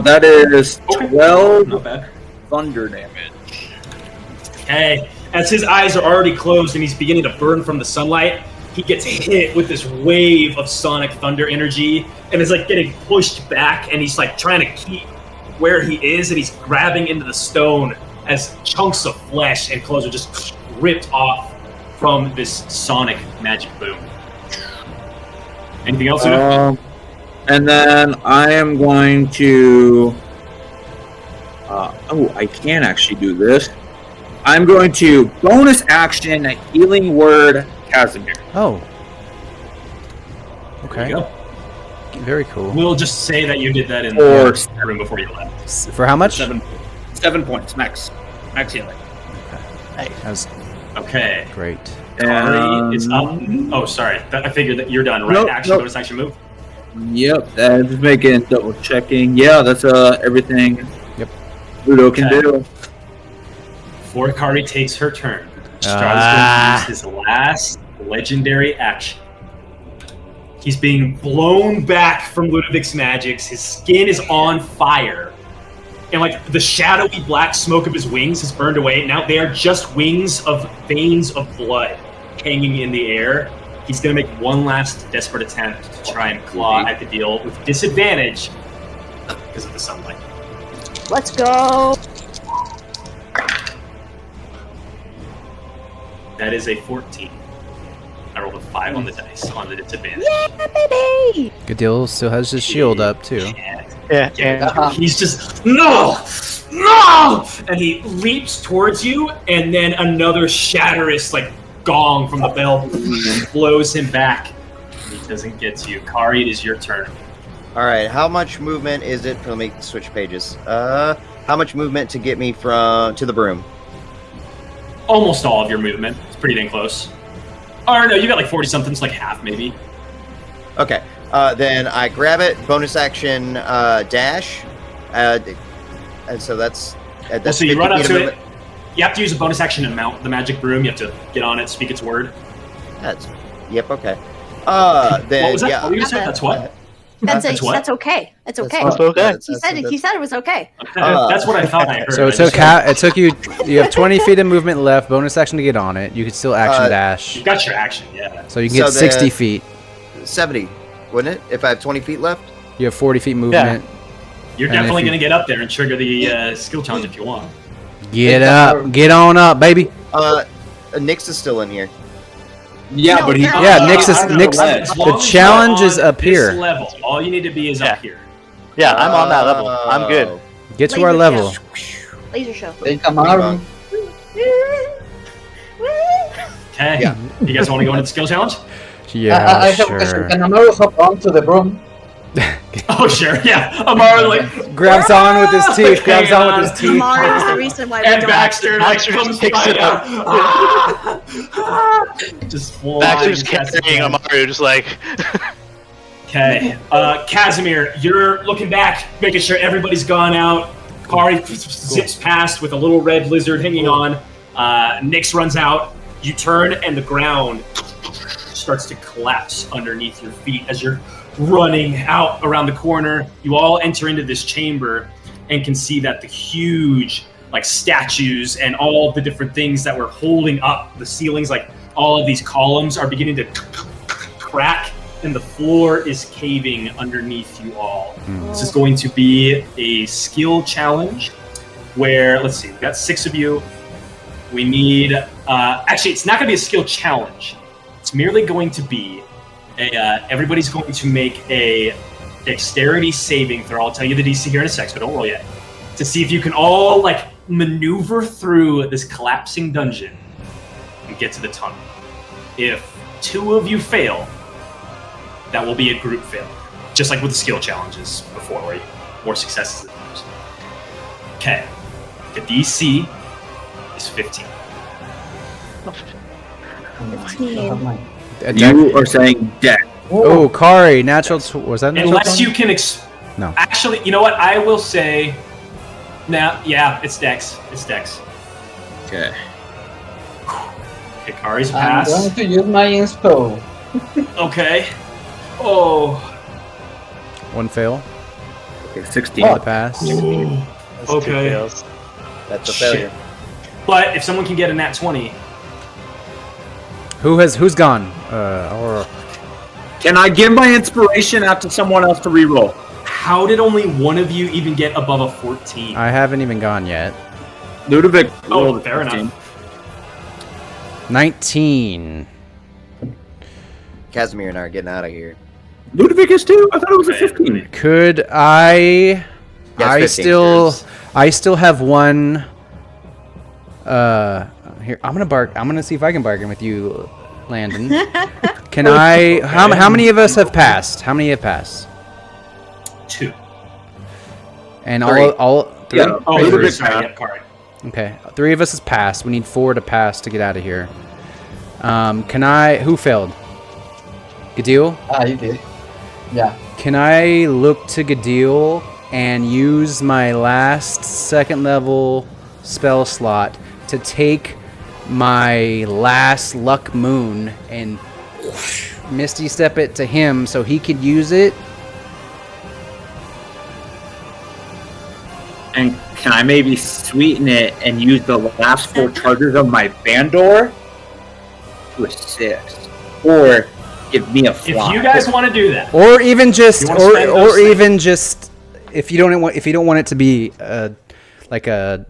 Speaker 4: That is
Speaker 1: Okay.
Speaker 4: 12
Speaker 1: Not bad.
Speaker 4: thunder damage.
Speaker 1: Okay, as his eyes are already closed and he's beginning to burn from the sunlight, he gets hit with this wave of sonic thunder energy and is like getting pushed back, and he's like trying to keep where he is, and he's grabbing into the stone as chunks of flesh and clothes are just ripped off from this sonic magic boom. Anything else? Udo?
Speaker 4: And then I am going to. I can actually do this. I'm going to bonus action healing word Casimir.
Speaker 7: Oh,
Speaker 1: There you
Speaker 7: Okay.
Speaker 1: go.
Speaker 7: Very cool.
Speaker 1: We'll just say that you did that in
Speaker 4: Or
Speaker 1: the room before you left.
Speaker 7: For how much?
Speaker 4: 7 points max healing.
Speaker 7: That was
Speaker 1: Okay.
Speaker 7: great.
Speaker 1: Kari is up. Oh, sorry. I figured that you're done, right?
Speaker 4: Nope,
Speaker 1: Action,
Speaker 4: nope.
Speaker 1: bonus action move.
Speaker 4: Yep, just making double checking. Yeah, that's everything.
Speaker 7: Yep.
Speaker 4: Ludo can
Speaker 1: Okay.
Speaker 4: do.
Speaker 1: Before Kari takes her turn, Strahd's
Speaker 7: Ah.
Speaker 1: going to use his last legendary action. He's being blown back from Ludovic's magics. His skin is on fire. And like the shadowy black smoke of his wings has burned away. Now they are just wings of veins of blood hanging in the air. He's going to make one last desperate attempt to try and claw at the deal with disadvantage because of the sunlight.
Speaker 2: Let's go.
Speaker 1: That is a 14. I rolled a 5 on the dice on the disadvantage.
Speaker 2: Yeah, baby.
Speaker 7: Good deal. Still has his shield up too.
Speaker 6: Yeah,
Speaker 1: Yeah, he's just no, and he leaps towards you, and then another shatterous like gong from the bell blows him back. He doesn't get to you. Kari, it is your turn.
Speaker 3: All right, how much movement is it? Let me switch pages. How much movement to get me to the broom?
Speaker 1: Almost all of your movement. It's pretty dang close. Or no, you got like 40 something. It's like half maybe.
Speaker 3: Okay, then I grab it, bonus action dash, and so that's
Speaker 1: So you
Speaker 3: 50
Speaker 1: run up
Speaker 3: feet of
Speaker 1: to it.
Speaker 3: movement.
Speaker 1: You have to use a bonus action to mount the magic broom. You have to get on it, speak its word.
Speaker 3: Yep, okay. Then
Speaker 1: What was that?
Speaker 3: yeah,
Speaker 1: What were you saying? That's what?
Speaker 2: That's
Speaker 1: what?
Speaker 2: that's okay. It's okay.
Speaker 6: That's okay.
Speaker 2: He said it was okay.
Speaker 1: That's what I thought I heard.
Speaker 7: So
Speaker 1: I
Speaker 7: it took
Speaker 1: just-
Speaker 7: it took you. You have 20 feet of movement left. Bonus action to get on it. You could still action dash,
Speaker 1: You got your action, yeah.
Speaker 7: so you can get
Speaker 3: So
Speaker 7: 60
Speaker 3: then-
Speaker 7: feet.
Speaker 3: 70, wouldn't it? If I have 20 feet left.
Speaker 7: You have 40 feet movement.
Speaker 1: You're
Speaker 7: And if
Speaker 1: definitely
Speaker 7: you-
Speaker 1: going to get up there and trigger the skill challenge if you want.
Speaker 7: Get up, get on up, baby.
Speaker 3: Nyx is still in here.
Speaker 4: Yeah,
Speaker 2: No,
Speaker 4: but he.
Speaker 2: no.
Speaker 7: Yeah, Nyx is
Speaker 1: I don't know.
Speaker 7: Nyx.
Speaker 1: As long
Speaker 7: The
Speaker 1: as
Speaker 7: challenge
Speaker 1: you're
Speaker 7: is
Speaker 1: on
Speaker 7: up
Speaker 1: this
Speaker 7: here.
Speaker 1: level. All you need to be is up here.
Speaker 6: Yeah, I'm on that level. I'm good.
Speaker 7: Get to our
Speaker 2: Laser
Speaker 7: level.
Speaker 2: Laser show.
Speaker 5: Take a mark.
Speaker 1: Okay.
Speaker 3: Yeah.
Speaker 1: You guys want to go into the skill challenge?
Speaker 7: Yeah,
Speaker 5: I have a question.
Speaker 7: sure.
Speaker 5: Can Amaru hop onto the broom?
Speaker 1: Oh, sure. Yeah. Amara like
Speaker 7: Grabs on with his teeth. Grabs on with his teeth.
Speaker 2: Amari is the reason why we
Speaker 1: and
Speaker 2: don't.
Speaker 1: Baxter like
Speaker 6: Baxter
Speaker 1: comes
Speaker 6: picks
Speaker 1: by
Speaker 6: it up.
Speaker 1: Just flying.
Speaker 6: Baxter's carrying Amaru, just like.
Speaker 1: Okay. Casimir, you're looking back, making sure everybody's gone out. Kari zips past with a little red lizard hanging on. Nyx runs out. You turn, and the ground starts to collapse underneath your feet as you're running out around the corner. You all enter into this chamber and can see that the huge like statues and all the different things that were holding up the ceilings, like all of these columns are beginning to crack, and the floor is caving underneath you all. This is going to be a skill challenge where, let's see, we've got 6 of you. We need, actually, it's not going to be a skill challenge. It's merely going to be everybody's going to make a dexterity saving throw. I'll tell you the DC here in a sec, so don't roll yet. To see if you can all like maneuver through this collapsing dungeon and get to the tunnel. If 2 of you fail, that will be a group failure. Just like with the skill challenges before, where you more successes than others. Okay. The DC is 15.
Speaker 2: 15.
Speaker 4: You are saying death.
Speaker 7: Oh, Kari, natural. Was that natural?
Speaker 1: Unless
Speaker 7: 20?
Speaker 1: you can
Speaker 7: No.
Speaker 1: Actually, you know what? I will say now, yeah, it's Dex. It's Dex.
Speaker 4: Okay.
Speaker 1: Okay, Kari's
Speaker 5: I'm
Speaker 1: pass.
Speaker 5: going to use my inspo.
Speaker 1: Okay. Oh.
Speaker 7: One fail.
Speaker 4: Okay, 16.
Speaker 7: The pass.
Speaker 6: That's 2
Speaker 1: Okay.
Speaker 6: fails.
Speaker 3: That's a
Speaker 1: Shit.
Speaker 3: failure.
Speaker 1: But if someone can get a nat 20,
Speaker 7: Who's gone? Or
Speaker 4: Can I give my inspiration out to someone else to reroll?
Speaker 1: how did only one of you even get above a 14?
Speaker 7: I haven't even gone yet.
Speaker 4: Ludovic
Speaker 1: Oh,
Speaker 4: rolled a
Speaker 1: fair
Speaker 4: 15.
Speaker 1: enough.
Speaker 7: 19.
Speaker 3: Casimir and I are getting out of here.
Speaker 4: Ludovic is too? I thought it was a
Speaker 1: Okay,
Speaker 4: 15.
Speaker 7: Could I?
Speaker 3: Yes,
Speaker 7: I
Speaker 3: 15,
Speaker 7: still,
Speaker 3: cheers.
Speaker 7: I still have one. Here, I'm gonna bark. I'm gonna see if I can bargain with you, Landon. Can I? How many of us have passed? How many have passed?
Speaker 1: 2.
Speaker 7: And
Speaker 3: Three.
Speaker 7: all three.
Speaker 4: Yeah.
Speaker 1: Oh,
Speaker 4: Little
Speaker 1: 3.
Speaker 4: bit
Speaker 1: Sorry,
Speaker 4: past.
Speaker 1: yeah, card.
Speaker 7: Okay, 3 of us has passed. We need 4 to pass to get out of here. Can I? Who failed? Gadil?
Speaker 5: You did. Yeah.
Speaker 7: Can I look to Gadil and use my last 2nd level spell slot to take my last luck moon and misty step it to him so he could use it?
Speaker 4: And can I maybe sweeten it and use the last 4 charges of my Bandor to assist? Or give me a
Speaker 1: If
Speaker 4: fly?
Speaker 1: you guys want to do that,
Speaker 7: Or even just,
Speaker 1: You wanna spend those
Speaker 7: or
Speaker 1: things?
Speaker 7: even just, if you don't want it to be like a,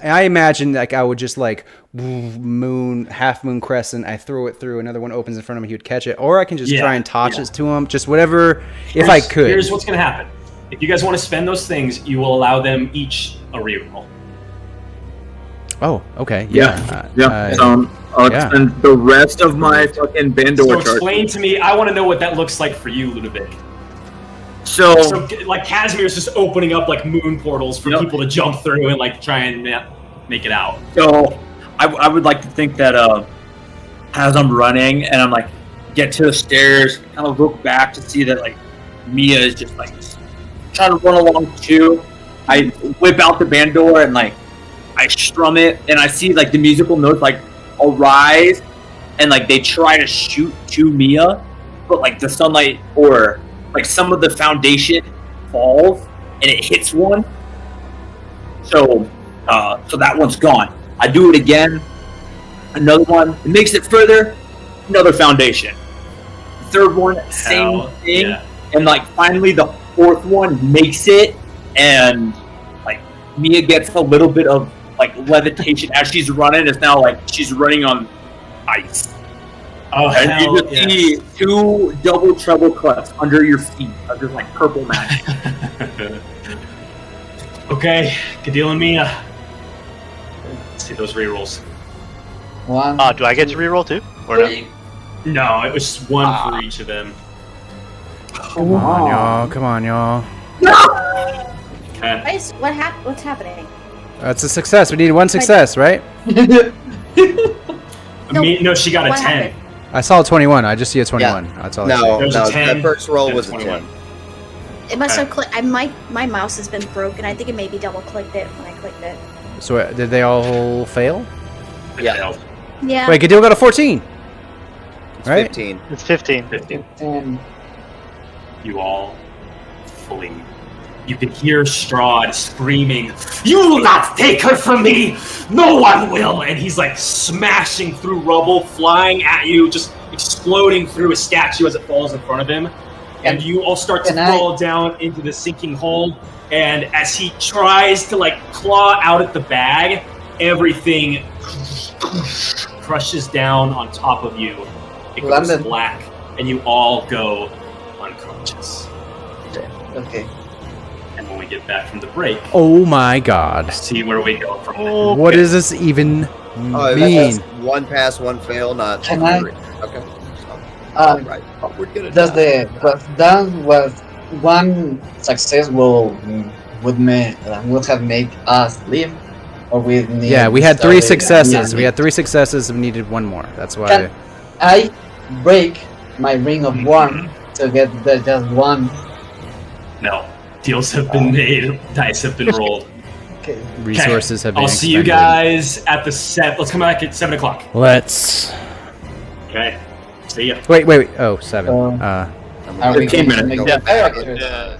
Speaker 7: I imagine like I would just like moon, half moon crescent. I throw it through, another one opens in front of him. He would catch it, or I can just try and toss it to him. Just whatever, if I could.
Speaker 1: Here's what's going to happen. If you guys want to spend those things, you will allow them each a reroll.
Speaker 7: Oh, okay,
Speaker 4: Yeah.
Speaker 7: yeah.
Speaker 4: I'll
Speaker 7: yeah.
Speaker 4: spend the rest of my fucking Bandor
Speaker 1: So
Speaker 4: charges.
Speaker 1: explain to me. I want to know what that looks like for you, Ludovic.
Speaker 4: So
Speaker 1: Like Casimir's just opening up like moon portals for
Speaker 4: Yep.
Speaker 1: people to jump through and like try and make it out.
Speaker 4: I would like to think that as I'm running and I'm like get to the stairs, kind of look back to see that like Mia is just like trying to run along too. I whip out the Bandor and like I strum it and I see like the musical notes like arise and like they try to shoot to Mia, but like the sunlight or like some of the foundation falls and it hits one. So that one's gone. I do it again. Another one. It makes it further. Another foundation. Third one, same
Speaker 1: Hell,
Speaker 4: thing.
Speaker 1: yeah.
Speaker 4: And like finally the 4th one makes it and like Mia gets a little bit of like levitation as she's running. It's now like she's running on ice.
Speaker 1: Oh,
Speaker 4: And
Speaker 1: hell,
Speaker 4: you just
Speaker 1: yes.
Speaker 4: see 2 double treble clefs under your feet of just like purple magic.
Speaker 1: Okay, Gadil and Mia. Let's see those rerolls.
Speaker 5: 1.
Speaker 6: Do I get to reroll too? Or no?
Speaker 1: No, it was 1 for each of them.
Speaker 7: Come on, y'all. Come on, y'all.
Speaker 1: Okay.
Speaker 2: What's happening?
Speaker 7: That's a success. We needed 1 success, right?
Speaker 1: No, she got a
Speaker 2: what
Speaker 1: 10.
Speaker 2: happened?
Speaker 7: I saw a 21. I just see a 21. That's all I see.
Speaker 3: No,
Speaker 1: There's a
Speaker 3: no,
Speaker 1: 10,
Speaker 3: that first roll
Speaker 1: and
Speaker 3: was a
Speaker 1: 21.
Speaker 3: 10.
Speaker 2: It must
Speaker 1: Okay.
Speaker 2: have clicked. My mouse has been broken. I think it maybe double clicked it when I clicked it.
Speaker 7: So did they all fail?
Speaker 3: Yeah.
Speaker 2: Yeah.
Speaker 7: Wait, Gadil got a 14.
Speaker 3: It's
Speaker 7: Right?
Speaker 3: 15.
Speaker 6: It's 15.
Speaker 1: 15.
Speaker 5: 10.
Speaker 1: You all flee. You can hear Strahd screaming, "You will not take her from me! No one will!" And he's like smashing through rubble, flying at you, just exploding through a statue as it falls in front of him. And you all start to
Speaker 5: Can I-
Speaker 1: fall down into the sinking hole. And as he tries to like claw out at the bag, everything crushes down on top of you. It goes
Speaker 5: London.
Speaker 1: black, and you all go unconscious.
Speaker 5: Okay.
Speaker 1: And when we get back from the break,
Speaker 7: Oh my god.
Speaker 1: see where we go from there.
Speaker 7: What does this even
Speaker 3: Oh,
Speaker 7: mean?
Speaker 3: that's 1 pass, 1 fail, not
Speaker 5: Can I-
Speaker 3: 3. Okay. Right. Oh, we're gonna
Speaker 5: Does
Speaker 3: die.
Speaker 5: that was 1 success would have made us leave, or we need?
Speaker 7: Yeah, we had 3
Speaker 5: started
Speaker 7: successes.
Speaker 5: immediately?
Speaker 7: We had 3 successes and we needed 1 more. That's why.
Speaker 5: Can I break my ring of warm to get just 1?
Speaker 1: No. Deals have been made, dice have been rolled.
Speaker 5: Okay.
Speaker 7: Resources have been
Speaker 1: I'll see you
Speaker 7: expended.
Speaker 1: guys at the set. Let's come back at 7 o'clock.
Speaker 7: Let's.
Speaker 1: Okay. See ya.
Speaker 7: Wait. Oh, 7.
Speaker 5: Are we
Speaker 4: 15
Speaker 5: going to
Speaker 4: minutes.
Speaker 5: make
Speaker 3: Yeah.
Speaker 5: the characters?
Speaker 6: Yeah.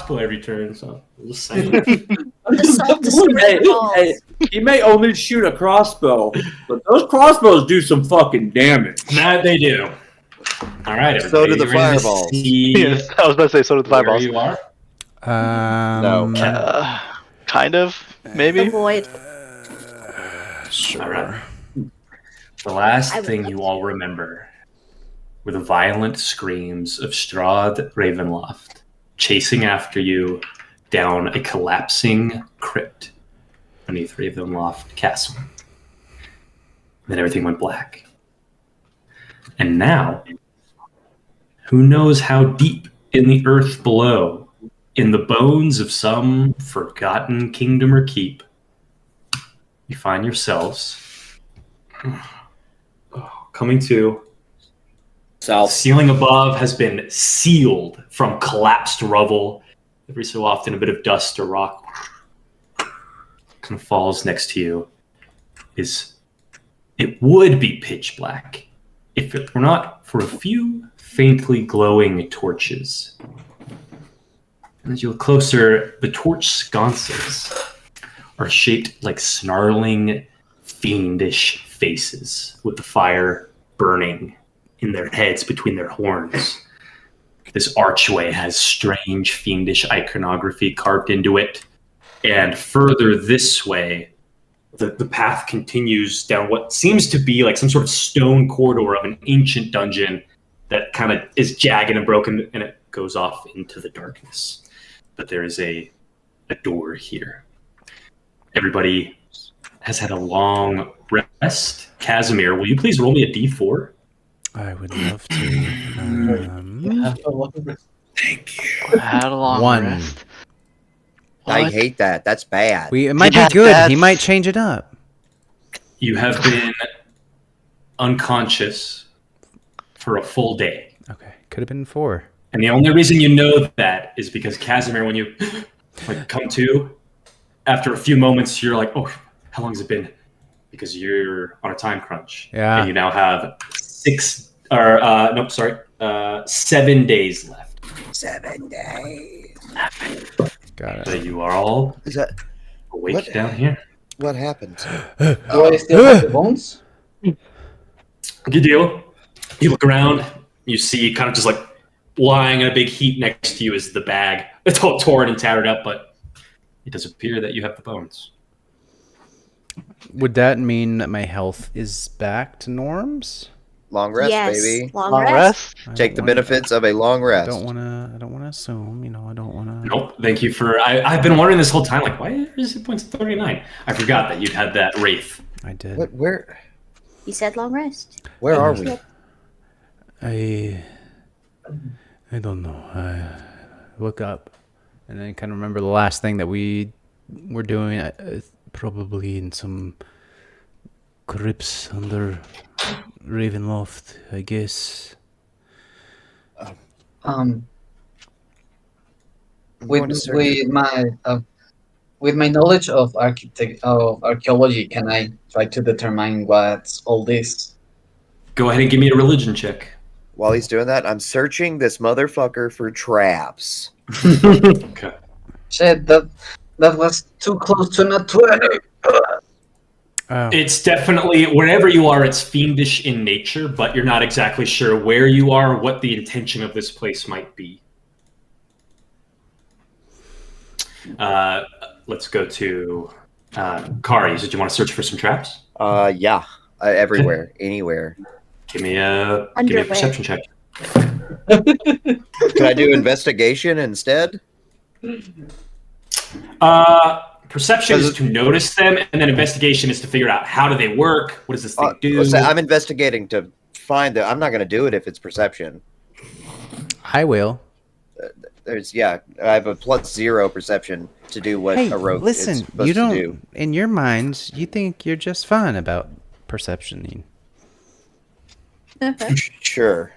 Speaker 1: crossbow every turn, so I'm just saying.
Speaker 4: Hey, he may only shoot a crossbow, but those crossbows do some fucking damage.
Speaker 1: That they do. All right, everybody.
Speaker 3: So do the
Speaker 1: you ready to
Speaker 3: fireballs.
Speaker 1: see
Speaker 6: Yes, I was about to say so did the
Speaker 1: where
Speaker 6: fireballs.
Speaker 1: you are?
Speaker 3: No.
Speaker 6: Kind of, maybe.
Speaker 8: The void.
Speaker 1: All right. The last
Speaker 2: I would
Speaker 1: thing
Speaker 2: love
Speaker 1: you
Speaker 2: to.
Speaker 1: all remember were the violent screams of Strahd Ravenloft chasing after you down a collapsing crypt beneath Ravenloft Castle. Then everything went black. And now, who knows how deep in the earth below, in the bones of some forgotten kingdom or keep, you find yourselves coming to. The
Speaker 4: South.
Speaker 1: ceiling above has been sealed from collapsed rubble. Every so often, a bit of dust or rock kind of falls next to you. It would be pitch black if it were not for a few faintly glowing torches. And as you look closer, the torch sconces are shaped like snarling, fiendish faces with the fire burning in their heads between their horns. This archway has strange, fiendish iconography carved into it. And further this way, the path continues down what seems to be like some sort of stone corridor of an ancient dungeon that kind of is jagged and broken, and it goes off into the darkness. But there is a door here. Everybody has had a long rest. Casimir, will you please roll me a d4?
Speaker 7: I would love to.
Speaker 6: I had a long
Speaker 7: One.
Speaker 6: rest.
Speaker 3: I
Speaker 6: What?
Speaker 3: hate that. That's bad.
Speaker 7: It might
Speaker 6: Yeah,
Speaker 7: be good. He
Speaker 6: that's-
Speaker 7: might change it up.
Speaker 1: You have been unconscious for a full day.
Speaker 7: Okay, could have been 4.
Speaker 1: And the only reason you know that is because Casimir, when you come to, after a few moments, you're like, oh, how long has it been? Because you're on a time crunch.
Speaker 7: Yeah.
Speaker 1: And you now have 7 days left.
Speaker 3: 7 days.
Speaker 7: Got
Speaker 1: So
Speaker 7: it.
Speaker 1: you are all
Speaker 3: Is that
Speaker 1: awake
Speaker 3: What?
Speaker 1: down here.
Speaker 3: what happened?
Speaker 5: Do I still have the bones?
Speaker 1: Good deal. You look around, you see kind of just like lying in a big heap next to you is the bag. It's all torn and tattered up, but it does appear that you have the bones.
Speaker 7: Would that mean that my health is back to norms?
Speaker 3: Long rest,
Speaker 8: yes.
Speaker 3: baby.
Speaker 8: Long,
Speaker 6: Long
Speaker 8: rest.
Speaker 6: rest?
Speaker 7: I
Speaker 3: Take
Speaker 7: don't
Speaker 3: the
Speaker 7: wanna-
Speaker 3: benefits of a long
Speaker 7: I
Speaker 3: rest.
Speaker 7: don't wanna assume. I don't wanna.
Speaker 1: Nope. Thank you for. I've been wondering this whole time, like, why is it points 39? I forgot that you'd had that wraith.
Speaker 7: I did.
Speaker 3: What, where
Speaker 8: He said long rest.
Speaker 3: where are we?
Speaker 7: I don't know. I look up, and then kind of remember the last thing that we were doing. Probably in some crypts under Ravenloft, I guess.
Speaker 3: I'm
Speaker 5: With
Speaker 3: going to search.
Speaker 5: with my knowledge of archaeology, can I try to determine what's all this?
Speaker 1: Go ahead and give me a religion check.
Speaker 3: While he's doing that, I'm searching this motherfucker for traps.
Speaker 1: Okay.
Speaker 5: Shit, that was too close to not 20.
Speaker 7: Oh,
Speaker 1: It's definitely wherever you are. It's fiendish in nature, but you're not exactly sure where you are, what the intention of this place might be. Let's go to Kari. Did you want to search for some traps?
Speaker 3: Yeah, everywhere, anywhere.
Speaker 1: Give me a
Speaker 8: Underwear.
Speaker 1: perception check.
Speaker 3: Can I do investigation instead?
Speaker 1: Perception is to notice them, and then investigation is to figure out how do they work. What does this thing do?
Speaker 3: So I'm investigating to find that. I'm not going to do it if it's perception.
Speaker 7: I will.
Speaker 3: I have a +0 perception to do what
Speaker 7: Hey,
Speaker 3: a rogue is
Speaker 7: listen.
Speaker 3: supposed
Speaker 7: You don't.
Speaker 3: to do.
Speaker 7: In your minds, you think you're just fine about perceptioning.
Speaker 3: Sure.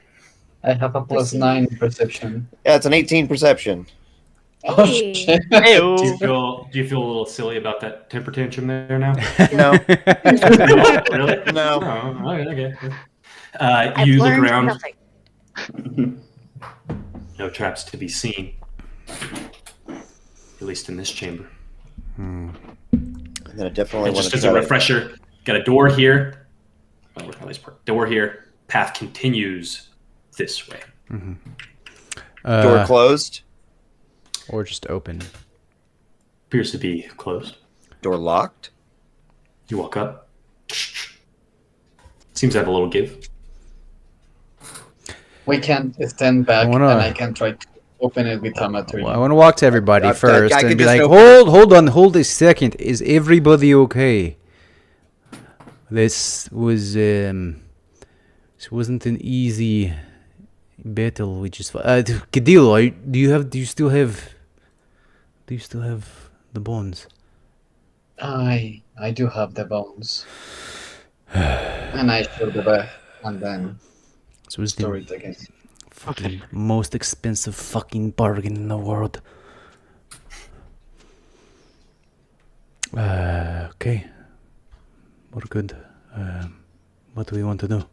Speaker 5: I have a +9 perception.
Speaker 3: Yeah, it's an 18 perception.
Speaker 5: Oh,
Speaker 8: Hey.
Speaker 5: shit.
Speaker 1: Do you
Speaker 6: Heyo.
Speaker 1: feel a little silly about that temper tantrum there now?
Speaker 3: No,
Speaker 1: No, really?
Speaker 3: no.
Speaker 1: Oh, okay.
Speaker 8: I've
Speaker 1: You look
Speaker 8: learned
Speaker 1: around.
Speaker 8: nothing.
Speaker 1: No traps to be seen. at least in this chamber.
Speaker 3: And then I definitely
Speaker 1: And
Speaker 3: want
Speaker 1: just
Speaker 3: to
Speaker 1: as a refresher, got a door here. Door here. Path continues this way.
Speaker 3: door closed,
Speaker 7: Or just open.
Speaker 1: Appears to be closed.
Speaker 3: door locked.
Speaker 1: You walk up. Seems to have a little give.
Speaker 5: We can stand back,
Speaker 7: wanna-
Speaker 5: and I can try to open it with Hamatori.
Speaker 7: Well, I want to walk to everybody first
Speaker 3: I
Speaker 7: and
Speaker 3: can
Speaker 7: be
Speaker 3: just
Speaker 7: like,
Speaker 3: open-
Speaker 7: hold a second. Is everybody okay? This wasn't an easy battle. We just Kadil, do you still have the bones?
Speaker 5: I do have the bones. And I show the back, and then
Speaker 7: So it's
Speaker 5: store
Speaker 7: the
Speaker 5: it again.
Speaker 7: fucking most expensive fucking bargain in the world. Okay. We're good. What do we want to do?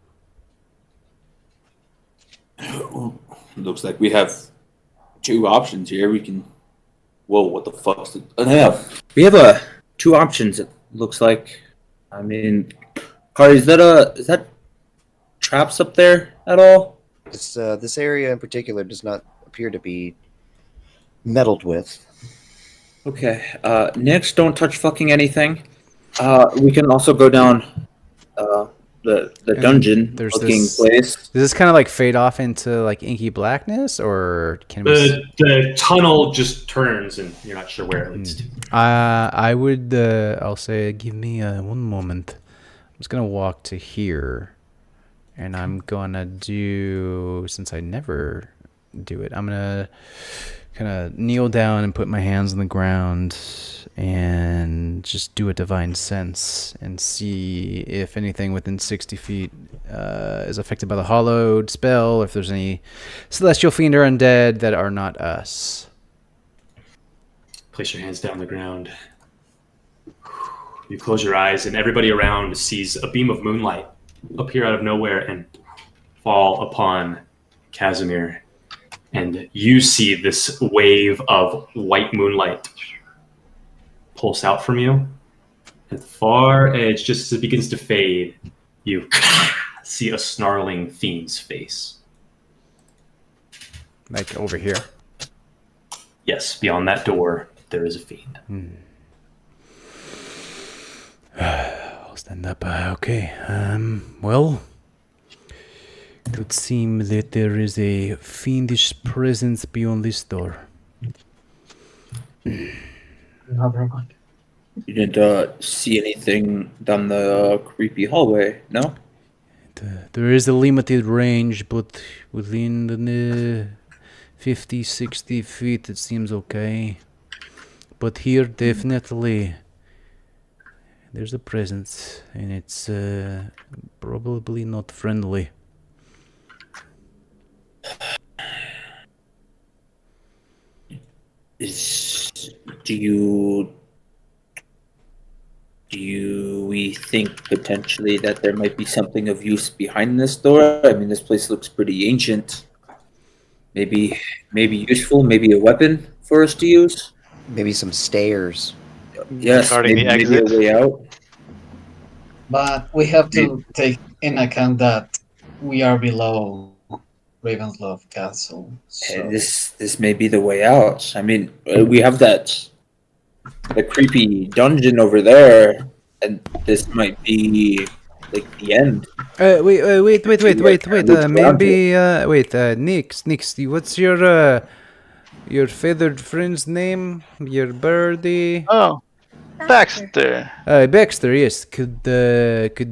Speaker 4: Looks like we have two options here. We can. Whoa! What the fuck's the? Yeah, we have two options. It looks like. I mean, Kari, is that traps up there at all?
Speaker 3: This area in particular does not appear to be meddled with.
Speaker 4: Okay. Next, don't touch fucking anything. We can also go down the
Speaker 7: And
Speaker 4: dungeon
Speaker 7: there's
Speaker 4: looking
Speaker 7: this-
Speaker 4: place.
Speaker 7: Does this kind of like fade off into like inky blackness, or can we?
Speaker 1: The tunnel just turns, and you're not sure where it leads to.
Speaker 7: I would. I'll say, give me one moment. I'm just gonna walk to here, and I'm gonna do. Since I never do it, I'm gonna kind of kneel down and put my hands on the ground and just do a divine sense and see if anything within 60 feet is affected by the hallowed spell, or if there's any celestial fiend or undead that are not us.
Speaker 1: Place your hands down on the ground. You close your eyes, and everybody around sees a beam of moonlight appear out of nowhere and fall upon Casimir. And you see this wave of white moonlight pulse out from you. At the far edge, just as it begins to fade, you see a snarling fiend's face.
Speaker 7: Like over here.
Speaker 1: Yes, beyond that door, there is a fiend.
Speaker 7: I'll stand up. Okay. Well, it would seem that there is a fiendish presence beyond this door.
Speaker 5: Never mind.
Speaker 4: You didn't see anything down the creepy hallway, no?
Speaker 7: There is a limited range, but within the 50, 60 feet, it seems okay. But here, definitely, there's a presence, and it's probably not friendly.
Speaker 4: Do we think potentially that there might be something of use behind this door? I mean, this place looks pretty ancient. Maybe useful, maybe a weapon for us to use?
Speaker 3: Maybe some stairs.
Speaker 4: Yes,
Speaker 6: Guarding the
Speaker 4: maybe
Speaker 6: exit.
Speaker 4: a way out.
Speaker 5: But we have to take in account that we are below Ravensloft Castle. So
Speaker 4: This may be the way out. I mean, we have the creepy dungeon over there, and this might be like the end.
Speaker 7: Wait,
Speaker 4: Look around
Speaker 7: maybe, Nix, what's your feathered friend's name? Your birdie?
Speaker 6: Oh, Baxter.
Speaker 7: Baxter, yes. Could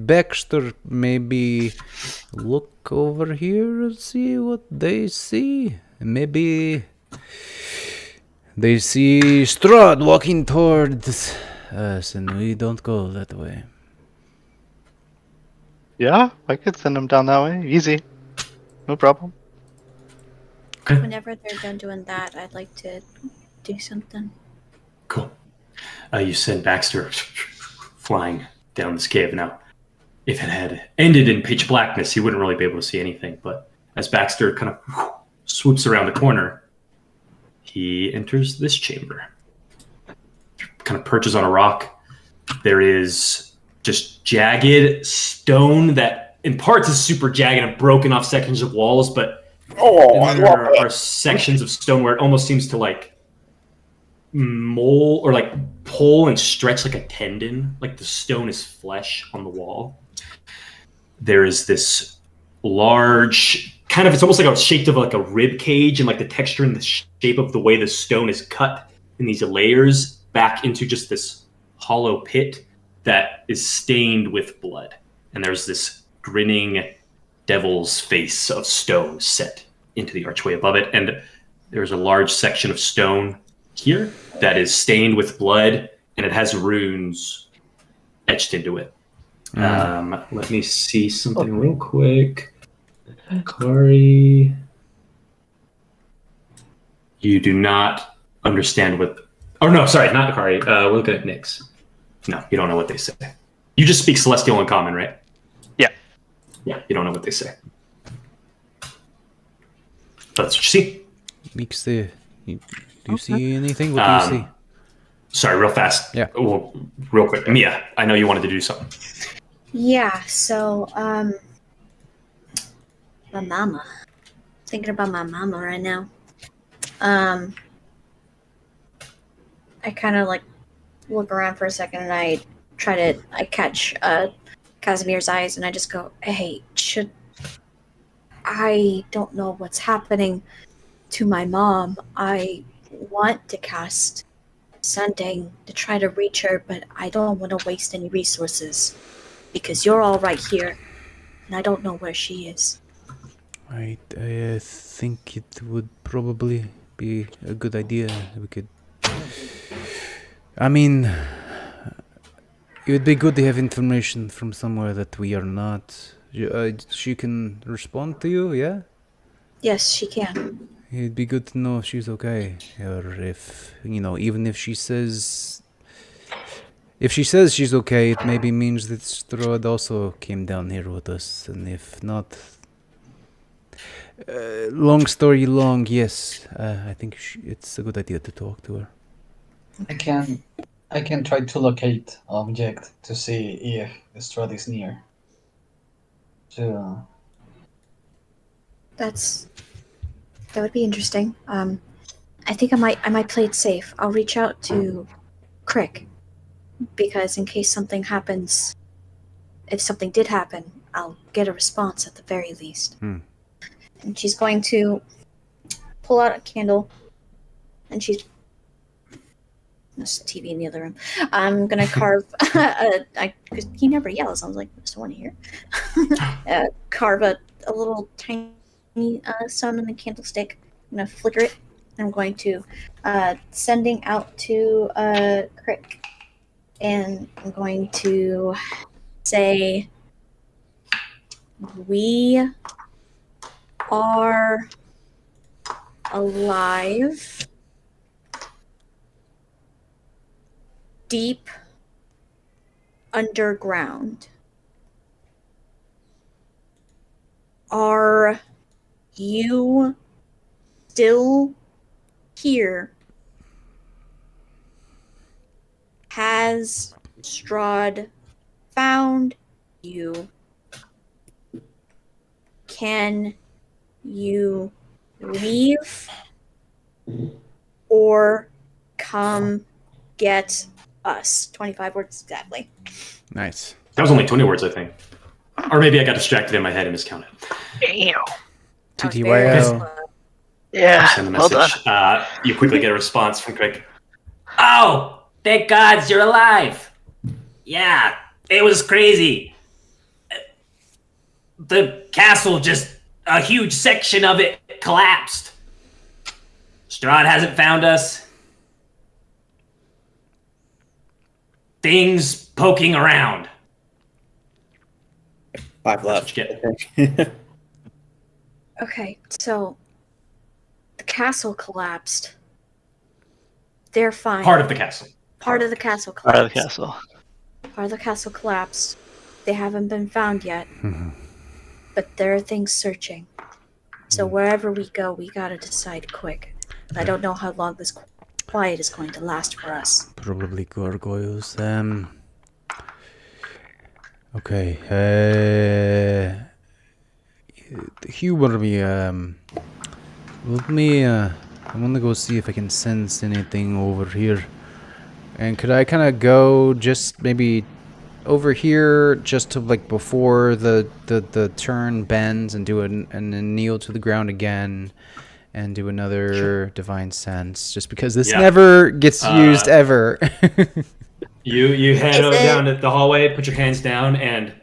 Speaker 7: Baxter maybe look over here and see what they see? Maybe they see Strahd walking towards us, and we don't go that way.
Speaker 6: Yeah, I could send him down that way. Easy. No problem.
Speaker 8: Whenever they're done doing that, I'd like to do something.
Speaker 1: Cool. You send Baxter flying down this cave. Now, if it had ended in pitch blackness, he wouldn't really be able to see anything. But as Baxter kind of swoops around the corner, he enters this chamber. kind of perches on a rock. There is just jagged stone that in parts is super jagged and broken off sections of walls, but there are sections of stone where it almost seems to like mold or like pull and stretch like a tendon, like the stone is flesh on the wall. There is this large kind of, it's almost like a shaped of like a rib cage, and like the texture and the shape of the way the stone is cut in these layers back into just this hollow pit that is stained with blood. And there's this grinning devil's face of stone set into the archway above it. And there's a large section of stone here that is stained with blood, and it has runes etched into it. Let me see something real quick. Kari, you do not understand what... Oh, no, sorry, not Kari. We're looking at Nyx. No, you don't know what they say. You just speak Celestial and Common, right?
Speaker 6: Yeah.
Speaker 1: Yeah, you don't know what they say. That's what you see.
Speaker 7: Nyx, do you see anything? What do you see?
Speaker 1: Sorry, real fast.
Speaker 7: Yeah.
Speaker 1: Well, real quick. Mia, I know you wanted to do something.
Speaker 8: Yeah, so, my mama. Thinking about my mama right now. I kind of like look around for a second and I catch Casimir's eyes and I just go, hey, I don't know what's happening to my mom. I want to cast Sending to try to reach her, but I don't want to waste any resources because you're all right here and I don't know where she is.
Speaker 7: I think it would probably be a good idea. We could... I mean, it would be good to have information from somewhere that we are not. She can respond to you, yeah?
Speaker 8: Yes, she can.
Speaker 7: It'd be good to know if she's okay, or if, even if she says... If she says she's okay, it maybe means that Strahd also came down here with us, and if not... long story long, yes, I think it's a good idea to talk to her.
Speaker 5: I can try to locate object to see if Strahd is near.
Speaker 8: That would be interesting. I think I might play it safe. I'll reach out to Crick because in case something happens, if something did happen, I'll get a response at the very least. And she's going to pull out a candle, and there's a TV in the other room. I'm gonna carve because he never yells. I was like, I just want to hear. Carve a little tiny sun in the candlestick. I'm gonna flicker it. I'm going to sending out to Crick, and I'm going to say, we are alive deep underground. Are you still here? Has Strahd found you? Can you leave or come get us? 25 words exactly.
Speaker 7: Nice.
Speaker 1: That was only 20 words, I think. Or maybe I got distracted in my head and miscounted.
Speaker 6: Damn.
Speaker 7: TTYL.
Speaker 6: Yeah.
Speaker 1: Send the
Speaker 6: Well
Speaker 1: message.
Speaker 6: done.
Speaker 1: You quickly get a response from Craig.
Speaker 9: Oh, thank gods you're alive. Yeah, it was crazy. The castle, just a huge section of it collapsed. Strahd hasn't found us. Things poking around.
Speaker 4: 5 left.
Speaker 1: That's what you get.
Speaker 8: Okay, so the castle collapsed. They're fine.
Speaker 1: Part of the castle.
Speaker 8: Part of the castle
Speaker 6: Part
Speaker 8: collapsed.
Speaker 6: of the castle.
Speaker 8: Part of the castle collapsed. They haven't been found yet. But there are things searching. So wherever we go, we gotta decide quick. I don't know how long this quiet is going to last for us.
Speaker 7: Probably gargoyles. Okay. Humor me. Let me. I want to go see if I can sense anything over here. And could I kind of go just maybe over here, just to like before the turn bends, and do and then kneel to the ground again, and do another divine sense, just because this never gets used ever.
Speaker 1: You head
Speaker 2: Is it-
Speaker 1: down to the hallway, put your hands down, and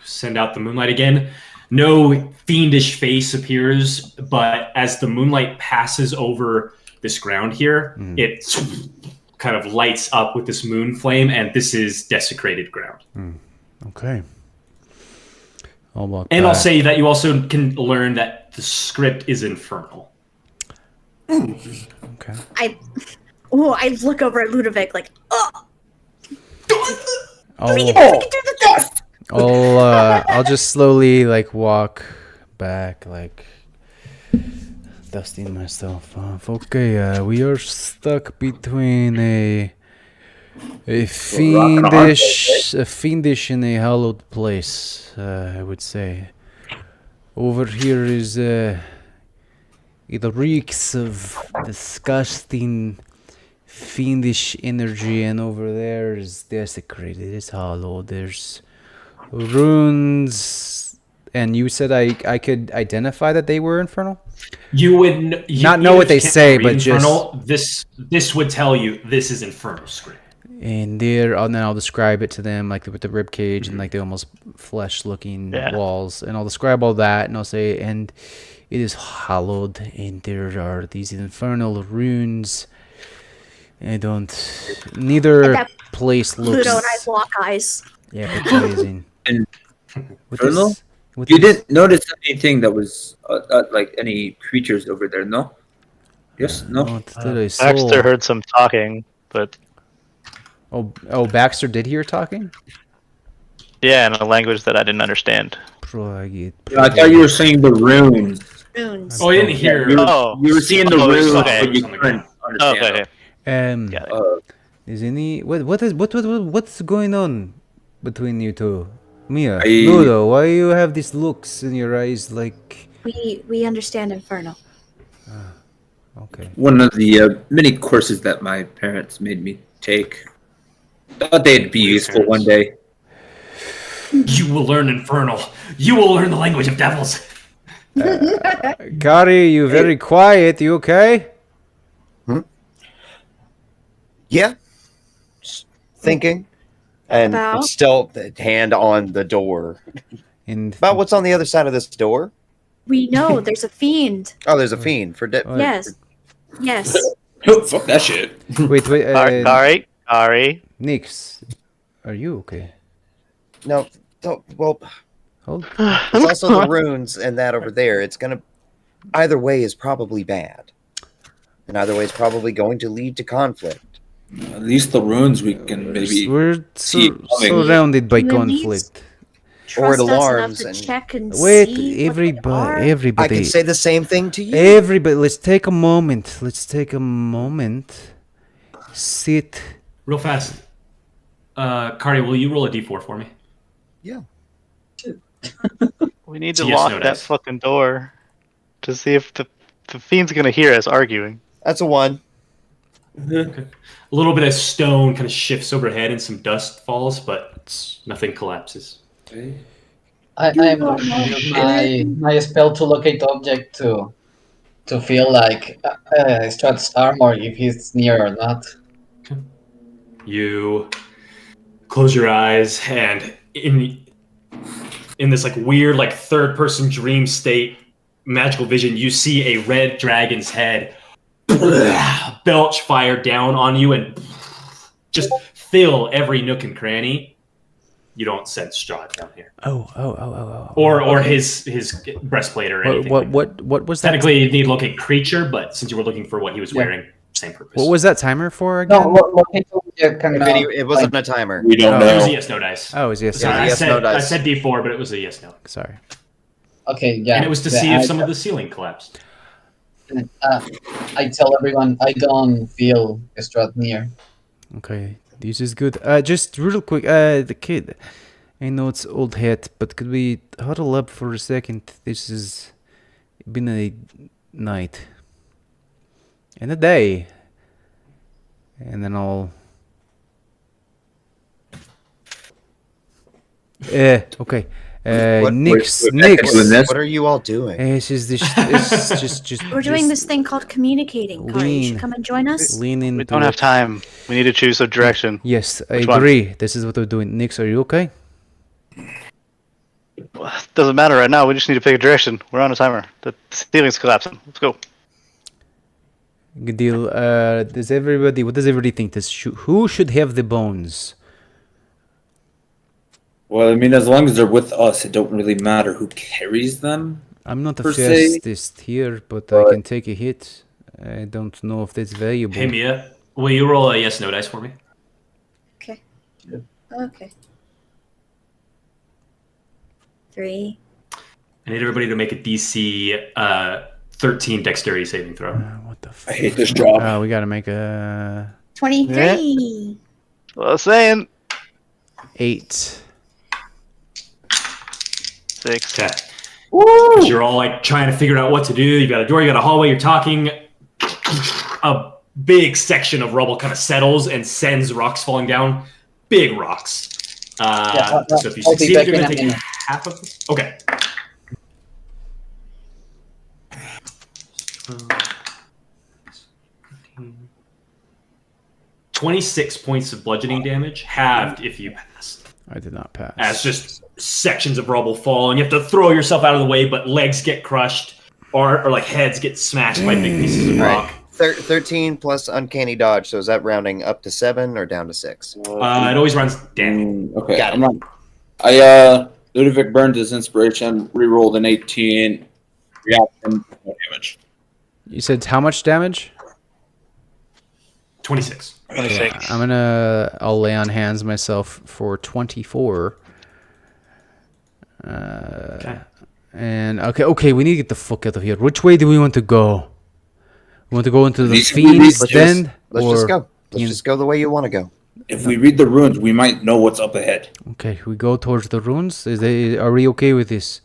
Speaker 1: send out the moonlight again. No fiendish face appears, but as the moonlight passes over this ground here, it kind of lights up with this moon flame, and this is desecrated ground.
Speaker 7: Okay. I'll walk
Speaker 1: And I'll
Speaker 7: back.
Speaker 1: say that you also can learn that the script is infernal.
Speaker 7: Okay.
Speaker 8: I look over at Ludovic like, oh,
Speaker 7: I'll just slowly like walk back, like dusting myself off. Okay, we are stuck between a fiendish and a hallowed place. I would say. Over here is it reeks of disgusting fiendish energy, and over there is desecrated. It's hollow. There's runes, and you said I could identify that they were infernal.
Speaker 1: You would
Speaker 7: Not know what they say, but
Speaker 1: infernal, this would tell you this is infernal script.
Speaker 7: And there, and then I'll describe it to them, like with the rib cage and like the almost flesh-looking walls, and I'll describe all that, and I'll say, and it is hollowed, and there are these infernal runes. Neither place looks.
Speaker 8: Ludo and I lock eyes.
Speaker 7: Yeah, amazing.
Speaker 4: And
Speaker 7: With
Speaker 4: infernal?
Speaker 7: this- with
Speaker 4: You
Speaker 7: this-
Speaker 4: didn't notice anything that was like any creatures over there, no? Yes, no.
Speaker 7: What did I saw?
Speaker 6: Baxter heard some talking, but
Speaker 7: Oh, Baxter did hear talking?
Speaker 6: yeah, in a language that I didn't understand.
Speaker 7: Probably.
Speaker 4: I thought you were saying the runes.
Speaker 8: Runes.
Speaker 1: Oh, I didn't hear.
Speaker 4: You were,
Speaker 6: Oh.
Speaker 4: you were seeing the
Speaker 6: Oh,
Speaker 4: runes,
Speaker 6: okay.
Speaker 4: but you couldn't understand.
Speaker 6: Okay.
Speaker 4: them.
Speaker 6: Got it.
Speaker 7: Is any what's going on between you two? Mia,
Speaker 4: I-
Speaker 7: Ludo, why you have these looks in your eyes like?
Speaker 8: We understand Inferno.
Speaker 7: Okay.
Speaker 4: One of the many courses that my parents made me take. Thought they'd be useful one day.
Speaker 9: You will learn infernal. You will learn the language of devils.
Speaker 7: Kari, you very quiet. You okay?
Speaker 3: Yeah. Just thinking. And
Speaker 8: About?
Speaker 3: still hand on the door.
Speaker 7: And
Speaker 3: About what's on the other side of this door?
Speaker 8: We know there's a fiend.
Speaker 3: Oh, there's a fiend for
Speaker 8: Yes. Yes.
Speaker 4: Fuck that shit.
Speaker 7: wait,
Speaker 6: Ari.
Speaker 7: Nix, are you okay?
Speaker 3: No, don't, well,
Speaker 7: Hold.
Speaker 3: there's also the runes and that over there. It's gonna. Either way is probably bad, and either way is probably going to lead to conflict.
Speaker 4: At least the runes we can maybe.
Speaker 7: We're
Speaker 4: see it coming.
Speaker 7: surrounded by
Speaker 8: You at least
Speaker 7: conflict.
Speaker 3: Or it
Speaker 8: Trust us enough
Speaker 3: alarms
Speaker 8: to
Speaker 3: and-
Speaker 8: check and see
Speaker 7: Wait,
Speaker 8: what they are.
Speaker 7: everybody.
Speaker 3: I can say the same thing to you.
Speaker 7: Everybody, let's take a moment. Sit.
Speaker 1: Real fast. Cardi, will you roll a d4 for me?
Speaker 3: Yeah.
Speaker 6: We need
Speaker 1: It's
Speaker 6: to
Speaker 1: a yes,
Speaker 6: lock
Speaker 1: no
Speaker 6: that
Speaker 1: dice.
Speaker 6: fucking door to see if the fiend's gonna hear us arguing.
Speaker 3: That's a 1.
Speaker 1: A little bit of stone kind of shifts overhead and some dust falls, but nothing collapses.
Speaker 5: I'm going to use my spell to locate object to feel like Strahd's armor if he's near or not.
Speaker 1: You close your eyes, and in this like weird like third person dream state magical vision, you see a red dragon's head belch fire down on you and just fill every nook and cranny. You don't sense Strahd down here,
Speaker 7: Oh.
Speaker 1: or his breastplate or anything.
Speaker 7: What was that?
Speaker 1: Technically, you need to locate creature, but since you were looking for what he was
Speaker 5: Yeah.
Speaker 1: wearing, same purpose.
Speaker 7: What was that timer for again?
Speaker 5: No, locate object can
Speaker 3: It wasn't a timer.
Speaker 4: We don't
Speaker 7: Oh.
Speaker 1: It was a
Speaker 4: know.
Speaker 1: yes no dice.
Speaker 7: Oh, it was yes.
Speaker 1: Sorry,
Speaker 3: Yeah,
Speaker 1: I
Speaker 3: yes,
Speaker 1: said
Speaker 3: no dice.
Speaker 1: I said D4, but it was a yes no.
Speaker 7: Sorry.
Speaker 5: Okay, yeah.
Speaker 1: And it was to see if some of the ceiling collapsed.
Speaker 5: I tell everyone I don't feel Strahd near.
Speaker 7: Okay, this is good. Just real quick, the kid. I know it's old hat, but could we huddle up for a second? This has been a night and a day, and then I'll. Okay.
Speaker 3: What-
Speaker 7: Nix.
Speaker 3: What are you all doing?
Speaker 7: It's just.
Speaker 8: We're doing this thing called communicating. Kari, you
Speaker 7: Lean.
Speaker 8: should come and join us.
Speaker 7: Lean into
Speaker 6: We don't have
Speaker 7: it.
Speaker 6: time. We need to choose a direction.
Speaker 7: Yes, I
Speaker 6: Which one?
Speaker 7: agree. This is what we're doing. Nix, are you okay?
Speaker 6: Doesn't matter right now. We just need to pick a direction. We're on a timer. The ceiling's collapsing. Let's go.
Speaker 7: Good deal. What does everybody think? Who should have the bones?
Speaker 4: Well, I mean, as long as they're with us, it don't really matter who carries them.
Speaker 7: I'm not the
Speaker 4: Per se,
Speaker 7: fastest here, but I can take a hit. I don't know if that's valuable.
Speaker 1: Hey Mia, will you roll a yes/no dice for me?
Speaker 8: Okay. Okay. 3.
Speaker 1: I need everybody to make a DC 13 dexterity saving throw.
Speaker 7: What the
Speaker 4: I hate this job.
Speaker 7: we gotta make a
Speaker 8: 23.
Speaker 6: Well, I was saying
Speaker 7: 8.
Speaker 6: 6.
Speaker 1: Okay. As you're all like trying to figure out what to do. You got a door, you got a hallway, you're talking. A big section of rubble kind of settles and sends rocks falling down. Big rocks. So if you
Speaker 5: I'll be
Speaker 1: succeed,
Speaker 5: back
Speaker 1: you're
Speaker 5: in
Speaker 1: going
Speaker 5: a
Speaker 1: to take
Speaker 5: minute.
Speaker 1: half of this. Okay. 26 points of bludgeoning damage, halved if you pass.
Speaker 7: I did not pass.
Speaker 1: As just sections of rubble fall, and you have to throw yourself out of the way, but legs get crushed, or like heads get smashed by big pieces of rock.
Speaker 3: 13 plus uncanny dodge. So is that rounding up to 7 or down to 6?
Speaker 1: It always runs down.
Speaker 4: Okay,
Speaker 3: Got it.
Speaker 4: I'm not. Ludovic burned his inspiration, rerolled an 18, reaction, no damage.
Speaker 7: You said how much damage?
Speaker 1: 26.
Speaker 6: 26.
Speaker 7: I'll lay on hands myself for 24.
Speaker 1: Okay.
Speaker 7: And okay, we need to get the fuck out of here. Which way do we want to go? We want to go into the
Speaker 4: Let's
Speaker 7: Fiend's
Speaker 4: just-
Speaker 7: Den?
Speaker 3: Let's
Speaker 7: or-
Speaker 3: just go. Let's just go the way you want to go.
Speaker 4: If we read the runes, we might know what's up ahead.
Speaker 7: Okay, we go towards the ruins. Are we okay with this?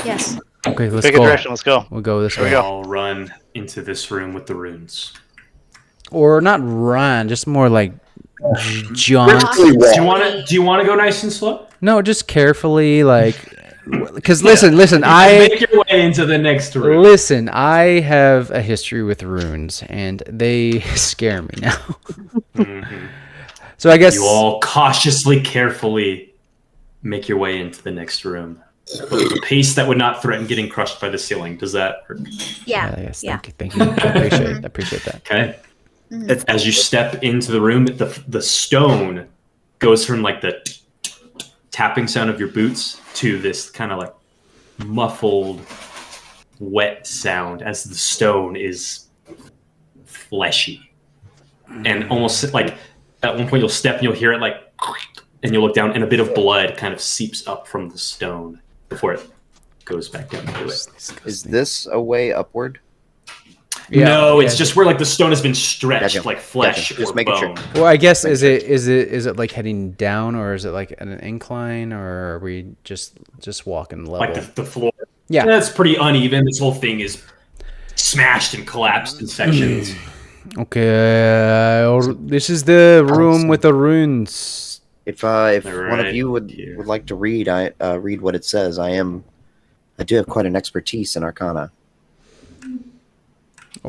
Speaker 8: Yes.
Speaker 7: Okay, let's
Speaker 6: Pick a
Speaker 7: go.
Speaker 6: direction. Let's go.
Speaker 7: We'll go this
Speaker 6: Here we
Speaker 7: way.
Speaker 6: go.
Speaker 1: I'll run into this room with the runes.
Speaker 7: Or not run, just more like jaunt.
Speaker 4: Briskly
Speaker 1: Do
Speaker 4: walk.
Speaker 1: you want to go nice and slow?
Speaker 7: No, just carefully, like, because listen,
Speaker 1: Make your way into the next room.
Speaker 7: Listen, I have a history with runes, and they scare me now.
Speaker 1: Mhm.
Speaker 7: So I guess
Speaker 1: You all cautiously, carefully make your way into the next room. But with a pace that would not threaten getting crushed by the ceiling. Does that work?
Speaker 8: Yeah.
Speaker 7: yes,
Speaker 8: Yeah.
Speaker 7: thank you. I appreciate that.
Speaker 1: Okay.
Speaker 8: Mhm.
Speaker 1: As you step into the room, the stone goes from like the tapping sound of your boots to this kind of like muffled, wet sound as the stone is fleshy. And almost like at one point you'll step and you'll hear it like, and you'll look down and a bit of blood kind of seeps up from the stone before it goes back down to it.
Speaker 3: Is this a way upward?
Speaker 1: No, it's
Speaker 7: yeah.
Speaker 1: just where like the stone has been stretched
Speaker 3: Gotcha.
Speaker 1: like flesh
Speaker 3: Gotcha. Just
Speaker 1: or
Speaker 3: making
Speaker 1: bone.
Speaker 3: sure.
Speaker 7: Well, I guess is it like heading down, or is it like an incline, or are we just walking level?
Speaker 1: Like the floor.
Speaker 7: Yeah.
Speaker 1: It's pretty uneven. This whole thing is smashed and collapsed in sections.
Speaker 7: Okay, this is the room with the runes.
Speaker 3: If one of
Speaker 1: Right
Speaker 3: you would
Speaker 1: here.
Speaker 3: like to read, read what it says. I do have quite an expertise in Arcana.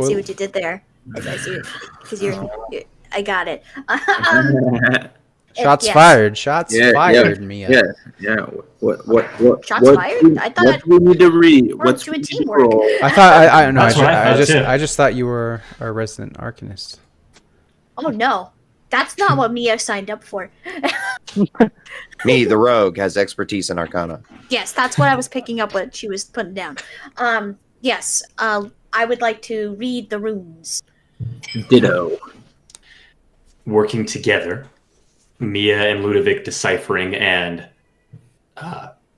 Speaker 8: See what you did there. I see because I got it.
Speaker 7: Shots
Speaker 8: Yes.
Speaker 7: fired. Shots
Speaker 4: Yeah,
Speaker 7: fired, Mia.
Speaker 4: Yeah. What?
Speaker 8: Shots
Speaker 4: what
Speaker 8: fired?
Speaker 4: do-
Speaker 8: I thought
Speaker 4: What do we need to read?
Speaker 8: we're
Speaker 4: What's
Speaker 8: doing
Speaker 4: we need to
Speaker 8: teamwork.
Speaker 4: roll?
Speaker 7: I thought I no,
Speaker 1: That's what I thought, too.
Speaker 7: I just thought you were a resident arcanist.
Speaker 8: Oh no, that's not what Mia signed up for.
Speaker 3: Me, the rogue, has expertise in Arcana.
Speaker 8: Yes, that's what I was picking up. What she was putting down. Yes. I would like to read the runes.
Speaker 4: Ditto.
Speaker 1: Working together, Mia and Ludovic deciphering and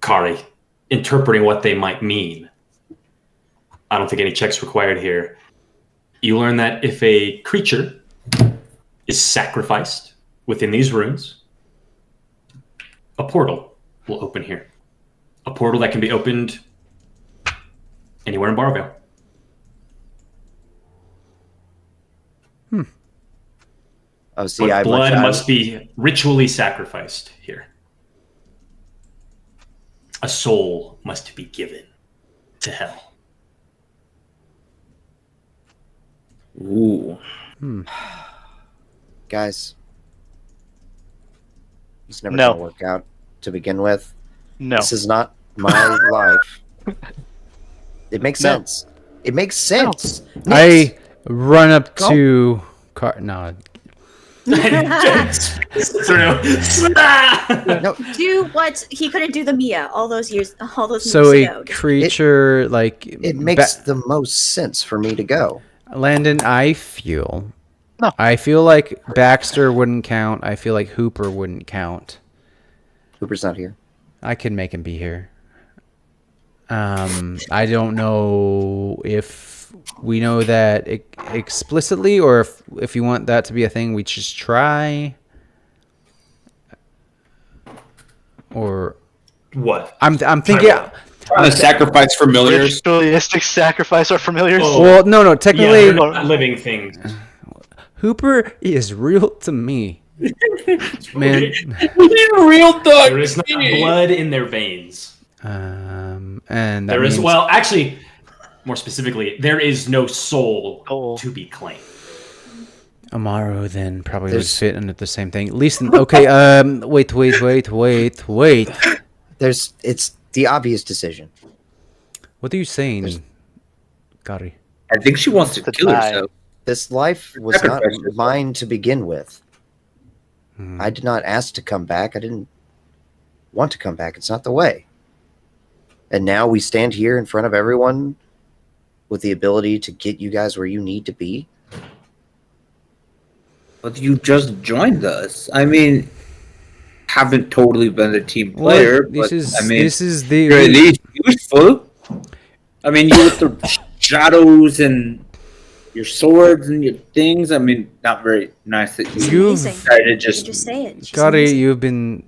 Speaker 1: Kari interpreting what they might mean. I don't think any checks required here. You learn that if a creature is sacrificed within these runes, a portal will open here. A portal that can be opened anywhere in Barvale.
Speaker 3: Oh, see,
Speaker 1: But blood must be ritually sacrificed here. A soul must be given to hell.
Speaker 4: Ooh.
Speaker 3: Guys, it's never
Speaker 6: No.
Speaker 3: gonna work out to begin with.
Speaker 6: No.
Speaker 3: This is not my life. It makes
Speaker 6: No.
Speaker 3: sense. It makes sense.
Speaker 7: I run up
Speaker 3: Go.
Speaker 7: to no.
Speaker 3: No,
Speaker 8: Do what he couldn't do the Mia all those years
Speaker 7: So
Speaker 8: moves
Speaker 7: a
Speaker 8: ago.
Speaker 7: creature like
Speaker 3: it makes the most sense for me to go.
Speaker 7: Landon, I feel
Speaker 6: No.
Speaker 7: like Baxter wouldn't count. I feel like Hooper wouldn't count.
Speaker 3: Hooper's not here.
Speaker 7: I can make him be here. I don't know if we know that explicitly, or if you want that to be a thing, we just try. Or
Speaker 1: What?
Speaker 7: I'm thinking.
Speaker 4: Trying to sacrifice familiars.
Speaker 6: Ritualistic sacrifice our familiars.
Speaker 1: Oh.
Speaker 7: Well, no,
Speaker 1: Yeah,
Speaker 7: technically,
Speaker 1: they're not living things.
Speaker 7: Hooper is real to me. Man,
Speaker 4: Real dog.
Speaker 1: There is not blood in their veins.
Speaker 7: and that
Speaker 1: There is,
Speaker 7: means-
Speaker 1: well, actually, more specifically, there is no soul to be claimed.
Speaker 7: Amaro then probably would
Speaker 3: There's-
Speaker 7: fit under the same thing. At least, okay. Wait.
Speaker 3: It's the obvious decision.
Speaker 7: What are you saying, Gary?
Speaker 4: I think she wants to
Speaker 6: To
Speaker 4: kill
Speaker 6: die.
Speaker 4: herself.
Speaker 3: This life was not
Speaker 4: Sacrifice yourself.
Speaker 3: mine to begin with.
Speaker 7: Hmm.
Speaker 3: I did not ask to come back. I didn't want to come back. It's not the way. And now we stand here in front of everyone with the ability to get you guys where you need to be.
Speaker 4: But you just joined us. I mean, haven't totally been a team
Speaker 7: Well,
Speaker 4: player,
Speaker 7: this
Speaker 4: but
Speaker 7: is
Speaker 4: I mean,
Speaker 7: this is
Speaker 4: you're at
Speaker 7: the
Speaker 4: least useful. I mean, you with the shadows and your swords and your things. I mean, not very nice that you
Speaker 7: You've-
Speaker 4: decided to
Speaker 8: You
Speaker 4: just.
Speaker 8: just say it. Just
Speaker 7: Gary.
Speaker 8: say it.
Speaker 7: You've been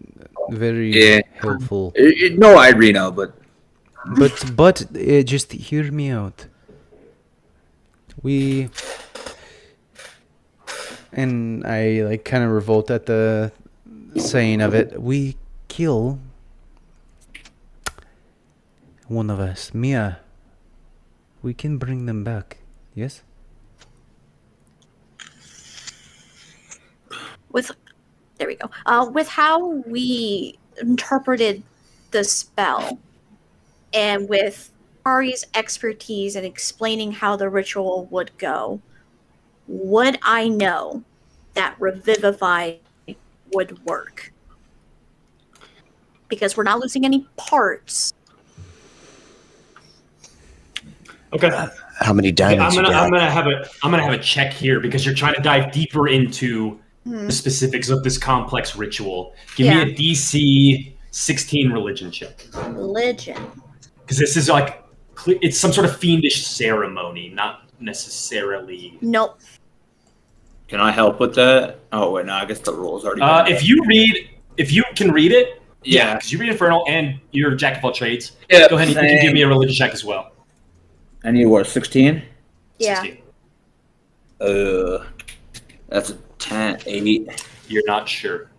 Speaker 7: very
Speaker 4: Yeah.
Speaker 7: helpful,
Speaker 4: No, Irina, but
Speaker 7: but just hear me out. And I like kind of revolt at the saying of it. We kill one of us, Mia. We can bring them back. Yes.
Speaker 8: There we go. With how we interpreted the spell, and with Ari's expertise in explaining how the ritual would go, would I know that Revivify would work? Because we're not losing any parts.
Speaker 1: Okay.
Speaker 3: How many
Speaker 1: I'm
Speaker 3: diamonds you got?
Speaker 1: gonna have a check here because you're trying to dive deeper into the specifics of this complex ritual. Give
Speaker 8: Yeah.
Speaker 1: me a DC 16 religion check.
Speaker 8: Religion.
Speaker 1: Because this is like, it's some sort of fiendish ceremony, not necessarily.
Speaker 8: Nope.
Speaker 4: can I help with that? Oh wait, no, I guess the rules already. been
Speaker 1: If you can read it,
Speaker 4: Yeah.
Speaker 1: because you read Infernal and you're Jack of all trades,
Speaker 4: Yeah,
Speaker 1: go ahead and you can give me a religion check as well.
Speaker 4: I need what, 16?
Speaker 8: Yeah.
Speaker 1: 16.
Speaker 4: That's a 10, 8.
Speaker 1: You're not sure.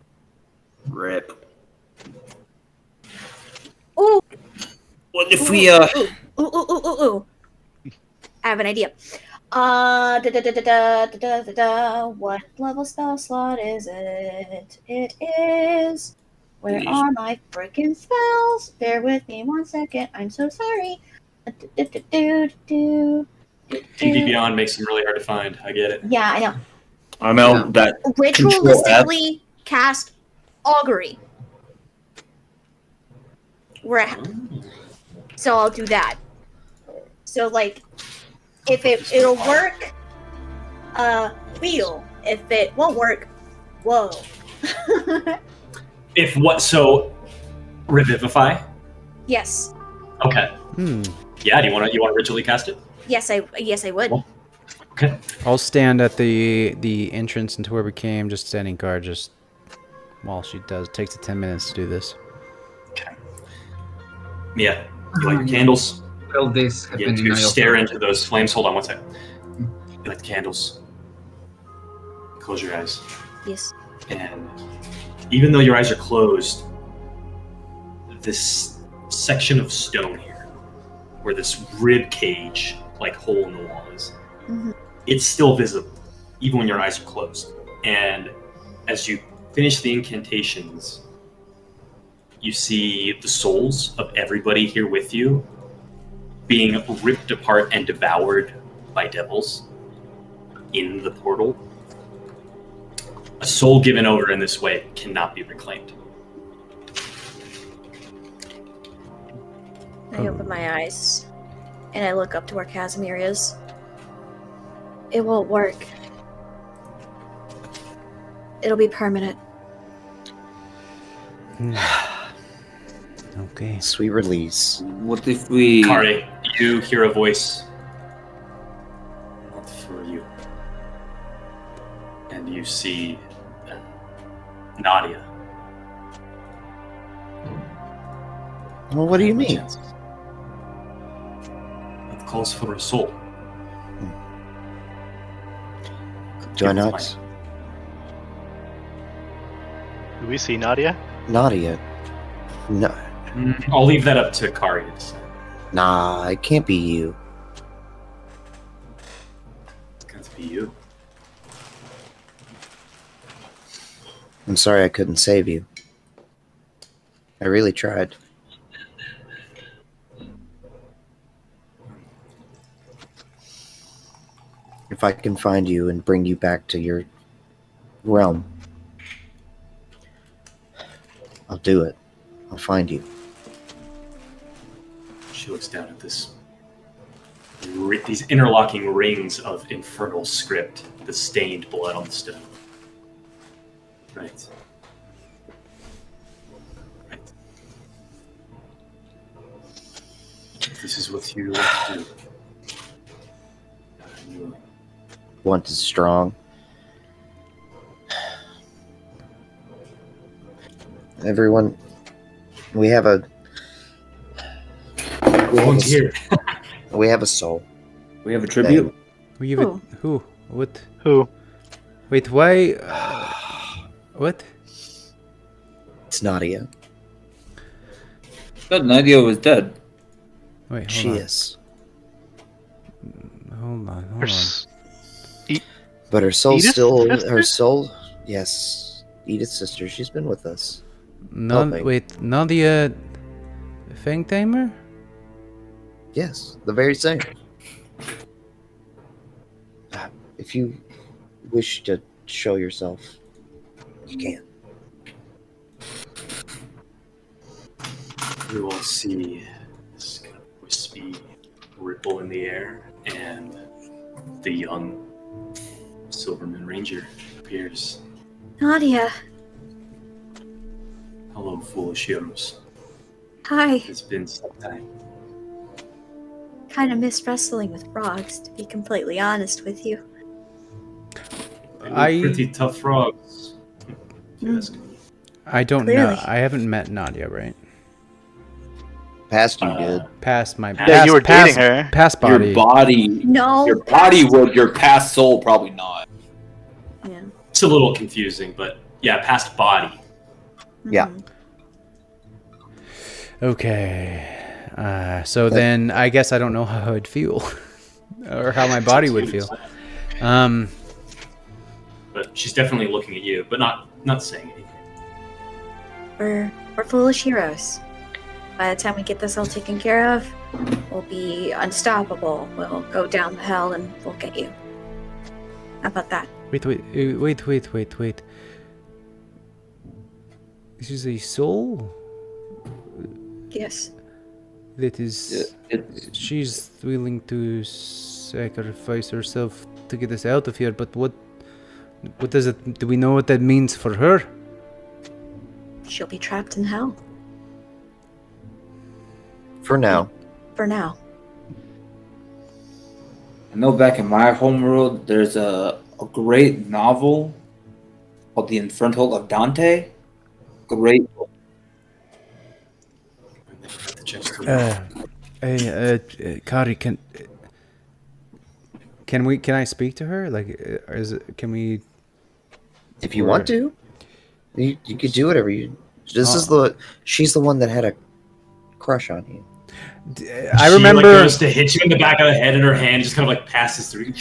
Speaker 4: Rip.
Speaker 8: Ooh.
Speaker 4: What if
Speaker 8: Ooh,
Speaker 4: we
Speaker 8: ooh, ooh, ooh, ooh, ooh, ooh. I have an idea. What level spell slot is it? It is. Where
Speaker 4: Please.
Speaker 8: are my freaking spells? Bear with me 1 second. I'm so sorry.
Speaker 1: D&D Beyond makes them really hard to find. I get it.
Speaker 8: Yeah, I know.
Speaker 4: I know that
Speaker 8: Ritualistically cast augury. So I'll do that. So like, if it'll work, wheel. If it won't work, whoa.
Speaker 1: If what? So, revivify.
Speaker 8: Yes.
Speaker 1: Okay. Yeah. Do you want to ritually cast it?
Speaker 8: Yes, I would.
Speaker 1: Well, okay.
Speaker 7: I'll stand at the entrance into where we came, just standing guard, just while she does. It takes 10 minutes to do this.
Speaker 1: Okay. Yeah. You light your candles.
Speaker 5: Well, this
Speaker 1: Begin
Speaker 5: happened in
Speaker 1: to
Speaker 5: Isle of
Speaker 1: stare
Speaker 5: Dogs.
Speaker 1: into those flames. Hold on one second. You light the candles. Close your eyes.
Speaker 8: Yes.
Speaker 1: And even though your eyes are closed, this section of stone here, where this rib cage, like hole in the wall is,
Speaker 8: Mhm.
Speaker 1: it's still visible, even when your eyes are closed. And as you finish the incantations, you see the souls of everybody here with you being ripped apart and devoured by devils in the portal. A soul given over in this way cannot be reclaimed.
Speaker 8: I open my eyes and I look up to where Casimir is. It won't work. It'll be permanent.
Speaker 7: Okay.
Speaker 3: Sweet release.
Speaker 4: What if we?
Speaker 1: Kari, you hear a voice. Not for you. And you see Nadia.
Speaker 3: Well, what do you mean?
Speaker 1: It calls for a soul.
Speaker 3: Do I not?
Speaker 6: Do we see Nadia?
Speaker 3: Nadia. No.
Speaker 1: I'll leave that up to Kari to decide.
Speaker 3: Nah, it can't be you.
Speaker 1: It's got to be you.
Speaker 3: I'm sorry I couldn't save you. I really tried. If I can find you and bring you back to your realm, I'll do it. I'll find you.
Speaker 1: She looks down at this. These interlocking rings of infernal script, the stained blood on the stone. Right. Right. If this is what you want to do. You
Speaker 3: Want is strong. Everyone, we have a
Speaker 1: volunteer.
Speaker 3: we have a soul.
Speaker 4: We have a tribute.
Speaker 7: Who even? Who? What?
Speaker 6: Who?
Speaker 7: Wait, why? What?
Speaker 3: It's Nadia.
Speaker 4: Thought Nadia was dead.
Speaker 7: Wait, hold
Speaker 3: She
Speaker 7: on.
Speaker 3: is.
Speaker 7: Hold on.
Speaker 6: Her
Speaker 7: Hold on.
Speaker 6: s-
Speaker 3: But her soul
Speaker 6: Edith's
Speaker 3: still
Speaker 6: sister?
Speaker 3: her soul yes. Edith's sister, she's been with us. helping.
Speaker 7: Wait, Nadia Fang Tamer?
Speaker 3: Yes, the very same. If you wish to show yourself, you can.
Speaker 1: You will see this kind of wispy ripple in the air, and the young Silverman Ranger appears.
Speaker 8: Nadia,
Speaker 1: Hello, foolish heroes.
Speaker 8: hi.
Speaker 1: It's been some time.
Speaker 8: Kind of miss wrestling with frogs, to be completely honest with you.
Speaker 1: They were pretty tough frogs. If you ask me.
Speaker 7: I don't
Speaker 8: Clearly.
Speaker 7: know. I haven't met Nadia, right?
Speaker 3: Past you did.
Speaker 7: Past my
Speaker 6: Yeah, you were dating her.
Speaker 7: Past body.
Speaker 4: Your body.
Speaker 8: No.
Speaker 4: Your body would. Your past soul probably not.
Speaker 8: Yeah.
Speaker 1: It's a little confusing, but yeah, past body.
Speaker 3: Yeah.
Speaker 8: Mhm.
Speaker 7: Okay. So then I guess I don't know how I'd feel, or how my body would feel.
Speaker 1: But she's definitely looking at you, but not saying anything.
Speaker 8: We're foolish heroes. By the time we get this all taken care of, we'll be unstoppable. We'll go down the hell and we'll get you. How about that?
Speaker 7: Wait. This is a soul
Speaker 8: Yes.
Speaker 7: that is. She's willing to sacrifice herself to get us out of here. But what does it? Do we know what that means for her?
Speaker 8: She'll be trapped in hell.
Speaker 3: For now.
Speaker 8: For now.
Speaker 4: I know back in my homeworld, there's a great novel called The Infernal of Dante. Great.
Speaker 1: I never had the chance to read.
Speaker 7: Hey, Kari, can I speak to her? Like, can we?
Speaker 3: If you want to, you could do whatever you. She's the one that had a crush on you.
Speaker 7: I
Speaker 1: She,
Speaker 7: remember.
Speaker 1: like, goes to hit you in the back of the head, and her hand just kind of like passes through.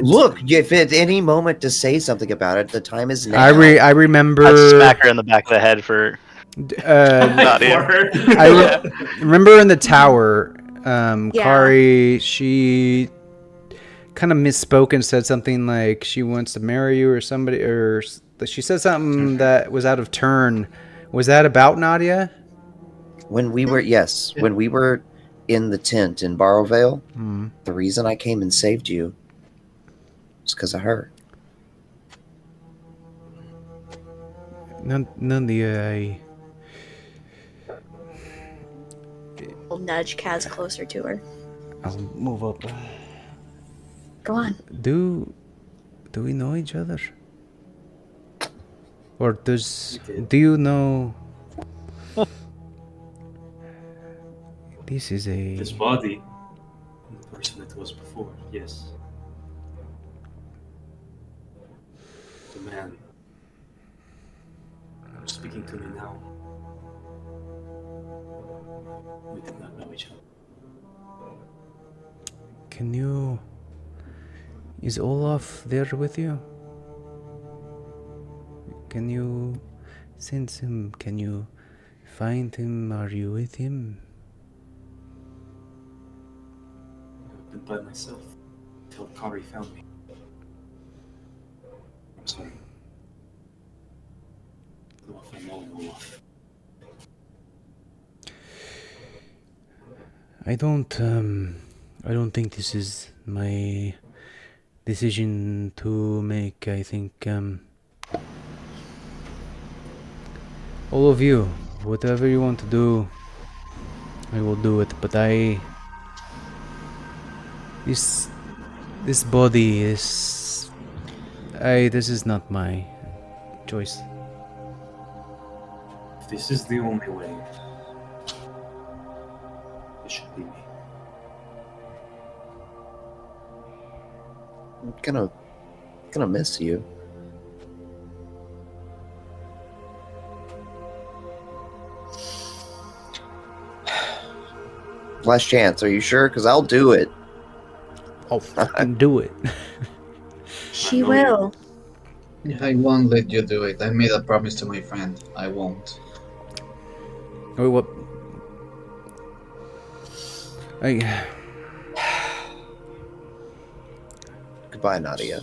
Speaker 3: Look, if at any moment to say something about it, the time is now.
Speaker 7: I remember.
Speaker 6: I'd smack her in the back of the head for Nadia.
Speaker 7: Remember in the tower,
Speaker 8: Yeah.
Speaker 7: Kari, she kind of misspoke and said something like she wants to marry you or somebody, or she said something that was out of turn. Was that about Nadia?
Speaker 3: When we were in the tent in Barrowvale, the reason I came and saved you was because of her.
Speaker 7: Nadia,
Speaker 8: We'll nudge Kaz closer to her.
Speaker 7: I'll move up.
Speaker 8: Go on.
Speaker 7: Do we know each other? Or do you know?
Speaker 1: This body, the person that was before, yes. The man who's speaking to me now. We did not know each other.
Speaker 7: Can you? Is Olaf there with you? Can you sense him? Can you find him? Are you with him?
Speaker 1: I've been by myself until Kari found me. I'm sorry. Olaf, I know Olaf.
Speaker 7: I don't think this is my decision to make. I think all of you, whatever you want to do, I will do it. But this body is, this is not my choice.
Speaker 1: If this is the only way, it should be me.
Speaker 3: I'm gonna miss you. Last chance. Are you sure? Because I'll do it.
Speaker 7: I'll fucking do it.
Speaker 8: She will.
Speaker 5: I won't let you do it. I made a promise to my friend. I won't.
Speaker 7: Wait, what?
Speaker 3: Goodbye, Nadia.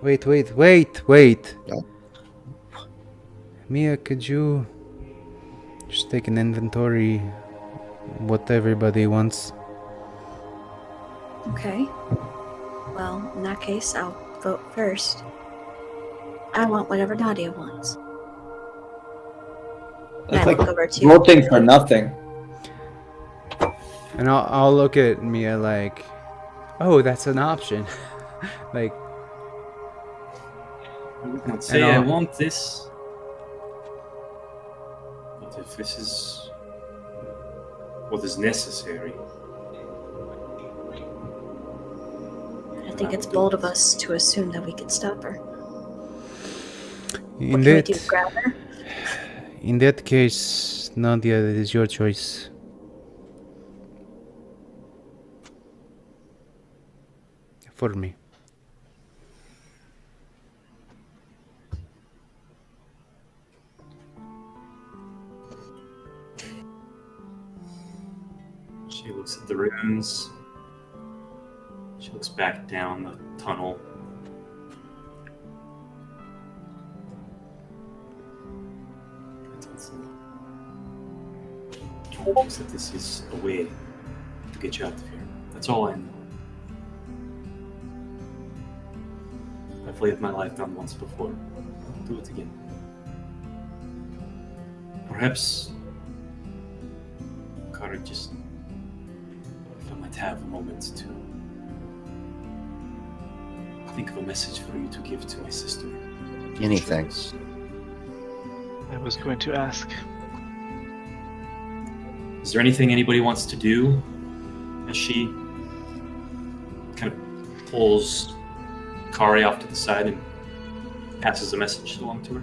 Speaker 7: Wait.
Speaker 3: No.
Speaker 7: Mia, could you just take an inventory what everybody wants?
Speaker 8: Okay. Well, in that case, I'll vote first. I want whatever Nadia wants. And I
Speaker 4: That's like
Speaker 8: look over to
Speaker 4: voting for nothing.
Speaker 7: And I'll look at Mia like, oh, that's an option. Like,
Speaker 1: I would not say I want this. But if this is what is necessary,
Speaker 8: I think it's bold of us to assume that we could stop her.
Speaker 7: in
Speaker 8: What can we do? Grab her?
Speaker 7: In that case, Nadia, it is your choice. For me.
Speaker 1: she looks at the ruins. She looks back down the tunnel. Knows that this is a way to get you out of here. That's all I know. I've lived my life down once before. I'll do it again. Perhaps Carter just, if I might have a moment to think of a message for you to give to my sister.
Speaker 3: Anything.
Speaker 6: I was going to ask.
Speaker 1: Is there anything anybody wants to do? As she kind of pulls Kari off to the side and passes a message along to her.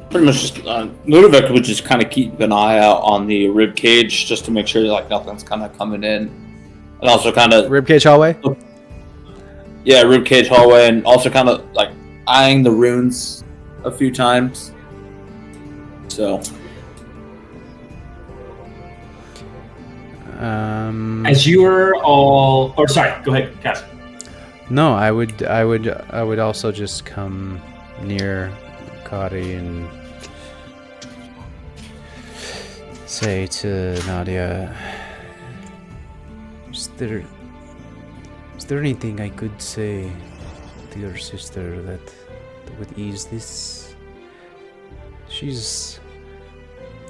Speaker 4: Pretty much just Ludovic would just kind of keep an eye out on the rib cage just to make sure like nothing's kind of coming in, and also kind of
Speaker 7: Ribcage hallway.
Speaker 4: yeah, rib cage hallway, and also kind of like eyeing the runes a few times. So
Speaker 1: As you are all, or sorry, go ahead, Cass.
Speaker 7: No, I would also just come near Kari and say to Nadia, is there anything I could say to your sister that would ease this? She's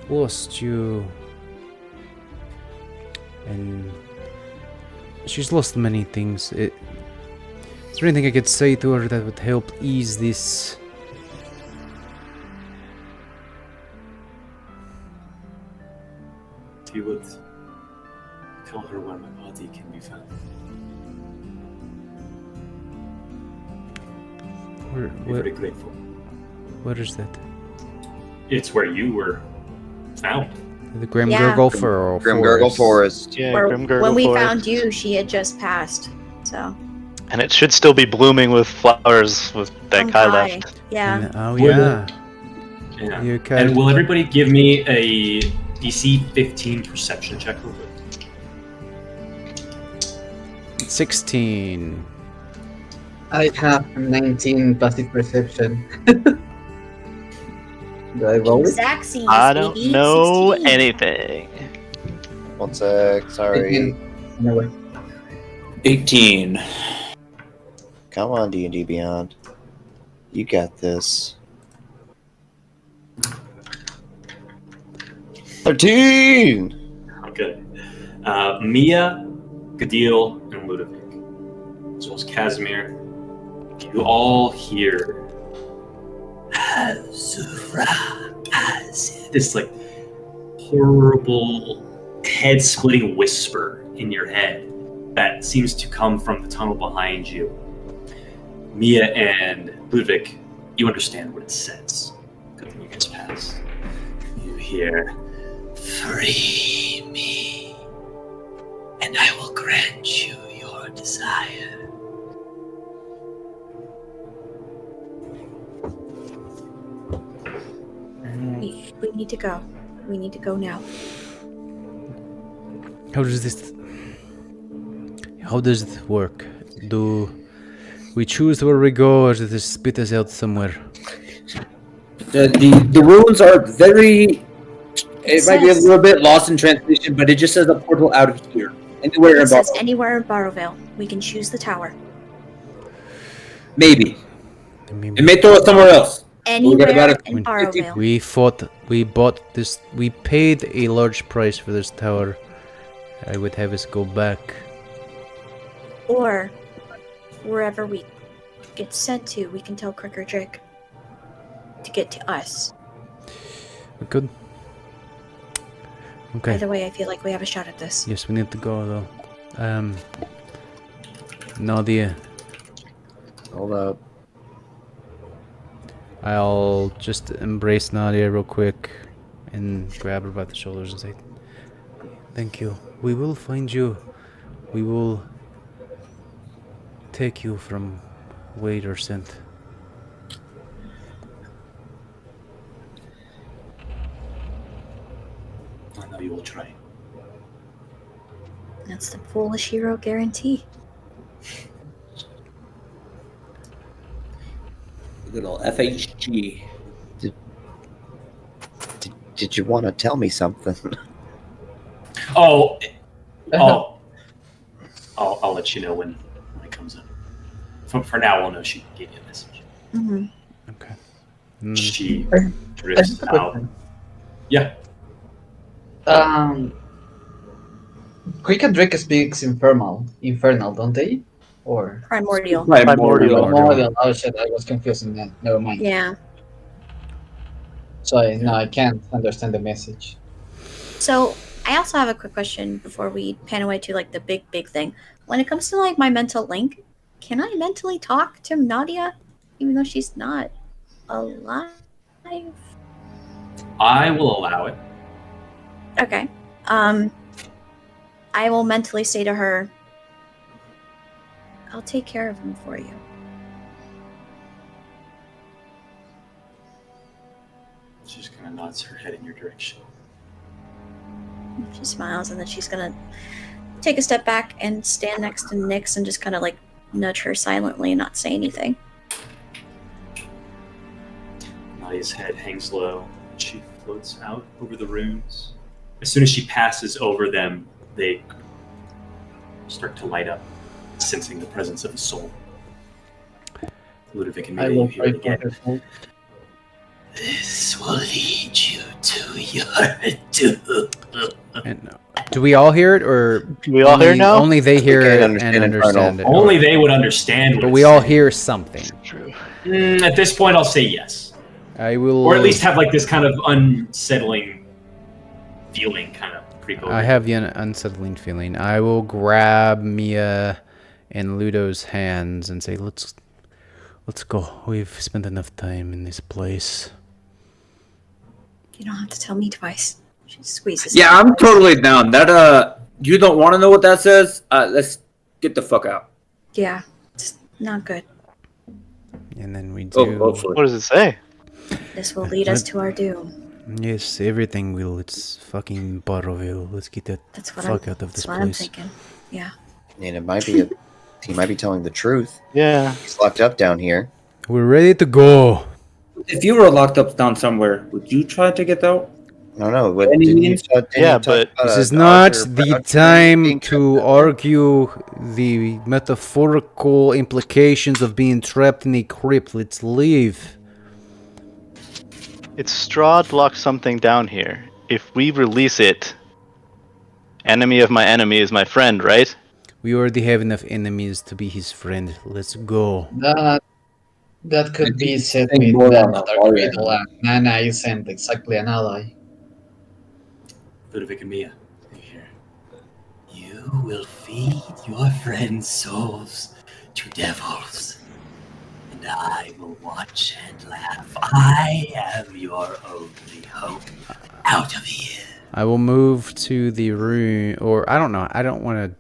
Speaker 7: lost you, and she's lost many things. Is there anything I could say to her that would help ease this?
Speaker 1: If you would tell her where my body can be found. I'd be very grateful.
Speaker 7: Where is that?
Speaker 1: It's where you were found.
Speaker 7: The Grim
Speaker 8: Yeah.
Speaker 7: Gurgle
Speaker 3: Grim Gurgle Forest.
Speaker 6: Yeah,
Speaker 8: Or
Speaker 6: Grim Gurgle
Speaker 8: when we
Speaker 6: Forest.
Speaker 8: found you, she had just passed. So.
Speaker 6: And it should still be blooming with flowers with that
Speaker 8: From
Speaker 6: Kai
Speaker 8: Kai.
Speaker 6: left.
Speaker 8: Yeah.
Speaker 7: And- oh yeah.
Speaker 1: Yeah.
Speaker 7: You
Speaker 1: And will everybody give me a DC 15 perception check real quick?
Speaker 7: 16.
Speaker 5: I have 19 passive perception. Do I roll it?
Speaker 8: Zaxby's,
Speaker 6: I don't
Speaker 8: baby,
Speaker 6: know
Speaker 8: 16.
Speaker 6: anything.
Speaker 3: 1 sec. Sorry.
Speaker 5: 18. Anyway.
Speaker 4: 18.
Speaker 3: Come on, D&D Beyond. You got this. 13!
Speaker 1: Okay. Mia, Gadil, and Ludovic, as well as Casimir, you all hear this like horrible head-splitting whisper in your head that seems to come from the tunnel behind you. Mia and Ludovic, you understand what it says. Good thing you guys passed. You hear, "Free me, and I will grant you your desire."
Speaker 8: We need to go. We need to go now.
Speaker 7: How does it work? Do we choose where we go, or does it spit us out somewhere?
Speaker 4: The runes are very. It might be a
Speaker 8: says-
Speaker 4: little bit lost in translation, but it just says a portal out of here. Anywhere
Speaker 8: It
Speaker 4: in
Speaker 8: says
Speaker 4: Buffalo.
Speaker 8: anywhere in Barrowville. We can choose the tower.
Speaker 4: Maybe.
Speaker 7: I mean,
Speaker 4: It may throw us somewhere else.
Speaker 8: Anywhere
Speaker 4: about it.
Speaker 8: in Barrowville.
Speaker 7: we bought this. We paid a large price for this tower. I would have us go back.
Speaker 8: Or wherever we get sent to, we can tell Crick or Drake to get to us.
Speaker 7: We could. Okay.
Speaker 8: Either way, I feel like we have a shot at this.
Speaker 7: Yes, we need to go though. Nadia,
Speaker 3: Hold up.
Speaker 7: I'll just embrace Nadia real quick and grab her by the shoulders and say, "Thank you. We will find you. We will take you from where you're sent."
Speaker 1: I know you will try.
Speaker 8: That's the foolish hero guarantee.
Speaker 4: Good old FHG.
Speaker 3: Did you want to tell me something?
Speaker 1: Oh, I'll let you know when it comes up. For now, we'll know she gave you a message.
Speaker 8: Mm-hmm.
Speaker 7: Okay.
Speaker 1: She
Speaker 5: I
Speaker 1: drifts
Speaker 5: have a
Speaker 1: out.
Speaker 5: question.
Speaker 1: Yeah.
Speaker 5: Quick and Drake speaks infernal, don't they? Or
Speaker 8: Primordial.
Speaker 6: Primordial.
Speaker 5: Primordial. Oh shit, I was confusing that. Never mind.
Speaker 8: Yeah.
Speaker 5: So I can't understand the message.
Speaker 8: So I also have a quick question before we pan away to like the big thing. When it comes to like my mental link, can I mentally talk to Nadia, even though she's not alive?
Speaker 1: I will allow it.
Speaker 8: Okay. I will mentally say to her, I'll take care of him for you.
Speaker 1: She just kind of nods her head in your direction.
Speaker 8: She smiles, and then she's gonna take a step back and stand next to Nyx and just kind of like nudge her silently and not say anything.
Speaker 1: Nadia's head hangs low. She floats out over the runes. As soon as she passes over them, they start to light up, sensing the presence of a soul. Ludovic and
Speaker 5: I
Speaker 1: Mia,
Speaker 5: will
Speaker 1: you hear
Speaker 5: pray
Speaker 1: it
Speaker 5: for
Speaker 1: again.
Speaker 5: her soul.
Speaker 9: This will lead you to your doom.
Speaker 7: And do we all hear it, or
Speaker 6: Do we all hear
Speaker 7: only,
Speaker 6: now?
Speaker 7: only they hear
Speaker 3: can't
Speaker 7: it
Speaker 3: understand
Speaker 7: and understand it?
Speaker 1: Only they would understand what
Speaker 7: But
Speaker 1: it's
Speaker 7: we all
Speaker 1: saying.
Speaker 7: hear something.
Speaker 6: True.
Speaker 1: At this point, I'll say yes.
Speaker 7: I will.
Speaker 1: Or at least have like this kind of unsettling feeling kind of creep over.
Speaker 7: I have an unsettling feeling. I will grab Mia and Ludo's hands and say, "Let's go. We've spent enough time in this place."
Speaker 8: You don't have to tell me twice. She squeezes.
Speaker 4: Yeah, I'm totally down. That you don't want to know what that says? Let's get the fuck out.
Speaker 8: Yeah, it's not good.
Speaker 7: And then we
Speaker 4: Oh,
Speaker 7: do.
Speaker 4: hopefully.
Speaker 6: What does it say?
Speaker 8: This will lead us to our doom.
Speaker 7: Yes, everything will. It's fucking Barroville. Let's get that
Speaker 8: That's what
Speaker 7: fuck out of this
Speaker 8: that's what I'm
Speaker 7: place.
Speaker 8: thinking. Yeah.
Speaker 3: And it might be he might be telling the truth.
Speaker 6: Yeah.
Speaker 3: He's locked up down here.
Speaker 7: We're ready to go.
Speaker 4: If you were locked up down somewhere, would you try to get out?
Speaker 3: I don't know. What,
Speaker 4: Any
Speaker 3: didn't you
Speaker 4: means?
Speaker 3: didn't
Speaker 6: Yeah,
Speaker 3: you talk
Speaker 6: but
Speaker 3: about
Speaker 7: This
Speaker 3: a
Speaker 7: is not
Speaker 3: doctor
Speaker 7: the
Speaker 3: being
Speaker 7: time
Speaker 3: trapped
Speaker 7: to
Speaker 3: up?
Speaker 7: argue the metaphorical implications of being trapped in a crypt. Let's leave.
Speaker 6: It's Strahd locked something down here. If we release it, enemy of my enemy is my friend, right?
Speaker 7: We already have enough enemies to be his friend. Let's go.
Speaker 5: That could be said
Speaker 4: think
Speaker 5: with
Speaker 4: more
Speaker 5: that
Speaker 4: on the
Speaker 5: other
Speaker 4: far
Speaker 5: riddle, and Nana isn't exactly an ally.
Speaker 1: Ludovic and Mia, you hear?
Speaker 9: You will feed your friends' souls to devils, and I will watch and laugh. I am your only hope out of here.
Speaker 7: I will move to the room, or I don't know. I don't want to.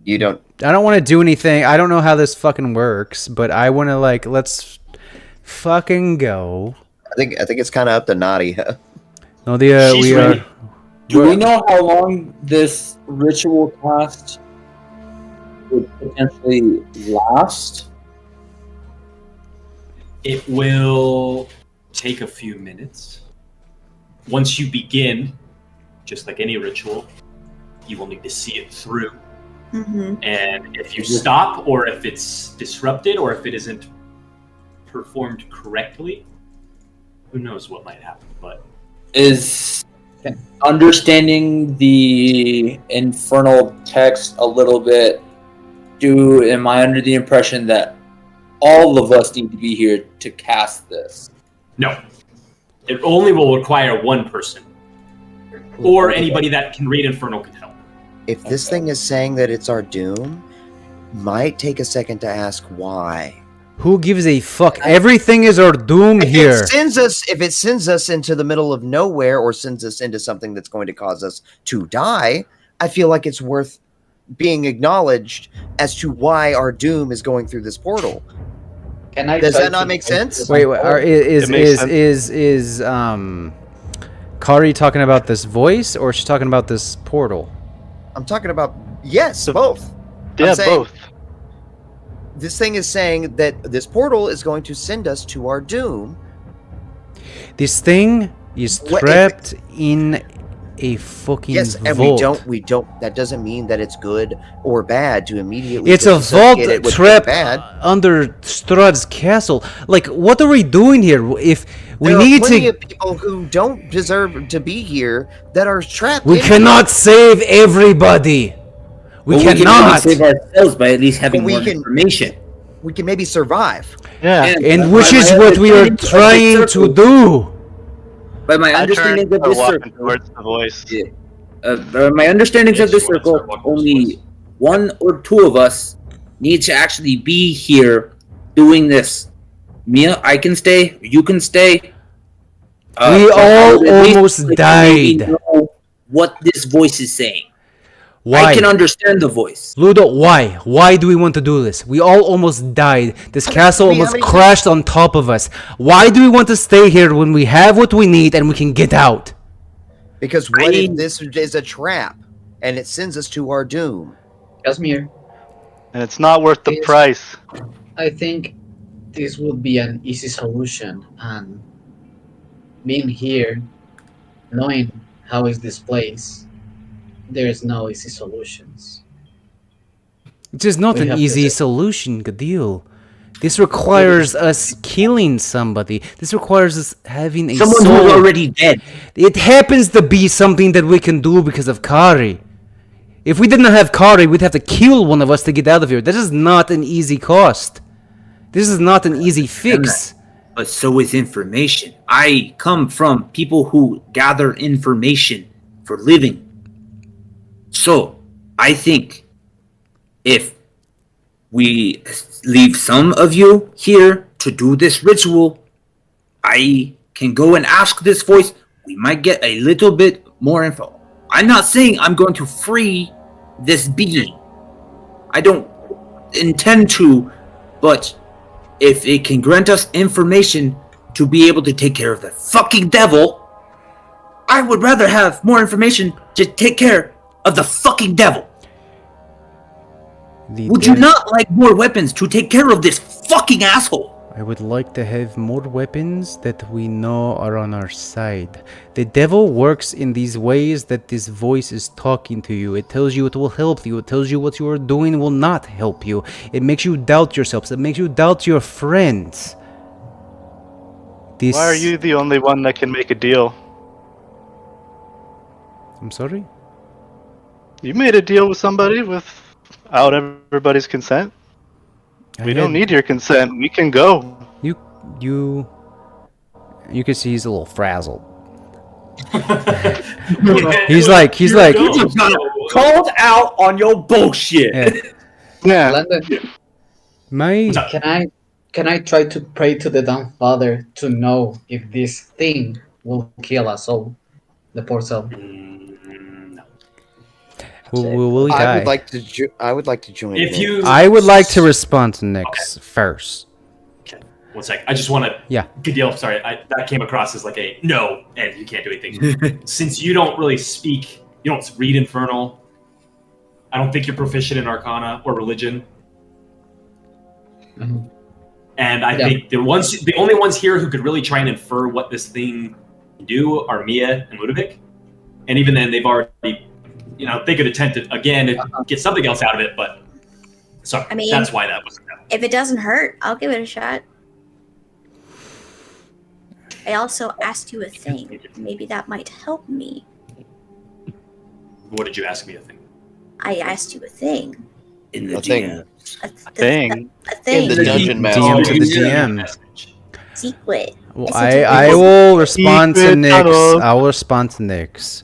Speaker 3: You don't.
Speaker 7: I don't want to do anything. I don't know how this fucking works, but I want to like let's fucking go.
Speaker 3: I think it's kind of up to Nadia.
Speaker 7: No,
Speaker 1: She's
Speaker 7: we
Speaker 1: ready.
Speaker 7: are.
Speaker 4: Do we know how long this ritual cast would potentially last?
Speaker 1: It will take a few minutes. Once you begin, just like any ritual, you will need to see it through.
Speaker 8: Mm-hmm.
Speaker 1: And if you stop, or if it's disrupted, or if it isn't performed correctly, who knows what might happen. But
Speaker 4: Is understanding the infernal text a little bit, am I under the impression that all of us need to be here to cast this?
Speaker 1: no, it only will require one person, or anybody that can read Infernal can help.
Speaker 3: If this thing is saying that it's our doom, might take a second to ask why.
Speaker 7: Who gives a fuck? Everything is our doom here.
Speaker 3: If it sends us into the middle of nowhere or sends us into something that's going to cause us to die, I feel like it's worth being acknowledged as to why our doom is going through this portal.
Speaker 5: Can I
Speaker 3: Does
Speaker 5: try
Speaker 3: that not
Speaker 5: to
Speaker 3: make sense?
Speaker 7: Wait,
Speaker 6: It makes sense.
Speaker 7: is Kari talking about this voice, or is she talking about this portal?
Speaker 3: I'm talking about, yes, both.
Speaker 6: Yeah,
Speaker 3: I'm saying-
Speaker 6: both.
Speaker 3: This thing is saying that this portal is going to send us to our doom.
Speaker 7: This thing is
Speaker 3: What if-
Speaker 7: trapped in a fucking
Speaker 3: Yes, and
Speaker 7: vault.
Speaker 3: we don't. That doesn't mean that it's good or bad to immediately.
Speaker 7: It's a vault
Speaker 3: disassociate it with
Speaker 7: trapped
Speaker 3: bad.
Speaker 7: under Strahd's castle. Like, what are we doing here? If we
Speaker 3: There
Speaker 7: need
Speaker 3: are plenty
Speaker 7: to,
Speaker 3: of people who don't deserve to be here that are trapped.
Speaker 7: we
Speaker 3: in
Speaker 7: cannot save everybody. We
Speaker 4: Well,
Speaker 7: cannot.
Speaker 4: can maybe save ourselves by at least having
Speaker 3: We
Speaker 4: more
Speaker 3: can-
Speaker 4: information.
Speaker 3: We can maybe survive.
Speaker 6: Yeah.
Speaker 7: And
Speaker 4: by
Speaker 7: which
Speaker 4: my
Speaker 7: is what we are
Speaker 4: understanding of the
Speaker 7: trying to
Speaker 4: circle-
Speaker 7: do.
Speaker 4: By my
Speaker 6: I turn
Speaker 4: understanding of
Speaker 6: to
Speaker 4: this
Speaker 6: walking
Speaker 4: circle,
Speaker 6: towards the voice.
Speaker 4: yeah, by my understandings
Speaker 1: Yes,
Speaker 4: of this
Speaker 1: you wanna
Speaker 4: circle,
Speaker 1: start walking towards
Speaker 4: only
Speaker 1: the voice.
Speaker 4: one or two of us need to actually be here doing this. Mia, I can stay. You can stay.
Speaker 7: We
Speaker 4: but I
Speaker 7: all
Speaker 4: would at least
Speaker 7: almost
Speaker 4: like to maybe
Speaker 7: died.
Speaker 4: know what this voice is saying.
Speaker 7: Why?
Speaker 4: I can understand the voice.
Speaker 7: Ludo, why? Why do we want to do this? We all almost died. This castle
Speaker 3: we
Speaker 7: almost
Speaker 3: haven't even-
Speaker 7: crashed on top of us. Why do we want to stay here when we have what we need and we can get out?
Speaker 3: Because what
Speaker 4: I-
Speaker 3: if this is a trap and it sends us to our doom?
Speaker 5: Casimir,
Speaker 6: And it's not worth the
Speaker 5: Yes.
Speaker 6: price.
Speaker 5: I think this would be an easy solution, and being here, knowing how is this place, there's no easy solutions.
Speaker 7: It is not
Speaker 5: We
Speaker 7: an
Speaker 5: have to
Speaker 7: easy
Speaker 5: say-
Speaker 7: solution, Gadil. This requires us killing somebody. This requires us having a
Speaker 4: Someone
Speaker 7: soul.
Speaker 4: who's already dead.
Speaker 7: It happens to be something that we can do because of Kari. If we didn't have Kari, we'd have to kill one of us to get out of here. This is not an easy cost. This is not an easy fix.
Speaker 4: But so is information. I come from people who gather information for living. So, I think if we leave some of you here to do this ritual, I can go and ask this voice. We might get a little bit more info. I'm not saying I'm going to free this being. I don't intend to, but if it can grant us information to be able to take care of the fucking devil, I would rather have more information to take care of the fucking devil. Would you not like more weapons to take care of this fucking asshole?
Speaker 7: I would like to have more weapons that we know are on our side. The devil works in these ways that this voice is talking to you. It tells you it will help you. It tells you what you are doing will not help you. It makes you doubt yourselves. It makes you doubt your friends. This...
Speaker 6: Why are you the only one that can make a deal?
Speaker 7: I'm sorry?
Speaker 6: You made a deal with somebody without everybody's consent? We don't need your consent. We can go.
Speaker 7: You can see he's a little frazzled. He's like,
Speaker 4: You just got called out on your bullshit.
Speaker 7: yeah.
Speaker 6: Yeah.
Speaker 5: London,
Speaker 7: My
Speaker 5: can I try to pray to the Dawn Father to know if this thing will kill us all? The poor soul.
Speaker 1: No.
Speaker 7: will he
Speaker 3: I
Speaker 7: die?
Speaker 3: would like to. I would like to join.
Speaker 1: If
Speaker 3: Nick.
Speaker 1: you,
Speaker 7: I would like to respond to Nyx first.
Speaker 1: Okay, 1 sec. I just want to.
Speaker 7: Yeah.
Speaker 1: Good deal. Sorry, that came across as like a no, and you can't do anything. Since you don't really speak, you don't read Infernal. I don't think you're proficient in Arcana or religion.
Speaker 5: Mhm.
Speaker 1: And I
Speaker 5: Yeah.
Speaker 1: think the only ones here who could really try and infer what this thing can do are Mia and Ludovic. And even then, they've already, they could attempt it again and get something else out of it. But sorry,
Speaker 8: I mean-
Speaker 1: that's why that was.
Speaker 8: If it doesn't hurt, I'll give it a shot. I also asked you a thing. Maybe that might help me.
Speaker 1: What did you ask me? I think.
Speaker 8: I asked you a thing.
Speaker 4: In the
Speaker 3: A thing.
Speaker 4: DM.
Speaker 6: Thing.
Speaker 8: A thing.
Speaker 3: In
Speaker 10: The dungeon master.
Speaker 7: DM to the
Speaker 1: Yeah.
Speaker 7: GM.
Speaker 1: Message.
Speaker 8: Secret.
Speaker 7: Well,
Speaker 8: It's a
Speaker 7: I
Speaker 8: secret.
Speaker 7: will respond to
Speaker 6: Secret
Speaker 7: Nyx.
Speaker 6: tunnel.
Speaker 7: I will respond to Nyx.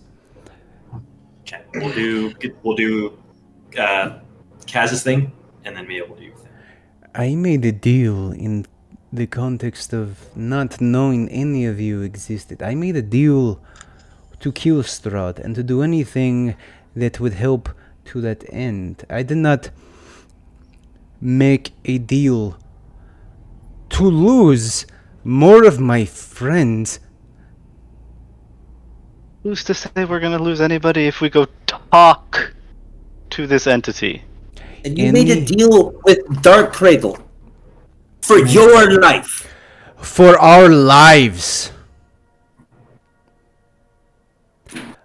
Speaker 1: Okay, we'll do Kaz's thing, and then Mia will do your thing.
Speaker 7: I made a deal in the context of not knowing any of you existed. I made a deal to kill Strahd and to do anything that would help to that end. I did not make a deal to lose more of my friends.
Speaker 6: Who's to say we're gonna lose anybody if we go talk to this entity?
Speaker 4: And you made a
Speaker 7: Any-
Speaker 4: deal with Dark Cradle for your life.
Speaker 7: For our lives.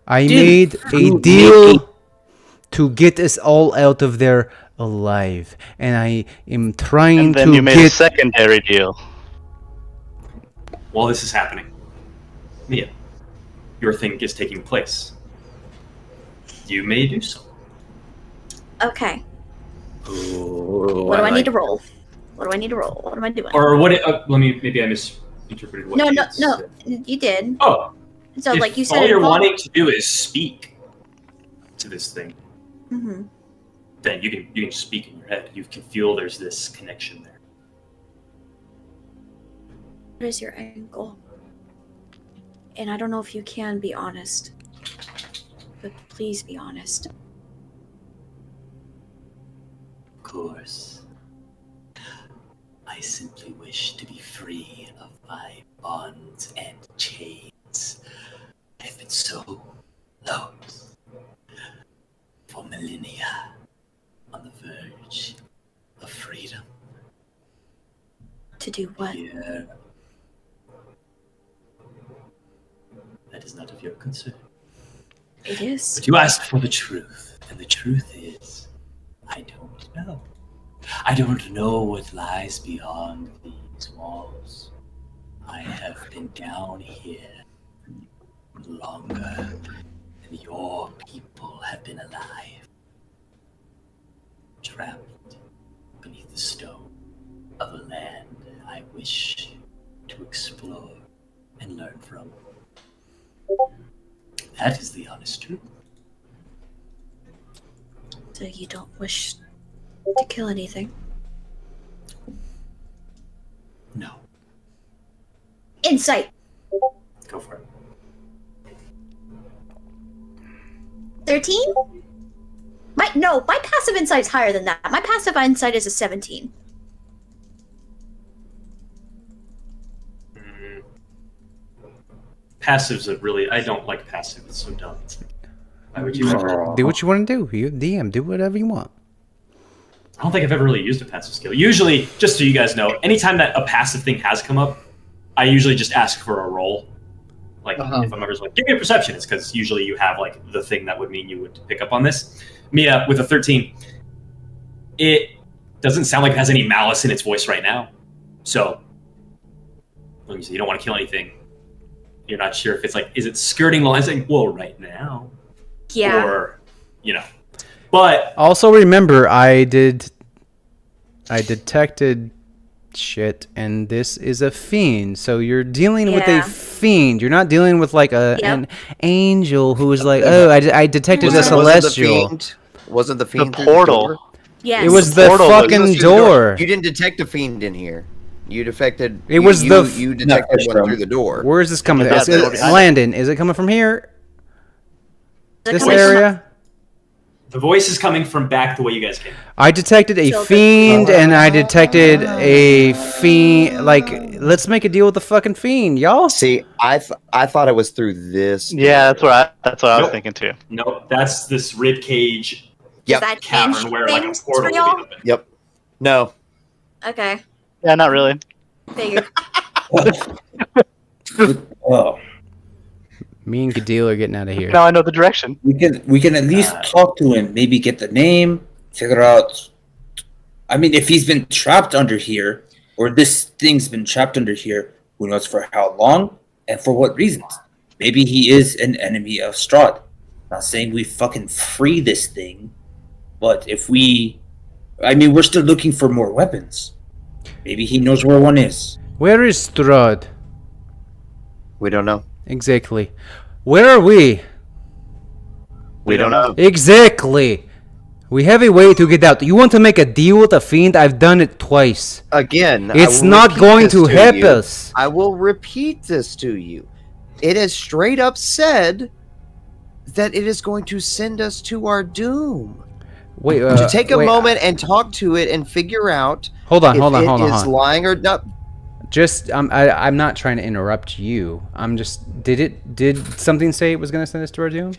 Speaker 7: I made a
Speaker 4: you
Speaker 7: deal
Speaker 4: make
Speaker 7: to get us all out of there alive. And I am trying
Speaker 6: And then
Speaker 7: to
Speaker 6: you made a
Speaker 7: get...
Speaker 6: secondary deal.
Speaker 1: While this is happening, Mia, your thing is taking place. You may do so.
Speaker 8: Okay.
Speaker 3: Ooh,
Speaker 8: What do I need
Speaker 3: like
Speaker 8: to roll? What do I need to roll? What am I doing?
Speaker 1: Or what? Maybe I misinterpreted what.
Speaker 8: No,
Speaker 1: you
Speaker 8: no,
Speaker 1: had
Speaker 8: no.
Speaker 1: said.
Speaker 8: You did.
Speaker 1: Oh,
Speaker 8: So,
Speaker 1: if
Speaker 8: like you said,
Speaker 1: all
Speaker 8: it
Speaker 1: you're
Speaker 8: involved-
Speaker 1: wanting to do is speak to this thing,
Speaker 8: Mhm.
Speaker 1: then you can just speak in your head. You can feel there's this connection there.
Speaker 8: What is your angle? And I don't know if you can be honest, but please be honest.
Speaker 9: Of course. I simply wish to be free of my bonds and chains. I've been so lost for millennia on the verge of freedom.
Speaker 8: To do what?
Speaker 9: Here. That is not of your concern.
Speaker 8: It is.
Speaker 9: But you asked for the truth, and the truth is, I don't know. I don't know what lies beyond these walls. I have been down here longer than your people have been alive. Trapped beneath the stone of a land I wish to explore and learn from. That is the honest truth.
Speaker 8: So you don't wish to kill anything?
Speaker 9: No.
Speaker 2: Insight.
Speaker 1: Go for it.
Speaker 2: 13? My passive insight is higher than that. My passive insight is a 17.
Speaker 1: Passives are really. I don't like passive. It's so dumb. Why would you?
Speaker 7: Do what you want to do. You DM. Do whatever you want.
Speaker 1: I don't think I've ever really used a passive skill. Usually, just so you guys know, anytime that a passive thing has come up, I usually just ask for a roll. Like, if I'm ever like, give me a perception, it's because usually you have, like, the thing that would mean you would pick up on this. Mia, with a 13, it doesn't sound like it has any malice in its voice right now. So, like you said, you don't want to kill anything. You're not sure if it's like, is it skirting the line saying, well, right now?
Speaker 8: Yeah.
Speaker 1: Or, you know. But
Speaker 7: Also remember, I detected shit, and this is a fiend. So you're dealing with a
Speaker 8: Yeah.
Speaker 7: fiend. You're not dealing with like
Speaker 8: Yep.
Speaker 7: an angel who is like, oh, I detected a
Speaker 3: wasn't
Speaker 7: celestial.
Speaker 3: Wasn't the
Speaker 6: The
Speaker 3: fiend through
Speaker 6: portal.
Speaker 3: door?
Speaker 8: Yes.
Speaker 7: It was
Speaker 6: The
Speaker 7: the
Speaker 6: portal was-
Speaker 7: fucking
Speaker 3: Through the door.
Speaker 7: door.
Speaker 3: You didn't detect a fiend in here. You detected.
Speaker 7: It was
Speaker 3: you,
Speaker 7: the-
Speaker 3: you detected
Speaker 4: No,
Speaker 3: one through the door.
Speaker 7: Where is this coming?
Speaker 6: Yeah,
Speaker 7: Is
Speaker 6: the door
Speaker 7: it
Speaker 6: behind it.
Speaker 7: Landon? Is it coming from here?
Speaker 8: Is it
Speaker 7: This
Speaker 8: coming from-
Speaker 7: area?
Speaker 1: the voice is coming from back the way you guys came.
Speaker 7: I detected a
Speaker 8: So the-
Speaker 7: fiend, and I detected a fiend. Like, let's make a deal with the fucking fiend, y'all.
Speaker 3: See, I thought it was through this.
Speaker 6: Yeah, that's what I was
Speaker 1: Nope.
Speaker 6: thinking too.
Speaker 1: Nope, that's this rib cage
Speaker 3: Yep.
Speaker 2: Does that
Speaker 1: cavern
Speaker 2: change
Speaker 1: where like a
Speaker 2: things
Speaker 1: portal
Speaker 2: for
Speaker 1: would be
Speaker 2: y'all?
Speaker 1: open.
Speaker 3: Yep. No.
Speaker 2: Okay.
Speaker 6: Yeah, not really.
Speaker 2: Figured.
Speaker 4: Oh,
Speaker 7: Me and Gadil are getting out of here.
Speaker 6: Now I know the direction.
Speaker 4: we can at least talk to him. Maybe get the name. Figure out. I mean, if he's been trapped under here, or this thing's been trapped under here, who knows for how long and for what reasons? Maybe he is an enemy of Strahd. Not saying we fucking free this thing, but if we, I mean, we're still looking for more weapons. Maybe he knows where one is.
Speaker 7: Where is Strahd?
Speaker 3: We don't know.
Speaker 7: Exactly. Where are we?
Speaker 3: We don't know.
Speaker 7: Exactly. We have a way to get out. You want to make a deal with a fiend? I've done it twice.
Speaker 3: Again, I
Speaker 7: It's
Speaker 3: will
Speaker 7: not
Speaker 3: repeat
Speaker 7: going
Speaker 3: this
Speaker 7: to help
Speaker 3: you.
Speaker 7: us.
Speaker 3: I will repeat this to you. It has straight up said that it is going to send us to our doom.
Speaker 7: Wait,
Speaker 3: To take a
Speaker 7: wait,
Speaker 3: moment and talk to it and figure out
Speaker 7: Hold on,
Speaker 3: if
Speaker 7: hold on,
Speaker 3: it
Speaker 7: hold on.
Speaker 3: is lying or not.
Speaker 7: Just, I'm not trying to interrupt you. I'm just, did something say it was going to send us to our doom?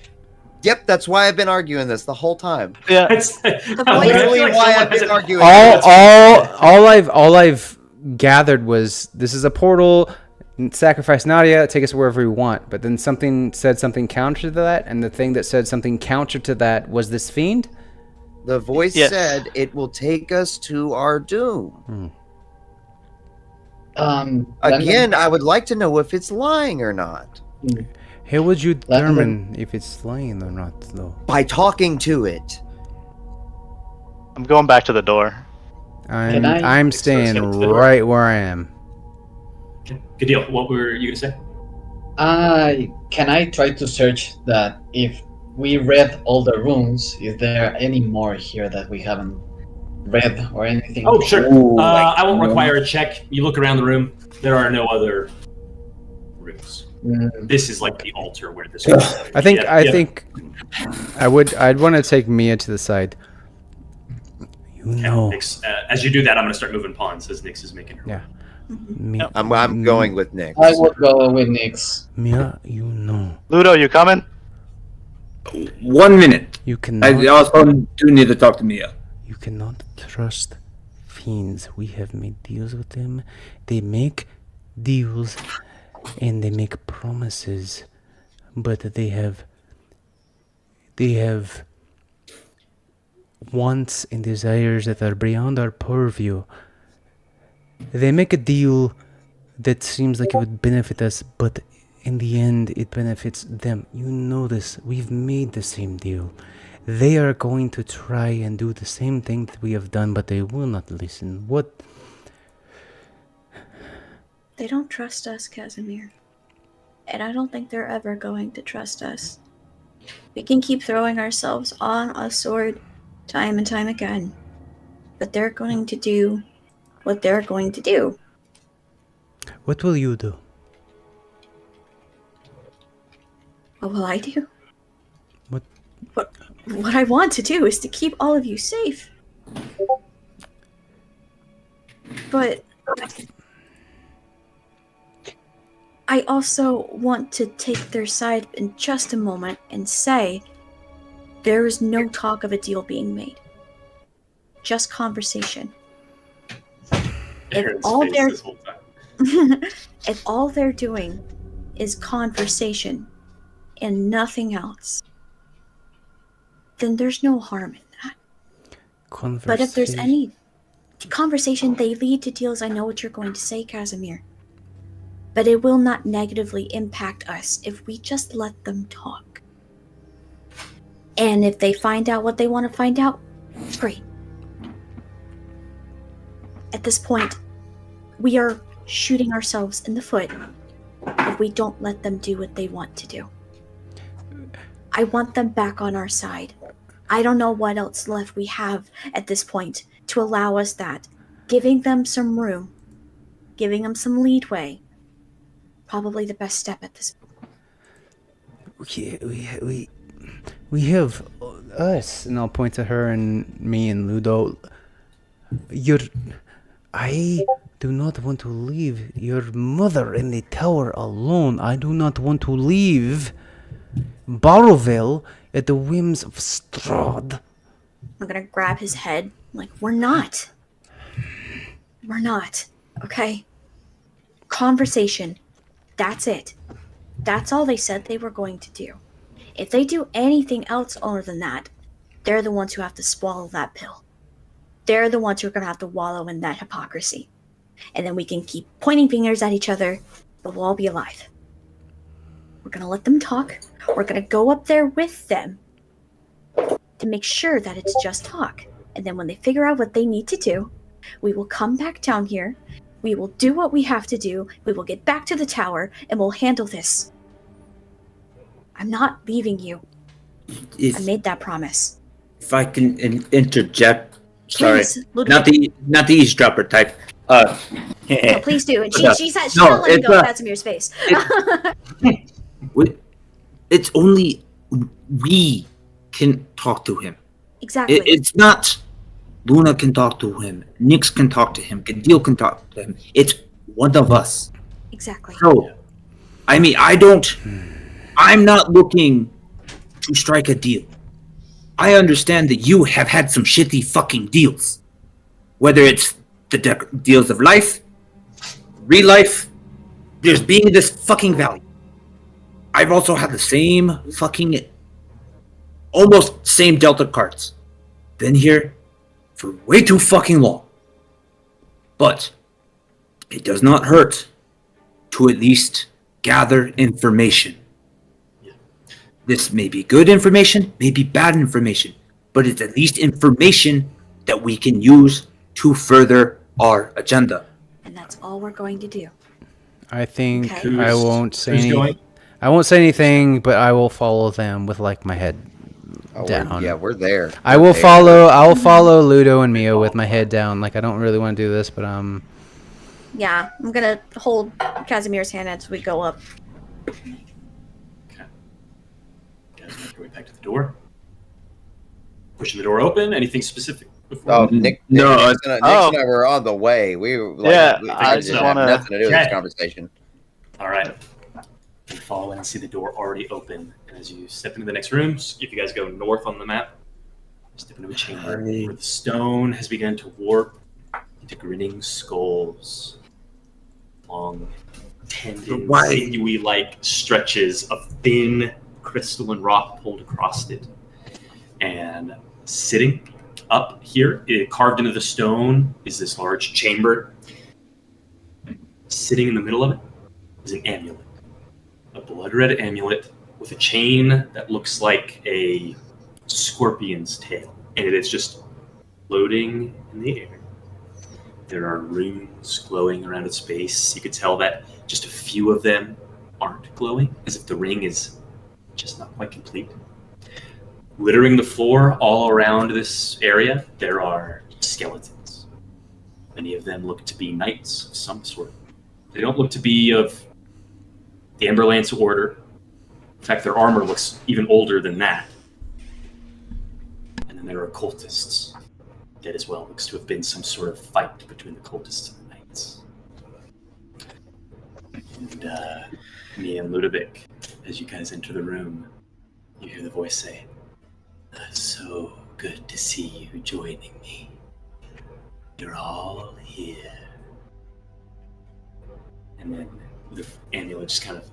Speaker 3: Yep, that's why I've been arguing this the whole time.
Speaker 6: Yeah.
Speaker 1: It's
Speaker 2: voice-
Speaker 3: Literally why I've been arguing
Speaker 7: All I've gathered was this is a portal. Sacrifice Nadia, take us wherever we want. But then something said something counter to that, and the thing that said something counter to that was this fiend.
Speaker 3: The voice
Speaker 6: Yes.
Speaker 3: said it will take us to our doom. Again, I would like to know if it's lying or not.
Speaker 7: How would you determine if it's lying or not, though?
Speaker 3: By talking to it.
Speaker 6: I'm going back to the door.
Speaker 5: Can I-
Speaker 7: I'm staying right where I am.
Speaker 1: Okay, good deal. What were you gonna say?
Speaker 5: Can I try to search that if we read all the runes, is there any more here that we haven't read or anything?
Speaker 1: Oh, sure.
Speaker 4: Ooh,
Speaker 1: I won't
Speaker 4: no.
Speaker 1: require a check. You look around the room. There are no other rooms.
Speaker 5: Mm,
Speaker 1: This is like the altar where this.
Speaker 7: I think
Speaker 1: Yeah, yeah.
Speaker 7: think I'd want to take Mia to the side. You
Speaker 1: Okay,
Speaker 7: know,
Speaker 1: Nyx, as you do that, I'm gonna start moving pawns as Nyx is making her.
Speaker 7: Yeah.
Speaker 8: Mhm.
Speaker 7: Mia,
Speaker 3: I'm going with Nick.
Speaker 5: I would go with Nyx.
Speaker 7: Mia, you know,
Speaker 6: Ludo, you coming?
Speaker 4: 1 minute.
Speaker 7: you
Speaker 4: I
Speaker 7: cannot.
Speaker 4: also do need to talk to Mia.
Speaker 7: You cannot trust fiends. We have made deals with them. They make deals and they make promises, but they have wants and desires that are beyond our purview. They make a deal that seems like it would benefit us, but in the end it benefits them. You know this. We've made the same deal. They are going to try and do the same thing that we have done, but they will not listen. What?
Speaker 8: They don't trust us, Casimir. And I don't think they're ever going to trust us. We can keep throwing ourselves on a sword time and time again. But they're going to do what they're going to do.
Speaker 7: What will you do?
Speaker 8: What will I do?
Speaker 7: What?
Speaker 8: What I want to do is to keep all of you safe. But I also want to take their side in just a moment and say there is no talk of a deal being made. Just conversation.
Speaker 1: Aaron's
Speaker 8: all
Speaker 1: face
Speaker 8: they're-
Speaker 1: this whole time.
Speaker 8: If all they're doing is conversation and nothing else, then there's no harm in that. But if there's any conversation, they lead to deals. I know what you're going to say, Casimir. But it will not negatively impact us if we just let them talk. And if they find out what they want to find out, great. At this point, we are shooting ourselves in the foot if we don't let them do what they want to do. I want them back on our side. I don't know what else left we have at this point to allow us that. Giving them some room, giving them some leadway, probably the best step at this point.
Speaker 7: We have us, and I'll point to her and me and Ludo. I do not want to leave your mother in the tower alone. I do not want to leave Barroville at the whims of Strahd.
Speaker 8: I'm gonna grab his head. Like, we're not. We're not. Okay? Conversation. That's it. That's all they said they were going to do. If they do anything else other than that, they're the ones who have to swallow that pill. They're the ones who are going to have to wallow in that hypocrisy. And then we can keep pointing fingers at each other, but we'll all be alive. We're going to let them talk. We're going to go up there with them to make sure that it's just talk. And then when they figure out what they need to do, we will come back down here. We will do what we have to do. We will get back to the tower, and we'll handle this. I'm not leaving you. I
Speaker 4: If,
Speaker 8: made that promise.
Speaker 4: if I can interject, sorry,
Speaker 8: Please, Ludwig.
Speaker 4: not the eavesdropper type.
Speaker 8: No, please do. And she's not letting go of Casimir's face.
Speaker 4: It's only we can talk to him.
Speaker 8: Exactly.
Speaker 4: It's not Luna can talk to him, Nyx can talk to him, Gadil can talk to him. It's one of us.
Speaker 8: Exactly.
Speaker 4: So, I mean, I'm not looking to strike a deal. I understand that you have had some shitty fucking deals. Whether it's the deals of life, real life, just being in this fucking valley. I've also had the same fucking, almost same Delta cards. Been here for way too fucking long. But it does not hurt to at least gather information. This may be good information, may be bad information, but it's at least information that we can use to further our agenda.
Speaker 8: And that's all we're going to do.
Speaker 7: I think
Speaker 8: Okay.
Speaker 7: I won't say
Speaker 1: Who's going?
Speaker 7: I won't say anything, but I will follow them with like my head
Speaker 3: Oh,
Speaker 7: down.
Speaker 3: we're there.
Speaker 7: I will follow. I'll follow Ludo and Mio with my head down. Like I don't really want to do this, but
Speaker 8: Yeah, I'm gonna hold Casimir's hand as we go up.
Speaker 1: Okay. You guys make your way back to the door. Pushing the door open. Anything specific? Before
Speaker 3: Oh, Nick and I were on the way. We were like,
Speaker 6: Yeah,
Speaker 3: we
Speaker 6: I
Speaker 3: just
Speaker 6: just
Speaker 3: have
Speaker 6: wanna-
Speaker 3: nothing to do with this
Speaker 1: Okay.
Speaker 3: conversation.
Speaker 1: All right. You follow in and see the door already open. And as you step into the next room, if you guys go north on the map, step into a chamber where the stone has begun to warp into grinning skulls. Long, tendon, sinewy-like stretches of thin crystal and rock pulled across it. And sitting up here, carved into the stone, is this large chamber. Sitting in the middle of it is an amulet. A blood-red amulet with a chain that looks like a scorpion's tail. And it is just floating in the air. There are runes glowing around its base. You could tell that just a few of them aren't glowing, as if the ring is just not quite complete. Littering the floor all around this area, there are skeletons. Many of them look to be knights of some sort. They don't look to be of the Emberlance Order. In fact, their armor looks even older than that. And then there are cultists. Dead as well. Looks to have been some sort of fight between the cultists and the knights. And me and Ludovic, as you guys enter the room, you hear the voice say, "So good to see you joining me. You're all here." And then the amulet just kind of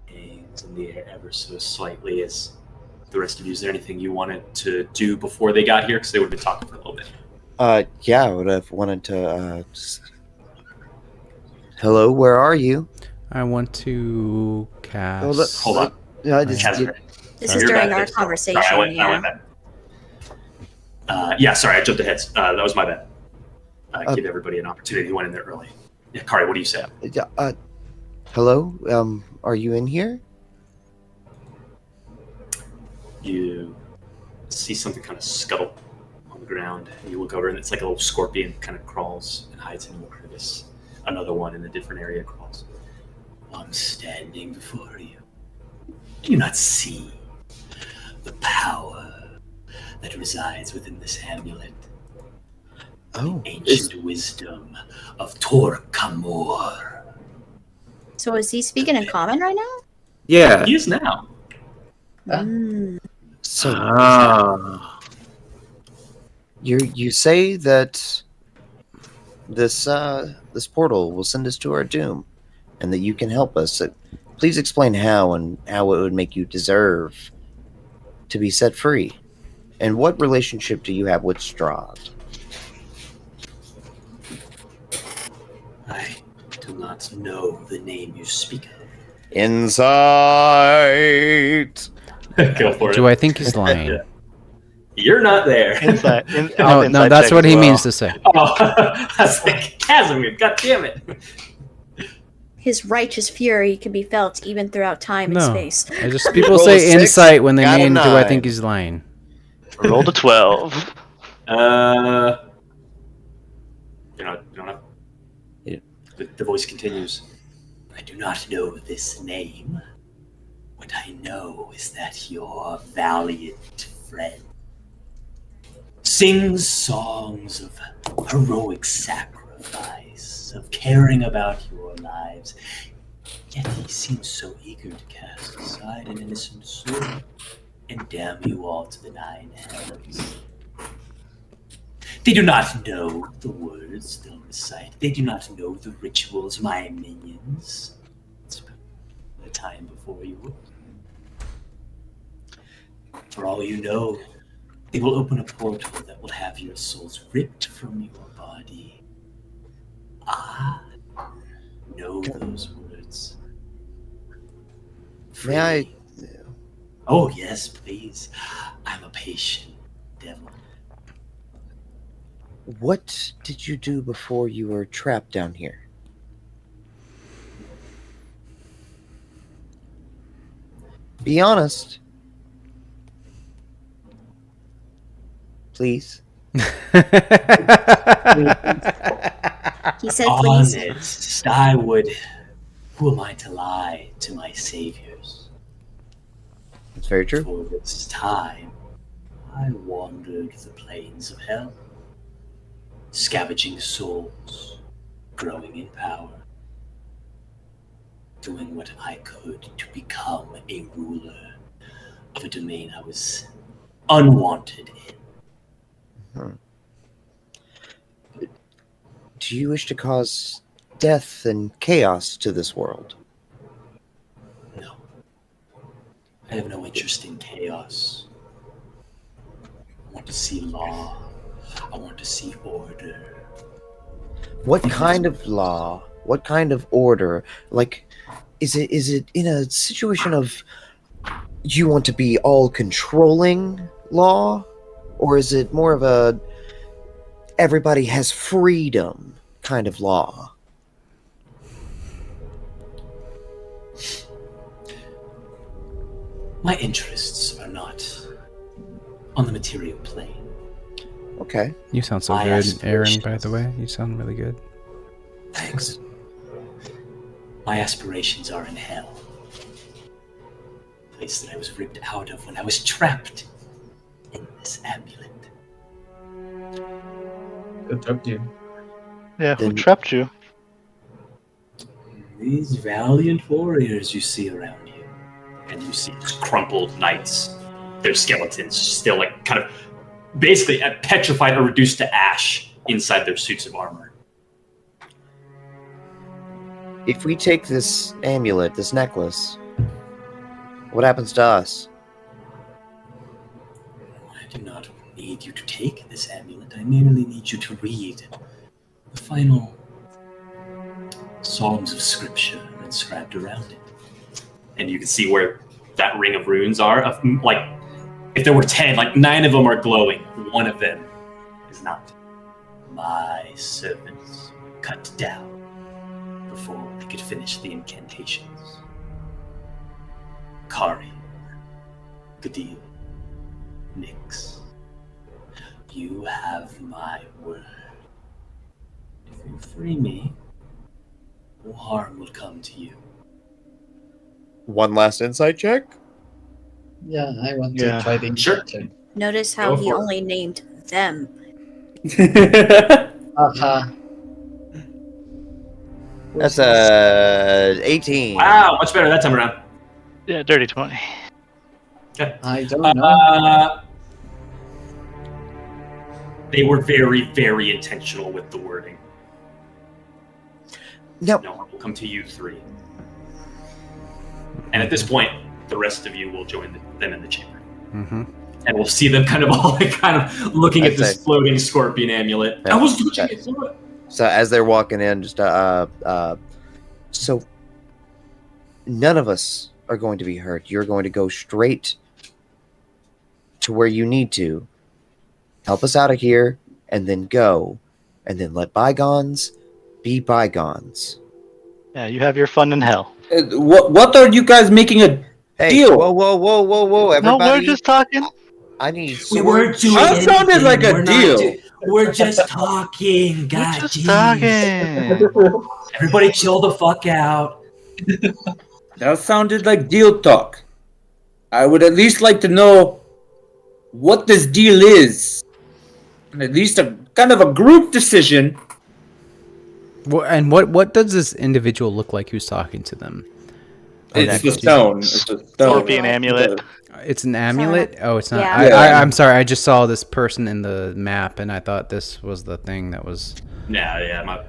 Speaker 1: hangs in the air ever so slightly as the rest of you. Is there anything you wanted to do before they got here? Because they would have been talking for a little bit.
Speaker 3: Yeah, I would have wanted to. Hello, where are you?
Speaker 7: I want to cast.
Speaker 1: Hold on. Casimir.
Speaker 8: This
Speaker 1: Sorry,
Speaker 8: is
Speaker 1: you're
Speaker 8: during
Speaker 1: back
Speaker 8: our
Speaker 1: there.
Speaker 8: conversation.
Speaker 1: Sorry, I went back. Yeah, sorry, I jumped ahead. That was my bad. Give everybody an opportunity who went in there early. Yeah, Kari, what do you say?
Speaker 3: Hello. Are you in here?
Speaker 1: You see something kind of scuttle on the ground, and you look over, and it's like a little scorpion kind of crawls and hides in the crevice. Another one in a different area crawls. I'm standing before you. Do you not see the power that resides within this amulet?
Speaker 3: Oh,
Speaker 1: the ancient wisdom of Torkamor.
Speaker 8: So is he speaking in common right now?
Speaker 4: Yeah.
Speaker 1: He is now.
Speaker 3: So you say that this portal will send us to our doom, and that you can help us. Please explain how and how it would make you deserve to be set free. And what relationship do you have with Strahd?
Speaker 1: I do not know the name you speak of.
Speaker 3: Insight.
Speaker 1: Go for it.
Speaker 7: Do I think he's lying?
Speaker 1: Yeah. You're not there.
Speaker 6: Inside.
Speaker 7: No, that's what he means to say.
Speaker 1: Oh, I was like, Casimir, God damn it.
Speaker 8: His righteous fury can be felt even throughout time and
Speaker 7: No.
Speaker 8: space.
Speaker 7: I just people
Speaker 3: Roll a
Speaker 7: say
Speaker 3: 6,
Speaker 7: insight when they
Speaker 3: got a
Speaker 7: mean do I
Speaker 3: 9.
Speaker 7: think he's lying.
Speaker 6: Roll to 12.
Speaker 1: You don't know.
Speaker 3: Yeah.
Speaker 1: The voice continues.
Speaker 9: I do not know this name. What I know is that your valiant friend sings songs of heroic sacrifice, of caring about your lives. Yet he seems so eager to cast aside an innocent soul and damn you all to the 9 hells. They do not know the words they'll recite. They do not know the rituals my minions spend the time before you. For all you know, they will open a portal that will have your souls ripped from your body. I know those words.
Speaker 3: May I?
Speaker 9: Oh, yes, please. I'm a patient devil.
Speaker 3: What did you do before you were trapped down here? Be honest. Please.
Speaker 8: He said, please.
Speaker 9: Honest, I would. Who am I to lie to my saviors?
Speaker 3: It's very true.
Speaker 9: For this time, I wandered the plains of hell, scavenging souls, growing in power, doing what I could to become a ruler of a domain I was unwanted in.
Speaker 3: Do you wish to cause death and chaos to this world?
Speaker 9: No. I have no interest in chaos. I want to see law. I want to see order.
Speaker 3: What kind of law? What kind of order? Like, is it in a situation of you want to be all controlling law? Or is it more of a everybody has freedom kind of law?
Speaker 9: My interests are not on the material plane.
Speaker 3: Okay.
Speaker 7: You sound so
Speaker 9: My
Speaker 7: good, Aaron, by
Speaker 9: aspirations.
Speaker 7: the way. You sound really good.
Speaker 9: Thanks. My aspirations are in hell. A place that I was ripped out of when I was trapped in this amulet.
Speaker 5: Good talk to you.
Speaker 6: Yeah, who
Speaker 3: Then-
Speaker 6: trapped you?
Speaker 9: These valiant warriors you see around you.
Speaker 1: And you see just crumpled knights, their skeletons still like kind of basically petrified or reduced to ash inside their suits of armor.
Speaker 3: If we take this amulet, this necklace, what happens to us?
Speaker 9: I do not need you to take this amulet. I merely need you to read the final psalms of scripture inscribed around it.
Speaker 1: And you can see where that ring of runes are. Of, like, if there were 10, like 9 of them are glowing. One of them is not.
Speaker 9: My servants were cut down before I could finish the incantations. Kari, Gadil, Nyx, you have my word. If you free me, no harm will come to you.
Speaker 3: One last insight check?
Speaker 5: Yeah, I want
Speaker 6: Yeah.
Speaker 5: to try the
Speaker 1: Sure.
Speaker 5: check.
Speaker 8: Notice how
Speaker 1: Go
Speaker 8: he
Speaker 1: for it.
Speaker 8: only named them.
Speaker 5: Haha.
Speaker 3: That's 18.
Speaker 1: Wow, much better that time around.
Speaker 6: Yeah, dirty 20.
Speaker 5: I don't know.
Speaker 1: They were very, very intentional with the wording.
Speaker 3: Now,
Speaker 1: No harm will come to you 3. And at this point, the rest of you will join them in the chamber.
Speaker 7: Mm-hmm.
Speaker 1: And we'll see them kind of all like, kind of looking at
Speaker 3: I'd
Speaker 1: this
Speaker 3: say-
Speaker 1: floating scorpion amulet.
Speaker 3: Yeah.
Speaker 1: I was touching it. Saw it.
Speaker 3: so as they're walking in, just so none of us are going to be hurt. You're going to go straight to where you need to. Help us out of here, and then go, and then let bygones be bygones.
Speaker 6: Yeah, you have your fun in hell.
Speaker 4: What are you guys making a
Speaker 3: Hey,
Speaker 4: Deal.
Speaker 3: whoa, everybody!
Speaker 6: No, we're just talking.
Speaker 3: I need
Speaker 9: We
Speaker 3: swords.
Speaker 9: weren't doing
Speaker 4: That sounded
Speaker 9: anything.
Speaker 4: like a
Speaker 9: We're not
Speaker 4: deal.
Speaker 9: we're just talking.
Speaker 6: We're
Speaker 9: God,
Speaker 6: just
Speaker 9: jeez.
Speaker 6: talking.
Speaker 9: Everybody chill the fuck out.
Speaker 4: That sounded like deal talk. I would at least like to know what this deal is. And at least a kind of a group decision.
Speaker 7: And what does this individual look like who's talking to them?
Speaker 4: It's the stone. It's the stone.
Speaker 6: Scorpion amulet.
Speaker 7: It's an amulet? Oh, it's not.
Speaker 8: Yeah.
Speaker 7: I'm sorry. I just saw this person in the map, and I thought this was the thing that was.
Speaker 1: Yeah,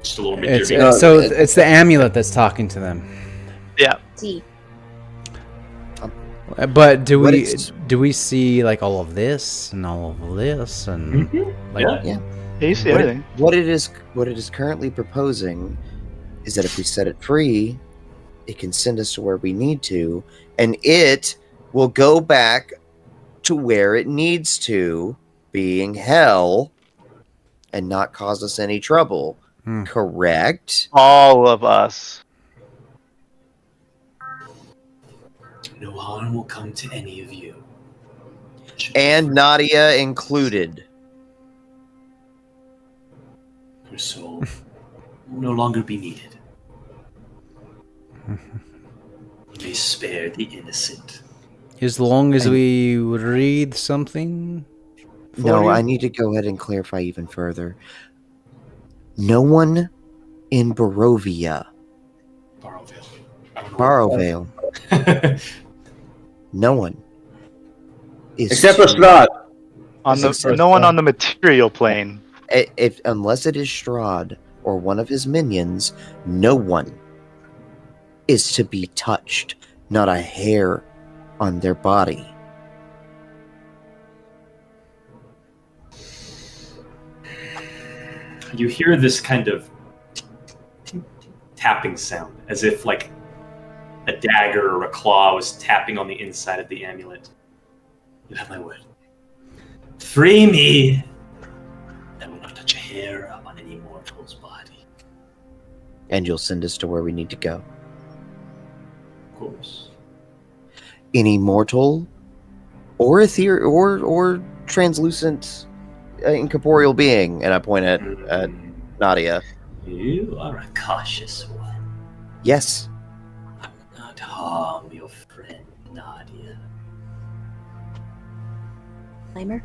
Speaker 1: just a little bit.
Speaker 7: It's,
Speaker 1: dirty.
Speaker 7: so it's the amulet that's talking to them.
Speaker 6: Yeah.
Speaker 8: See,
Speaker 7: But do
Speaker 3: What
Speaker 7: we
Speaker 3: is-
Speaker 7: see like all of this and all of this and like
Speaker 1: Yeah.
Speaker 3: Yeah.
Speaker 6: Yeah, you see
Speaker 3: What
Speaker 6: everything.
Speaker 3: What it is currently proposing is that if we set it free, it can send us to where we need to, and it will go back to where it needs to, being hell, and not cause us any trouble. Correct?
Speaker 6: All of us.
Speaker 9: No harm will come to any of you.
Speaker 3: And Nadia included.
Speaker 9: Your soul will no longer be needed. You may spare the innocent.
Speaker 7: As long as we read something.
Speaker 3: No,
Speaker 7: you?
Speaker 3: I need to go ahead and clarify even further. No one in Barovia, Barrowvale, no one is
Speaker 4: Except for
Speaker 3: to-
Speaker 4: Strahd.
Speaker 6: No one on the material plane.
Speaker 3: unless it is Strahd or one of his minions, no one is to be touched, not a hair on their body.
Speaker 1: You hear this kind of tapping sound, as if like a dagger or a claw was tapping on the inside of the amulet.
Speaker 9: You have my word. Free me! I will not touch a hair on any mortal's body.
Speaker 3: And you'll send us to where we need to go.
Speaker 1: Of course.
Speaker 3: Any mortal or or translucent incorporeal being, and I point at Nadia.
Speaker 9: You are a cautious one.
Speaker 3: Yes.
Speaker 9: I will not harm your friend Nadia.
Speaker 8: Blame her?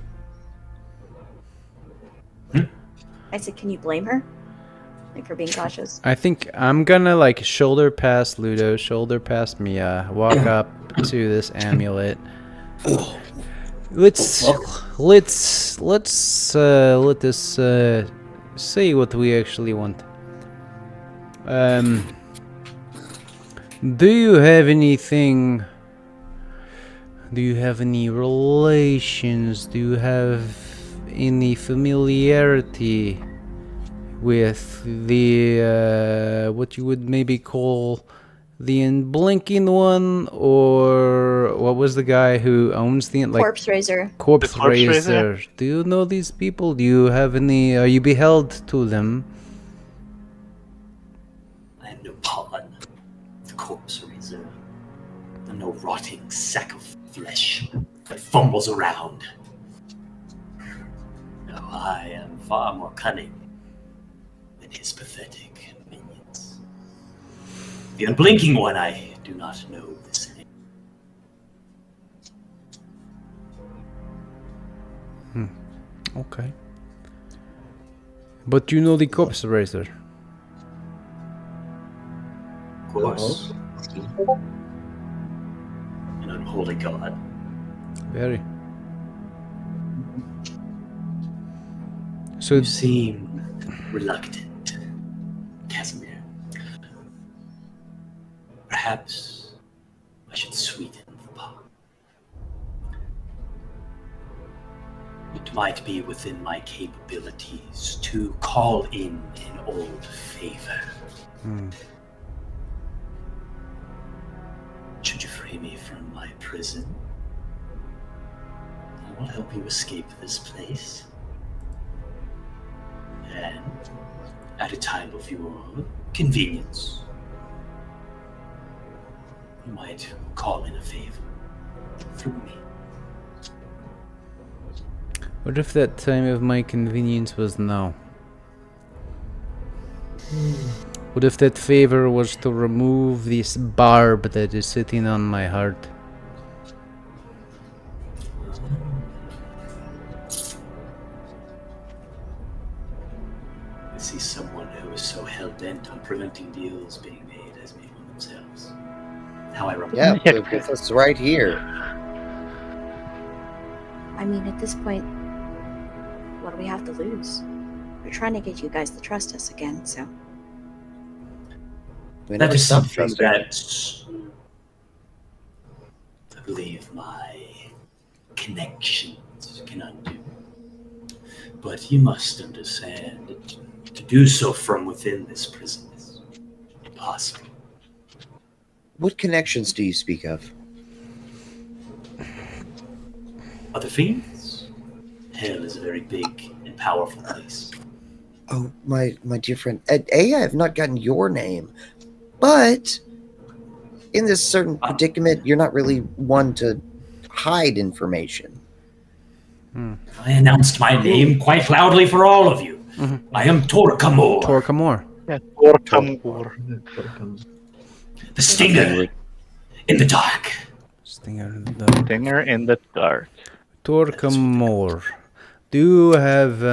Speaker 1: Hmm?
Speaker 8: I said, can you blame her? Like, for being cautious?
Speaker 7: I think I'm gonna like shoulder past Ludo, shoulder past Mia, walk up to this amulet. Let's let us say what we actually want. Do you have anything? Do you have any relations? Do you have any familiarity with the what you would maybe call the unblinking one, or what was the guy who owns the
Speaker 8: Corpse Raiser.
Speaker 7: Corpse
Speaker 6: The Corpse
Speaker 7: Raiser?
Speaker 6: Raiser?
Speaker 7: Do you know these people? Do you have any? Are you beheld to them?
Speaker 9: I am no pawn of the corpse raiser. I'm no rotting sack of flesh that fumbles around. No, I am far more cunning than his pathetic minions. The unblinking one, I do not know this name.
Speaker 7: Okay. But you know the Corpse Raiser.
Speaker 9: Of course. An unholy god.
Speaker 7: Very. So
Speaker 9: You seem reluctant, Casimir. Perhaps I should sweeten the pot. It might be within my capabilities to call in an old favor. Should you free me from my prison, I will help you escape this place. And at a time of your convenience, you might call in a favor through me.
Speaker 7: what if that time of my convenience was now? What if that favor was to remove this barb that is sitting on my heart?
Speaker 9: I see someone who is so hell-bent on preventing deals being made has made one themselves. How ironic.
Speaker 3: Yeah, with us right here.
Speaker 8: I mean, at this point, what do we have to lose? We're trying to get you guys to trust us again, so.
Speaker 3: We
Speaker 9: That
Speaker 3: never
Speaker 9: is
Speaker 3: stopped
Speaker 9: something
Speaker 3: trusting.
Speaker 9: that I believe my connections can undo. But you must understand that to do so from within this prison is impossible.
Speaker 3: What connections do you speak of?
Speaker 9: Other fiends? Hell is a very big and powerful place.
Speaker 3: Oh, my dear friend. I have not gotten your name, but in this certain predicament, you're not really one to hide information.
Speaker 1: I announced my name quite loudly for all of you. I am Torkamor,
Speaker 7: Torkamor.
Speaker 1: the stinger in the dark.
Speaker 7: Stinger in the
Speaker 6: Stinger in the dark.
Speaker 7: Torkamor. Do you have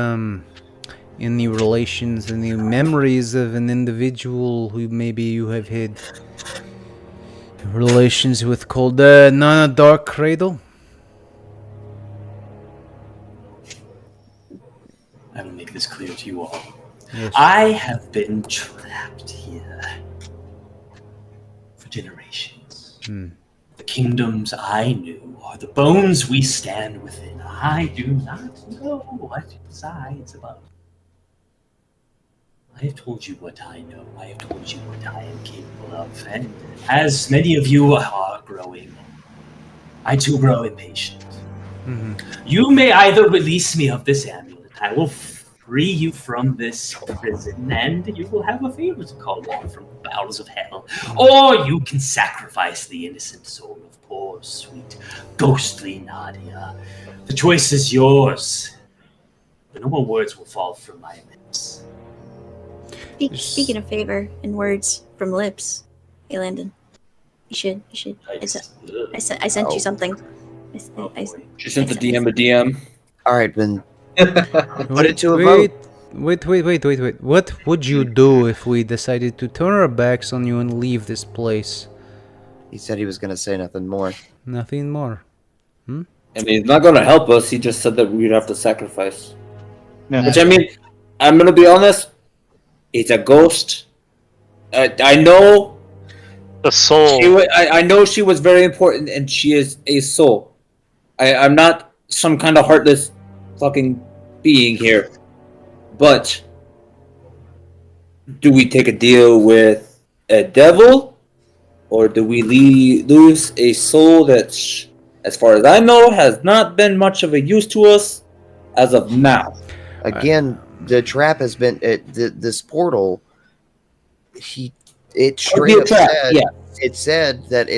Speaker 7: any relations, any memories of an individual who maybe you have had relations with called Nana Dark Cradle?
Speaker 1: I will make this clear to you all.
Speaker 7: Yes.
Speaker 1: I have been trapped here for generations. The kingdoms I knew are the bones we stand within. I do not know what resides above. I have told you what I know. I have told you what I am capable of. And as many of you are growing, I too grow impatient. You may either release me of this amulet, I will free you from this prison, and you will have a favor to call on from the bowels of hell. Or you can sacrifice the innocent soul of poor, sweet, ghostly Nadia. The choice is yours. But no more words will fall from my lips.
Speaker 8: Speaking of favor and words from lips, hey Landon, you should. I sent you something.
Speaker 4: She sent the DM a DM.
Speaker 3: All right, then. Put it to a vote.
Speaker 7: Wait. What would you do if we decided to turn our backs on you and leave this place?
Speaker 3: He said he was going to say nothing more.
Speaker 7: Nothing more.
Speaker 4: I mean, he's not going to help us. He just said that we'd have to sacrifice.
Speaker 5: Yeah.
Speaker 4: Which, I mean, I'm going to be honest. It's a ghost. I know.
Speaker 6: The soul.
Speaker 4: I know she was very important, and she is a soul. I'm not some kind of heartless fucking being here. But do we take a deal with a devil? Or do we lose a soul that, as far as I know, has not been much of a use to us as of now?
Speaker 3: Again, the trap has been this portal. It straight up said, it said that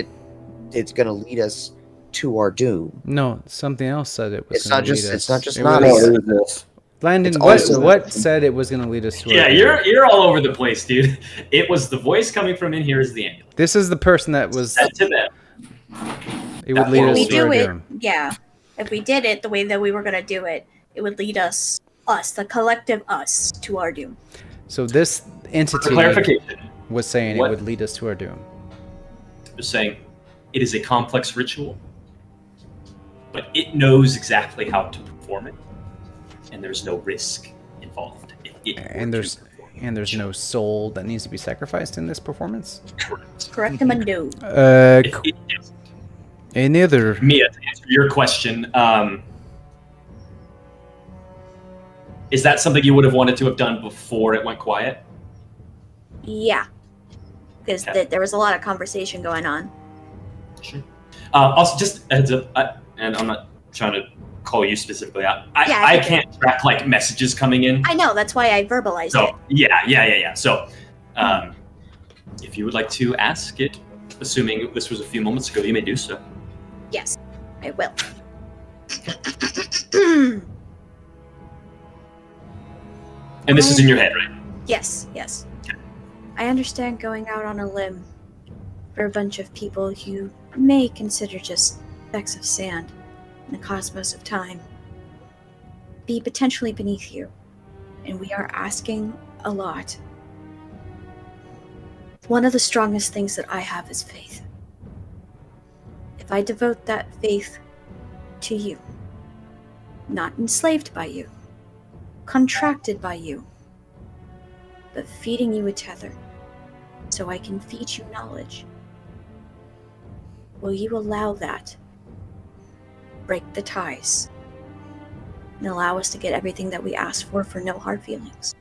Speaker 3: it's going to lead us to our doom.
Speaker 7: No, something else said it was.
Speaker 3: It's not just. It's not just
Speaker 7: It
Speaker 3: not.
Speaker 7: was- Landon,
Speaker 3: It's
Speaker 7: what said it was going to lead us to?
Speaker 1: Yeah,
Speaker 7: our doom?
Speaker 1: you're all over the place, dude. It was the voice coming from in here is the amulet.
Speaker 7: This is the person that was.
Speaker 1: Said to them.
Speaker 7: It would lead
Speaker 8: If
Speaker 7: us
Speaker 8: we
Speaker 7: to our
Speaker 8: do it,
Speaker 7: doom.
Speaker 8: yeah. If we did it the way that we were gonna do it, it would lead us, the collective us, to our doom.
Speaker 7: So this
Speaker 1: For
Speaker 7: entity
Speaker 1: clarification,
Speaker 7: was saying
Speaker 1: What?
Speaker 7: it would lead us to our doom.
Speaker 1: just saying it is a complex ritual, but it knows exactly how to perform it, and there's no risk involved.
Speaker 7: And there's no soul that needs to be sacrificed in this performance.
Speaker 8: Correct him and do.
Speaker 7: Any other?
Speaker 1: Mia, to answer your question, is that something you would have wanted to have done before it went quiet?
Speaker 8: Yeah. Because there was a lot of conversation going on.
Speaker 1: Sure. Also, just heads up, and I'm not trying to call you specifically out. I can't track like messages coming in.
Speaker 8: I know, that's why I verbalized
Speaker 1: So
Speaker 8: it.
Speaker 1: yeah. So, if you would like to ask it, assuming this was a few moments ago, you may do so.
Speaker 8: Yes, I will.
Speaker 1: And this is in your head, right?
Speaker 8: Yes. I understand going out on a limb for a bunch of people you may consider just specks of sand in the cosmos of time be potentially beneath you, and we are asking a lot. One of the strongest things that I have is faith. If I devote that faith to you, not enslaved by you, contracted by you, but feeding you a tether so I can feed you knowledge, will you allow that break the ties and allow us to get everything that we ask for no hard feelings?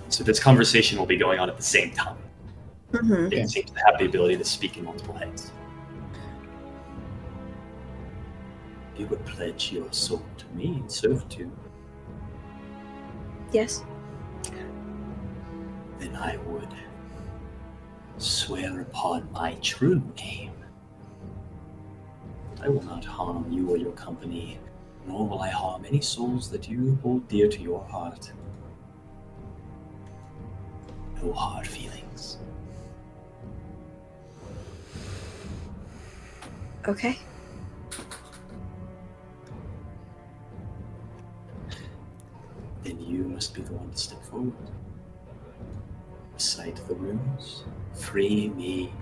Speaker 1: So this conversation will be going on at the same time.
Speaker 8: Mm-hmm.
Speaker 1: It seems to have the ability to speak in multiple heads.
Speaker 9: you would pledge your soul to me in servitude,
Speaker 8: Yes.
Speaker 9: then I would swear upon my true name. I will not harm you or your company, nor will I harm any souls that you hold dear to your heart. No hard feelings.
Speaker 8: Okay.
Speaker 9: Then you must be the one to step forward. Recite the runes. Free me.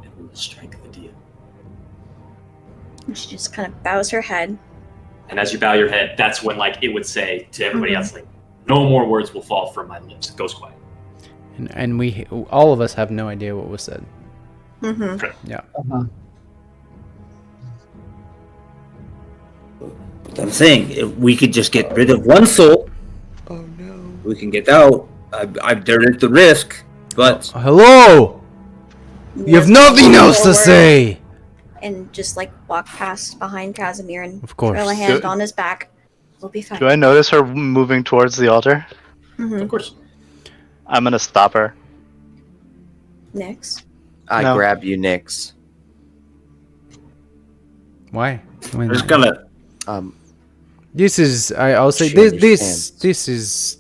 Speaker 9: And we will strike the deal.
Speaker 8: And she just kind of bows her head.
Speaker 1: And as you bow your head, that's when like it would say to everybody else, like, no more words will fall from my lips. It goes quiet.
Speaker 7: And we, all of us, have no idea what was said.
Speaker 8: Mm-hmm.
Speaker 7: Yeah.
Speaker 5: Uh-huh.
Speaker 4: I'm saying, if we could just get rid of one soul,
Speaker 3: Oh no.
Speaker 4: we can get out. There is the risk, but
Speaker 7: Hello! You have nothing else to say!
Speaker 8: And just like walk past behind Casimir and
Speaker 7: Of course.
Speaker 8: throw a hand on his back. We'll be fine.
Speaker 6: Do I notice her moving towards the altar?
Speaker 8: Mm-hmm.
Speaker 1: Of course.
Speaker 6: I'm gonna stop her.
Speaker 8: Next.
Speaker 3: I
Speaker 6: No.
Speaker 3: grab you, Nyx.
Speaker 7: Why?
Speaker 4: I'm just gonna.
Speaker 7: This is, I'll say,
Speaker 3: She
Speaker 7: this is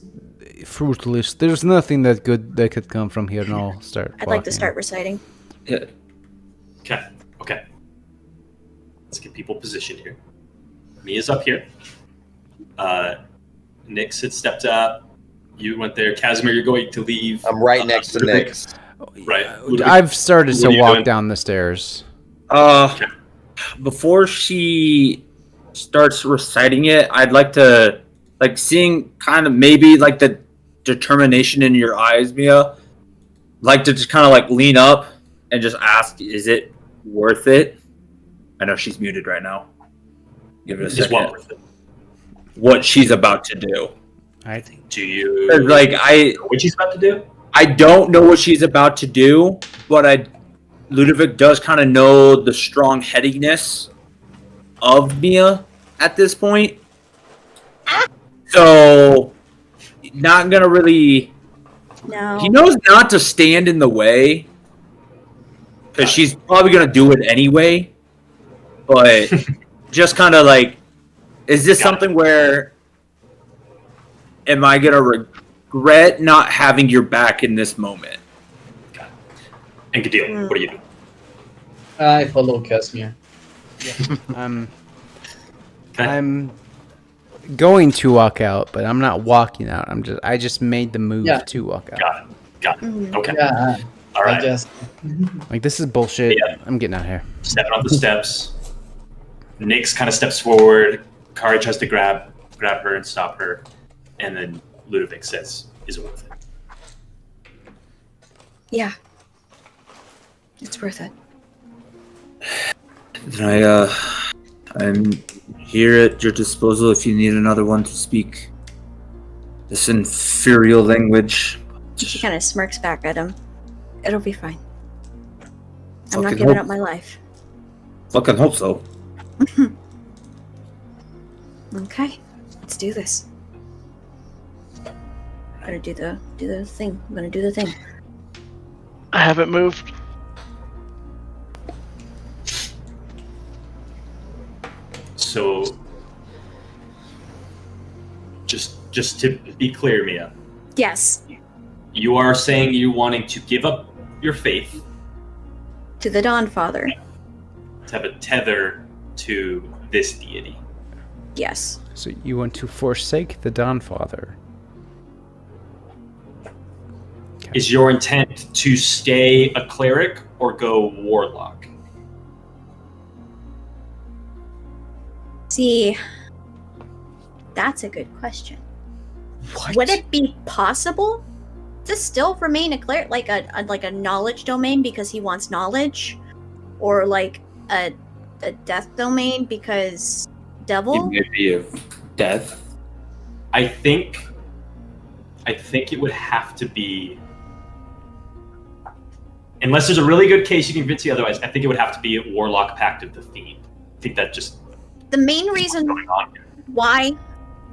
Speaker 7: fruitless. There's nothing that could come from here, and I'll start
Speaker 8: I'd like to
Speaker 7: walking.
Speaker 8: start reciting.
Speaker 4: Yeah.
Speaker 1: Okay. Let's get people positioned here. Mia's up here. Nyx had stepped up. You went there. Casimir, you're going to leave.
Speaker 3: I'm right next to
Speaker 1: Ludovic.
Speaker 3: Nyx.
Speaker 1: Right.
Speaker 7: I've started
Speaker 1: What
Speaker 7: to
Speaker 1: are you
Speaker 7: walk
Speaker 1: doing?
Speaker 7: down the stairs.
Speaker 4: Before she starts reciting it, I'd like to, like, seeing kind of maybe like the determination in your eyes, Mia. Like to just kind of like lean up and just ask, "Is it worth it?" I know she's muted right now. Give it a
Speaker 1: Is
Speaker 4: second.
Speaker 1: what worth it?
Speaker 4: What she's about to do.
Speaker 7: I think.
Speaker 1: Do you
Speaker 4: Like
Speaker 1: know what she's about to do?
Speaker 4: I don't know what she's about to do, but Ludovic does kind of know the strong-headedness of Mia at this point. So, not gonna really.
Speaker 8: No.
Speaker 4: He knows not to stand in the way, because she's probably gonna do it anyway. But just kind of like, is this
Speaker 1: Got it.
Speaker 4: something where am I gonna regret not having your back in this moment?
Speaker 1: And Gadil, what do you do?
Speaker 5: I follow Casimir.
Speaker 1: Okay.
Speaker 7: I'm going to walk out, but I'm not walking out. I just made the move
Speaker 5: Yeah.
Speaker 7: to walk out.
Speaker 1: Got it.
Speaker 8: Mhm.
Speaker 1: Okay.
Speaker 5: Yeah,
Speaker 1: All
Speaker 5: I
Speaker 1: right.
Speaker 5: just
Speaker 7: Like, this is bullshit.
Speaker 1: Yeah.
Speaker 7: I'm getting out of here.
Speaker 1: Stepping up the steps. Nyx kind of steps forward. Kari tries to grab her and stop her, and then Ludovic says, "Is it worth it?"
Speaker 8: Yeah. It's worth it.
Speaker 4: Then I'm here at your disposal if you need another one to speak this inferior language.
Speaker 8: She kind of smirks back at him. It'll be fine. I'm not
Speaker 4: Fucking
Speaker 8: giving
Speaker 4: hope-
Speaker 8: up my life.
Speaker 4: Fucking hope so.
Speaker 8: Okay. Let's do this. Gonna do the thing. I'm gonna do the thing.
Speaker 6: I haven't moved.
Speaker 1: So, just to be clear, Mia,
Speaker 8: Yes.
Speaker 1: you are saying you wanting to give up your faith
Speaker 8: To the Dawn Father.
Speaker 1: to have a tether to this deity.
Speaker 8: Yes.
Speaker 7: So you want to forsake the Dawnfather?
Speaker 1: Is your intent to stay a cleric or go warlock?
Speaker 8: See, that's a good question.
Speaker 3: What?
Speaker 8: Would it be possible to still remain a cleric, like a knowledge domain because he wants knowledge, or like a death domain because devil?
Speaker 4: Maybe of death.
Speaker 1: I think it would have to be Unless there's a really good case you can convince you otherwise, I think it would have to be a Warlock Pact of the Fiend. I think that just...
Speaker 8: The main reason
Speaker 1: going on here.
Speaker 8: why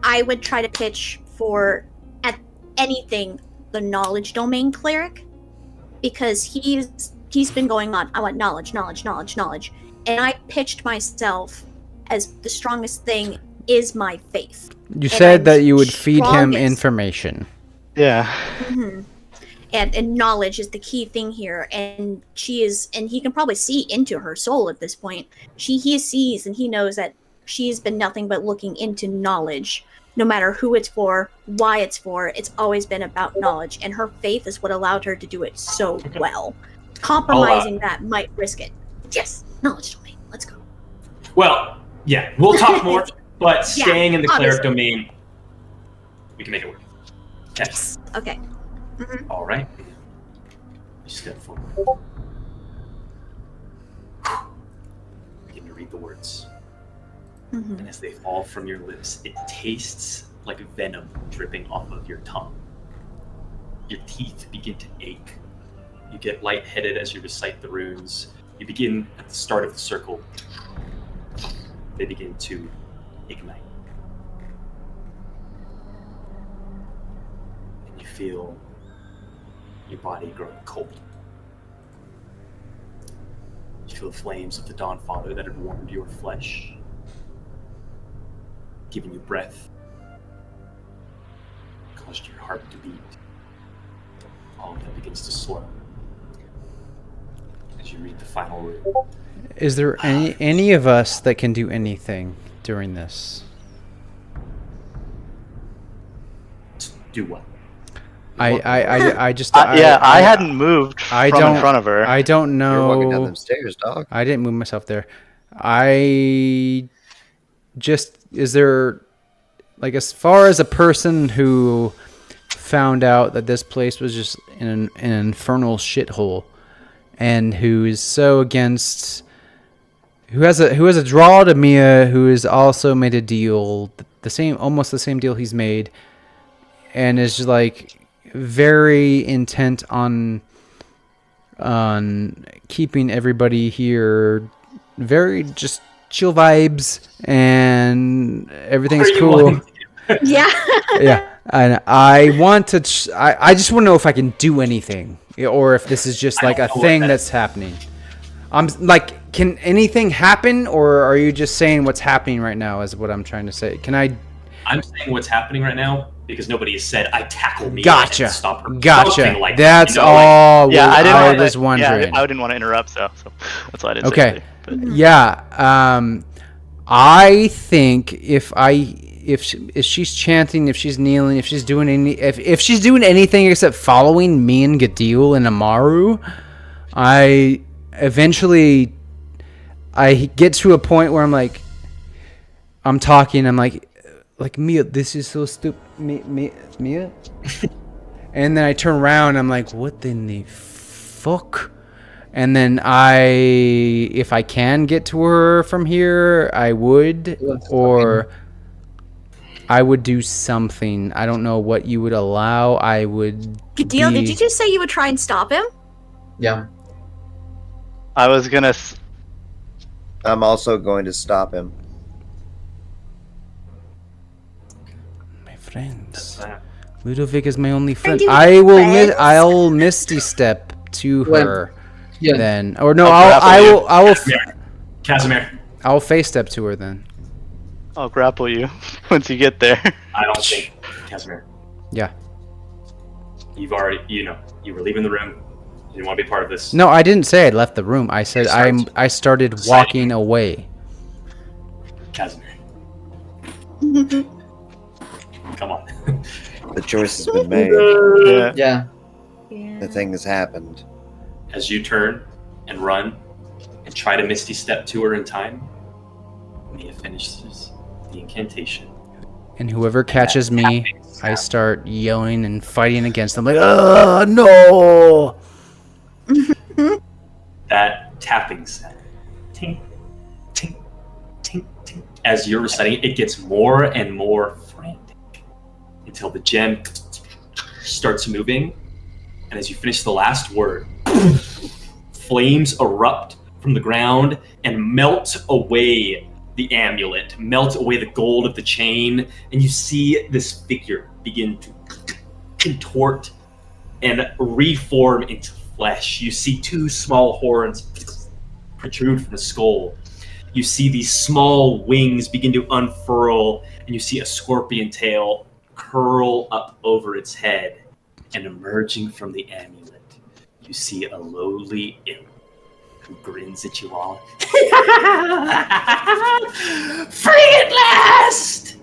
Speaker 8: I would try to pitch for, at anything, the Knowledge Domain Cleric, because he's been going on, I want knowledge, and I pitched myself as the strongest thing is my faith.
Speaker 7: You said that you would feed him
Speaker 8: strongest.
Speaker 6: Yeah.
Speaker 7: information.
Speaker 8: Mm-hmm. And knowledge is the key thing here, and he can probably see into her soul at this point. He sees and he knows that she's been nothing but looking into knowledge, no matter who it's for, why it's for. It's always been about knowledge, and her faith is what allowed her to do it so well. Compromising that might risk it. Yes, knowledge domain. Let's go.
Speaker 1: Well, yeah, we'll talk more, but staying in the cleric
Speaker 8: obviously.
Speaker 1: domain, we can make it work. Okay.
Speaker 8: Yes. Okay. Mm-hmm.
Speaker 1: All right. You step forward. Begin to read the words.
Speaker 8: Mm-hmm.
Speaker 1: And as they fall from your lips, it tastes like venom dripping off of your tongue. Your teeth begin to ache. You get lightheaded as you recite the runes. You begin at the start of the circle. They begin to ignite. And you feel your body growing cold. You feel the flames of the Dawn Father that had warmed your flesh, giving you breath, caused your heart to beat. All of that begins to slow as you read the final rune.
Speaker 7: Is there any of us that can do anything during this?
Speaker 1: Do what?
Speaker 7: I just
Speaker 6: I hadn't moved from in front of her.
Speaker 7: I don't know.
Speaker 3: You're walking down them stairs, dog.
Speaker 7: I didn't move myself there. Is there, like, as far as a person who found out that this place was just an infernal shithole, and who is so against, who has a draw to Mia, who has also made a deal, almost the same deal he's made, and is just like very intent on keeping everybody here very just chill vibes and everything's cool.
Speaker 8: Yeah.
Speaker 7: Yeah, and I want to. I just want to know if I can do anything, or if this is just like a thing that's happening. I'm like, can anything happen, or are you just saying what's happening right now? Is what I'm trying to say. Can I?
Speaker 1: I'm saying what's happening right now because nobody has said I tackle me
Speaker 7: Gotcha.
Speaker 1: and stop her.
Speaker 7: Gotcha.
Speaker 1: Something like
Speaker 7: That's
Speaker 1: that, you know,
Speaker 7: all.
Speaker 6: Yeah, I
Speaker 7: was wondering.
Speaker 6: Yeah, I didn't want to interrupt, so that's why I didn't.
Speaker 7: Okay.
Speaker 6: Say anything, but.
Speaker 7: Yeah. I think if she's chanting, if she's kneeling, if she's doing anything except following me and Gadil and Amaru, I get to a point where I'm like, I'm talking, I'm like Mia, this is so stupid, Mia. And then I turn around, I'm like, what in the fuck? And then if I can get to her from here, I would, or I would do something. I don't know what you would allow. I would.
Speaker 8: Gadil, did you just say you would try and stop him?
Speaker 5: Yeah.
Speaker 6: I was gonna.
Speaker 3: I'm also going to stop him.
Speaker 7: My friends.
Speaker 1: that.
Speaker 7: Ludovic is my only friend.
Speaker 8: do you
Speaker 7: I will.
Speaker 8: friends?
Speaker 7: I'll Misty Step to her.
Speaker 5: Yeah.
Speaker 7: Then, or no,
Speaker 1: I'll
Speaker 7: I will.
Speaker 1: Casimir,
Speaker 7: I'll face step to her then.
Speaker 6: I'll grapple you once you get there.
Speaker 1: I don't think Casimir.
Speaker 7: Yeah.
Speaker 1: You've already, you were leaving the room. You didn't want to be part of this.
Speaker 7: No, I didn't say I'd left the room. I said I started walking away.
Speaker 1: Casimir. Come on.
Speaker 3: The choice has been made.
Speaker 6: Yeah.
Speaker 5: Yeah.
Speaker 3: The thing has happened.
Speaker 1: As you turn and run and try to Misty Step to her in time, Mia finishes the incantation.
Speaker 7: And whoever catches me, I start yelling and fighting against them. Like, oh no!
Speaker 1: That tapping sound, tink, tink, tink, tink. As you're reciting it gets more and more frantic until the gem starts moving. And as you finish the last word, flames erupt from the ground and melt away the amulet, melt away the gold of the chain, and you see this figure begin to contort and reform into flesh. You see two small horns protrude from the skull. You see these small wings begin to unfurl, and you see a scorpion tail curl up over its head. And emerging from the amulet, you see a lowly imp who grins at you all. Free at last!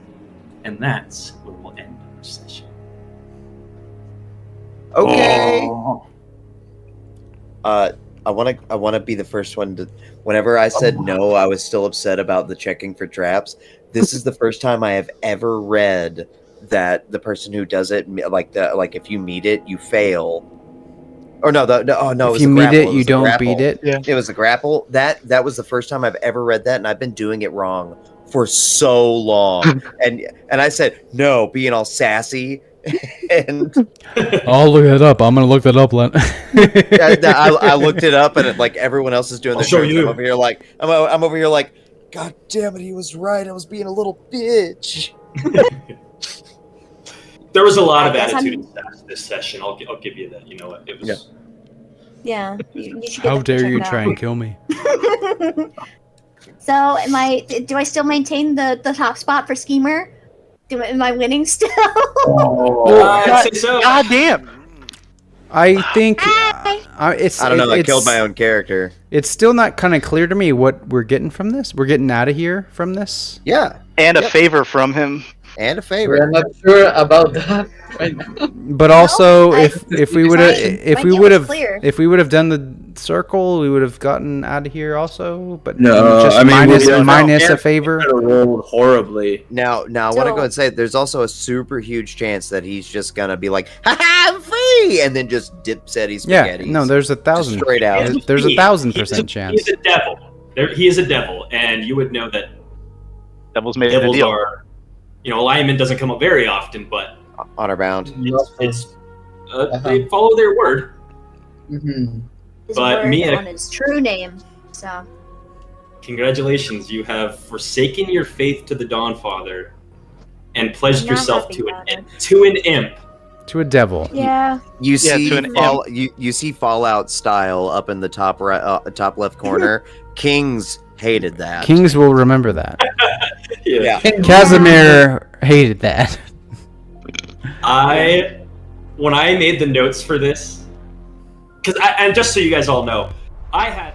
Speaker 1: And that's where we'll end our session.
Speaker 3: Okay.
Speaker 4: Oh.
Speaker 3: I want to be the first one to. Whenever I said no, I was still upset about the checking for traps. This is the first time I have ever read that the person who does it, like if you meet it, you fail. Or no, it was
Speaker 7: If you
Speaker 3: the
Speaker 7: meet
Speaker 3: grapple.
Speaker 7: it, you
Speaker 3: was the
Speaker 7: don't
Speaker 3: grapple.
Speaker 7: beat it.
Speaker 5: Yeah.
Speaker 3: It was the grapple. That was the first time I've ever read that, and I've been doing it wrong for so long. and I said no, being all sassy, and
Speaker 7: I'll look it up. I'm gonna look that up, Len.
Speaker 3: I looked it up, and like everyone else is doing
Speaker 1: I'll
Speaker 3: their
Speaker 1: show
Speaker 3: turns,
Speaker 1: you.
Speaker 3: I'm over here like I'm over here like, God damn it, he was right. I was being a little bitch.
Speaker 1: There was a lot of
Speaker 8: I guess
Speaker 1: attitude in this session. I'll give you that. You know what? It was.
Speaker 8: Yeah, you should get
Speaker 7: How
Speaker 8: that to
Speaker 7: dare
Speaker 8: check
Speaker 7: you
Speaker 8: it out.
Speaker 7: try and kill me?
Speaker 8: So, do I still maintain the top spot for schemer? Am I winning still?
Speaker 1: I'd say so.
Speaker 6: God damn.
Speaker 7: I think it's.
Speaker 3: I don't know. I
Speaker 7: it's-
Speaker 3: killed my own character.
Speaker 7: It's still not kind of clear to me what we're getting from this. We're getting out of here from this.
Speaker 3: Yeah,
Speaker 6: And a
Speaker 3: Yep.
Speaker 6: favor from him.
Speaker 3: and a
Speaker 5: We're
Speaker 3: favor.
Speaker 5: not sure about that right now.
Speaker 7: But also,
Speaker 8: I-
Speaker 7: if we would have
Speaker 8: My deal was clear.
Speaker 7: if we would have done the circle, we would have gotten out of here also. But
Speaker 4: No,
Speaker 7: just
Speaker 4: I mean,
Speaker 7: minus
Speaker 4: we don't know.
Speaker 7: minus
Speaker 4: Yeah,
Speaker 7: a favor.
Speaker 4: We could have rolled horribly.
Speaker 3: Now I want to
Speaker 8: So-
Speaker 3: go and say there's also a super huge chance that he's just gonna be like, "Ha ha, I'm free," and then just dips at his
Speaker 7: Yeah,
Speaker 3: spaghetti.
Speaker 7: no, there's 1,000.
Speaker 3: straight out.
Speaker 7: There's
Speaker 1: He-
Speaker 7: 1,000%
Speaker 1: He's
Speaker 7: chance.
Speaker 1: a devil. He is a devil, and you would know that
Speaker 6: Devil's made a
Speaker 1: devils
Speaker 6: deal.
Speaker 1: are. Alignment doesn't come up very often, but
Speaker 3: Honor bound.
Speaker 1: it's they follow their word.
Speaker 5: Mhm.
Speaker 8: His
Speaker 1: But
Speaker 8: word
Speaker 1: Mia-
Speaker 8: on his true name. So,
Speaker 1: Congratulations, you have forsaken your faith to the Dawnfather and pledged
Speaker 8: I'm not
Speaker 1: yourself
Speaker 8: happy
Speaker 1: to
Speaker 8: about
Speaker 1: an imp.
Speaker 7: To a devil.
Speaker 8: yeah.
Speaker 3: You
Speaker 6: Yeah,
Speaker 3: see,
Speaker 6: to an
Speaker 3: you see Fallout style up in the top right, top left corner. Kings hated that.
Speaker 7: Kings will remember that.
Speaker 3: Yeah.
Speaker 7: Casimir hated that.
Speaker 1: When I made the notes for this, and just so you guys all know, I had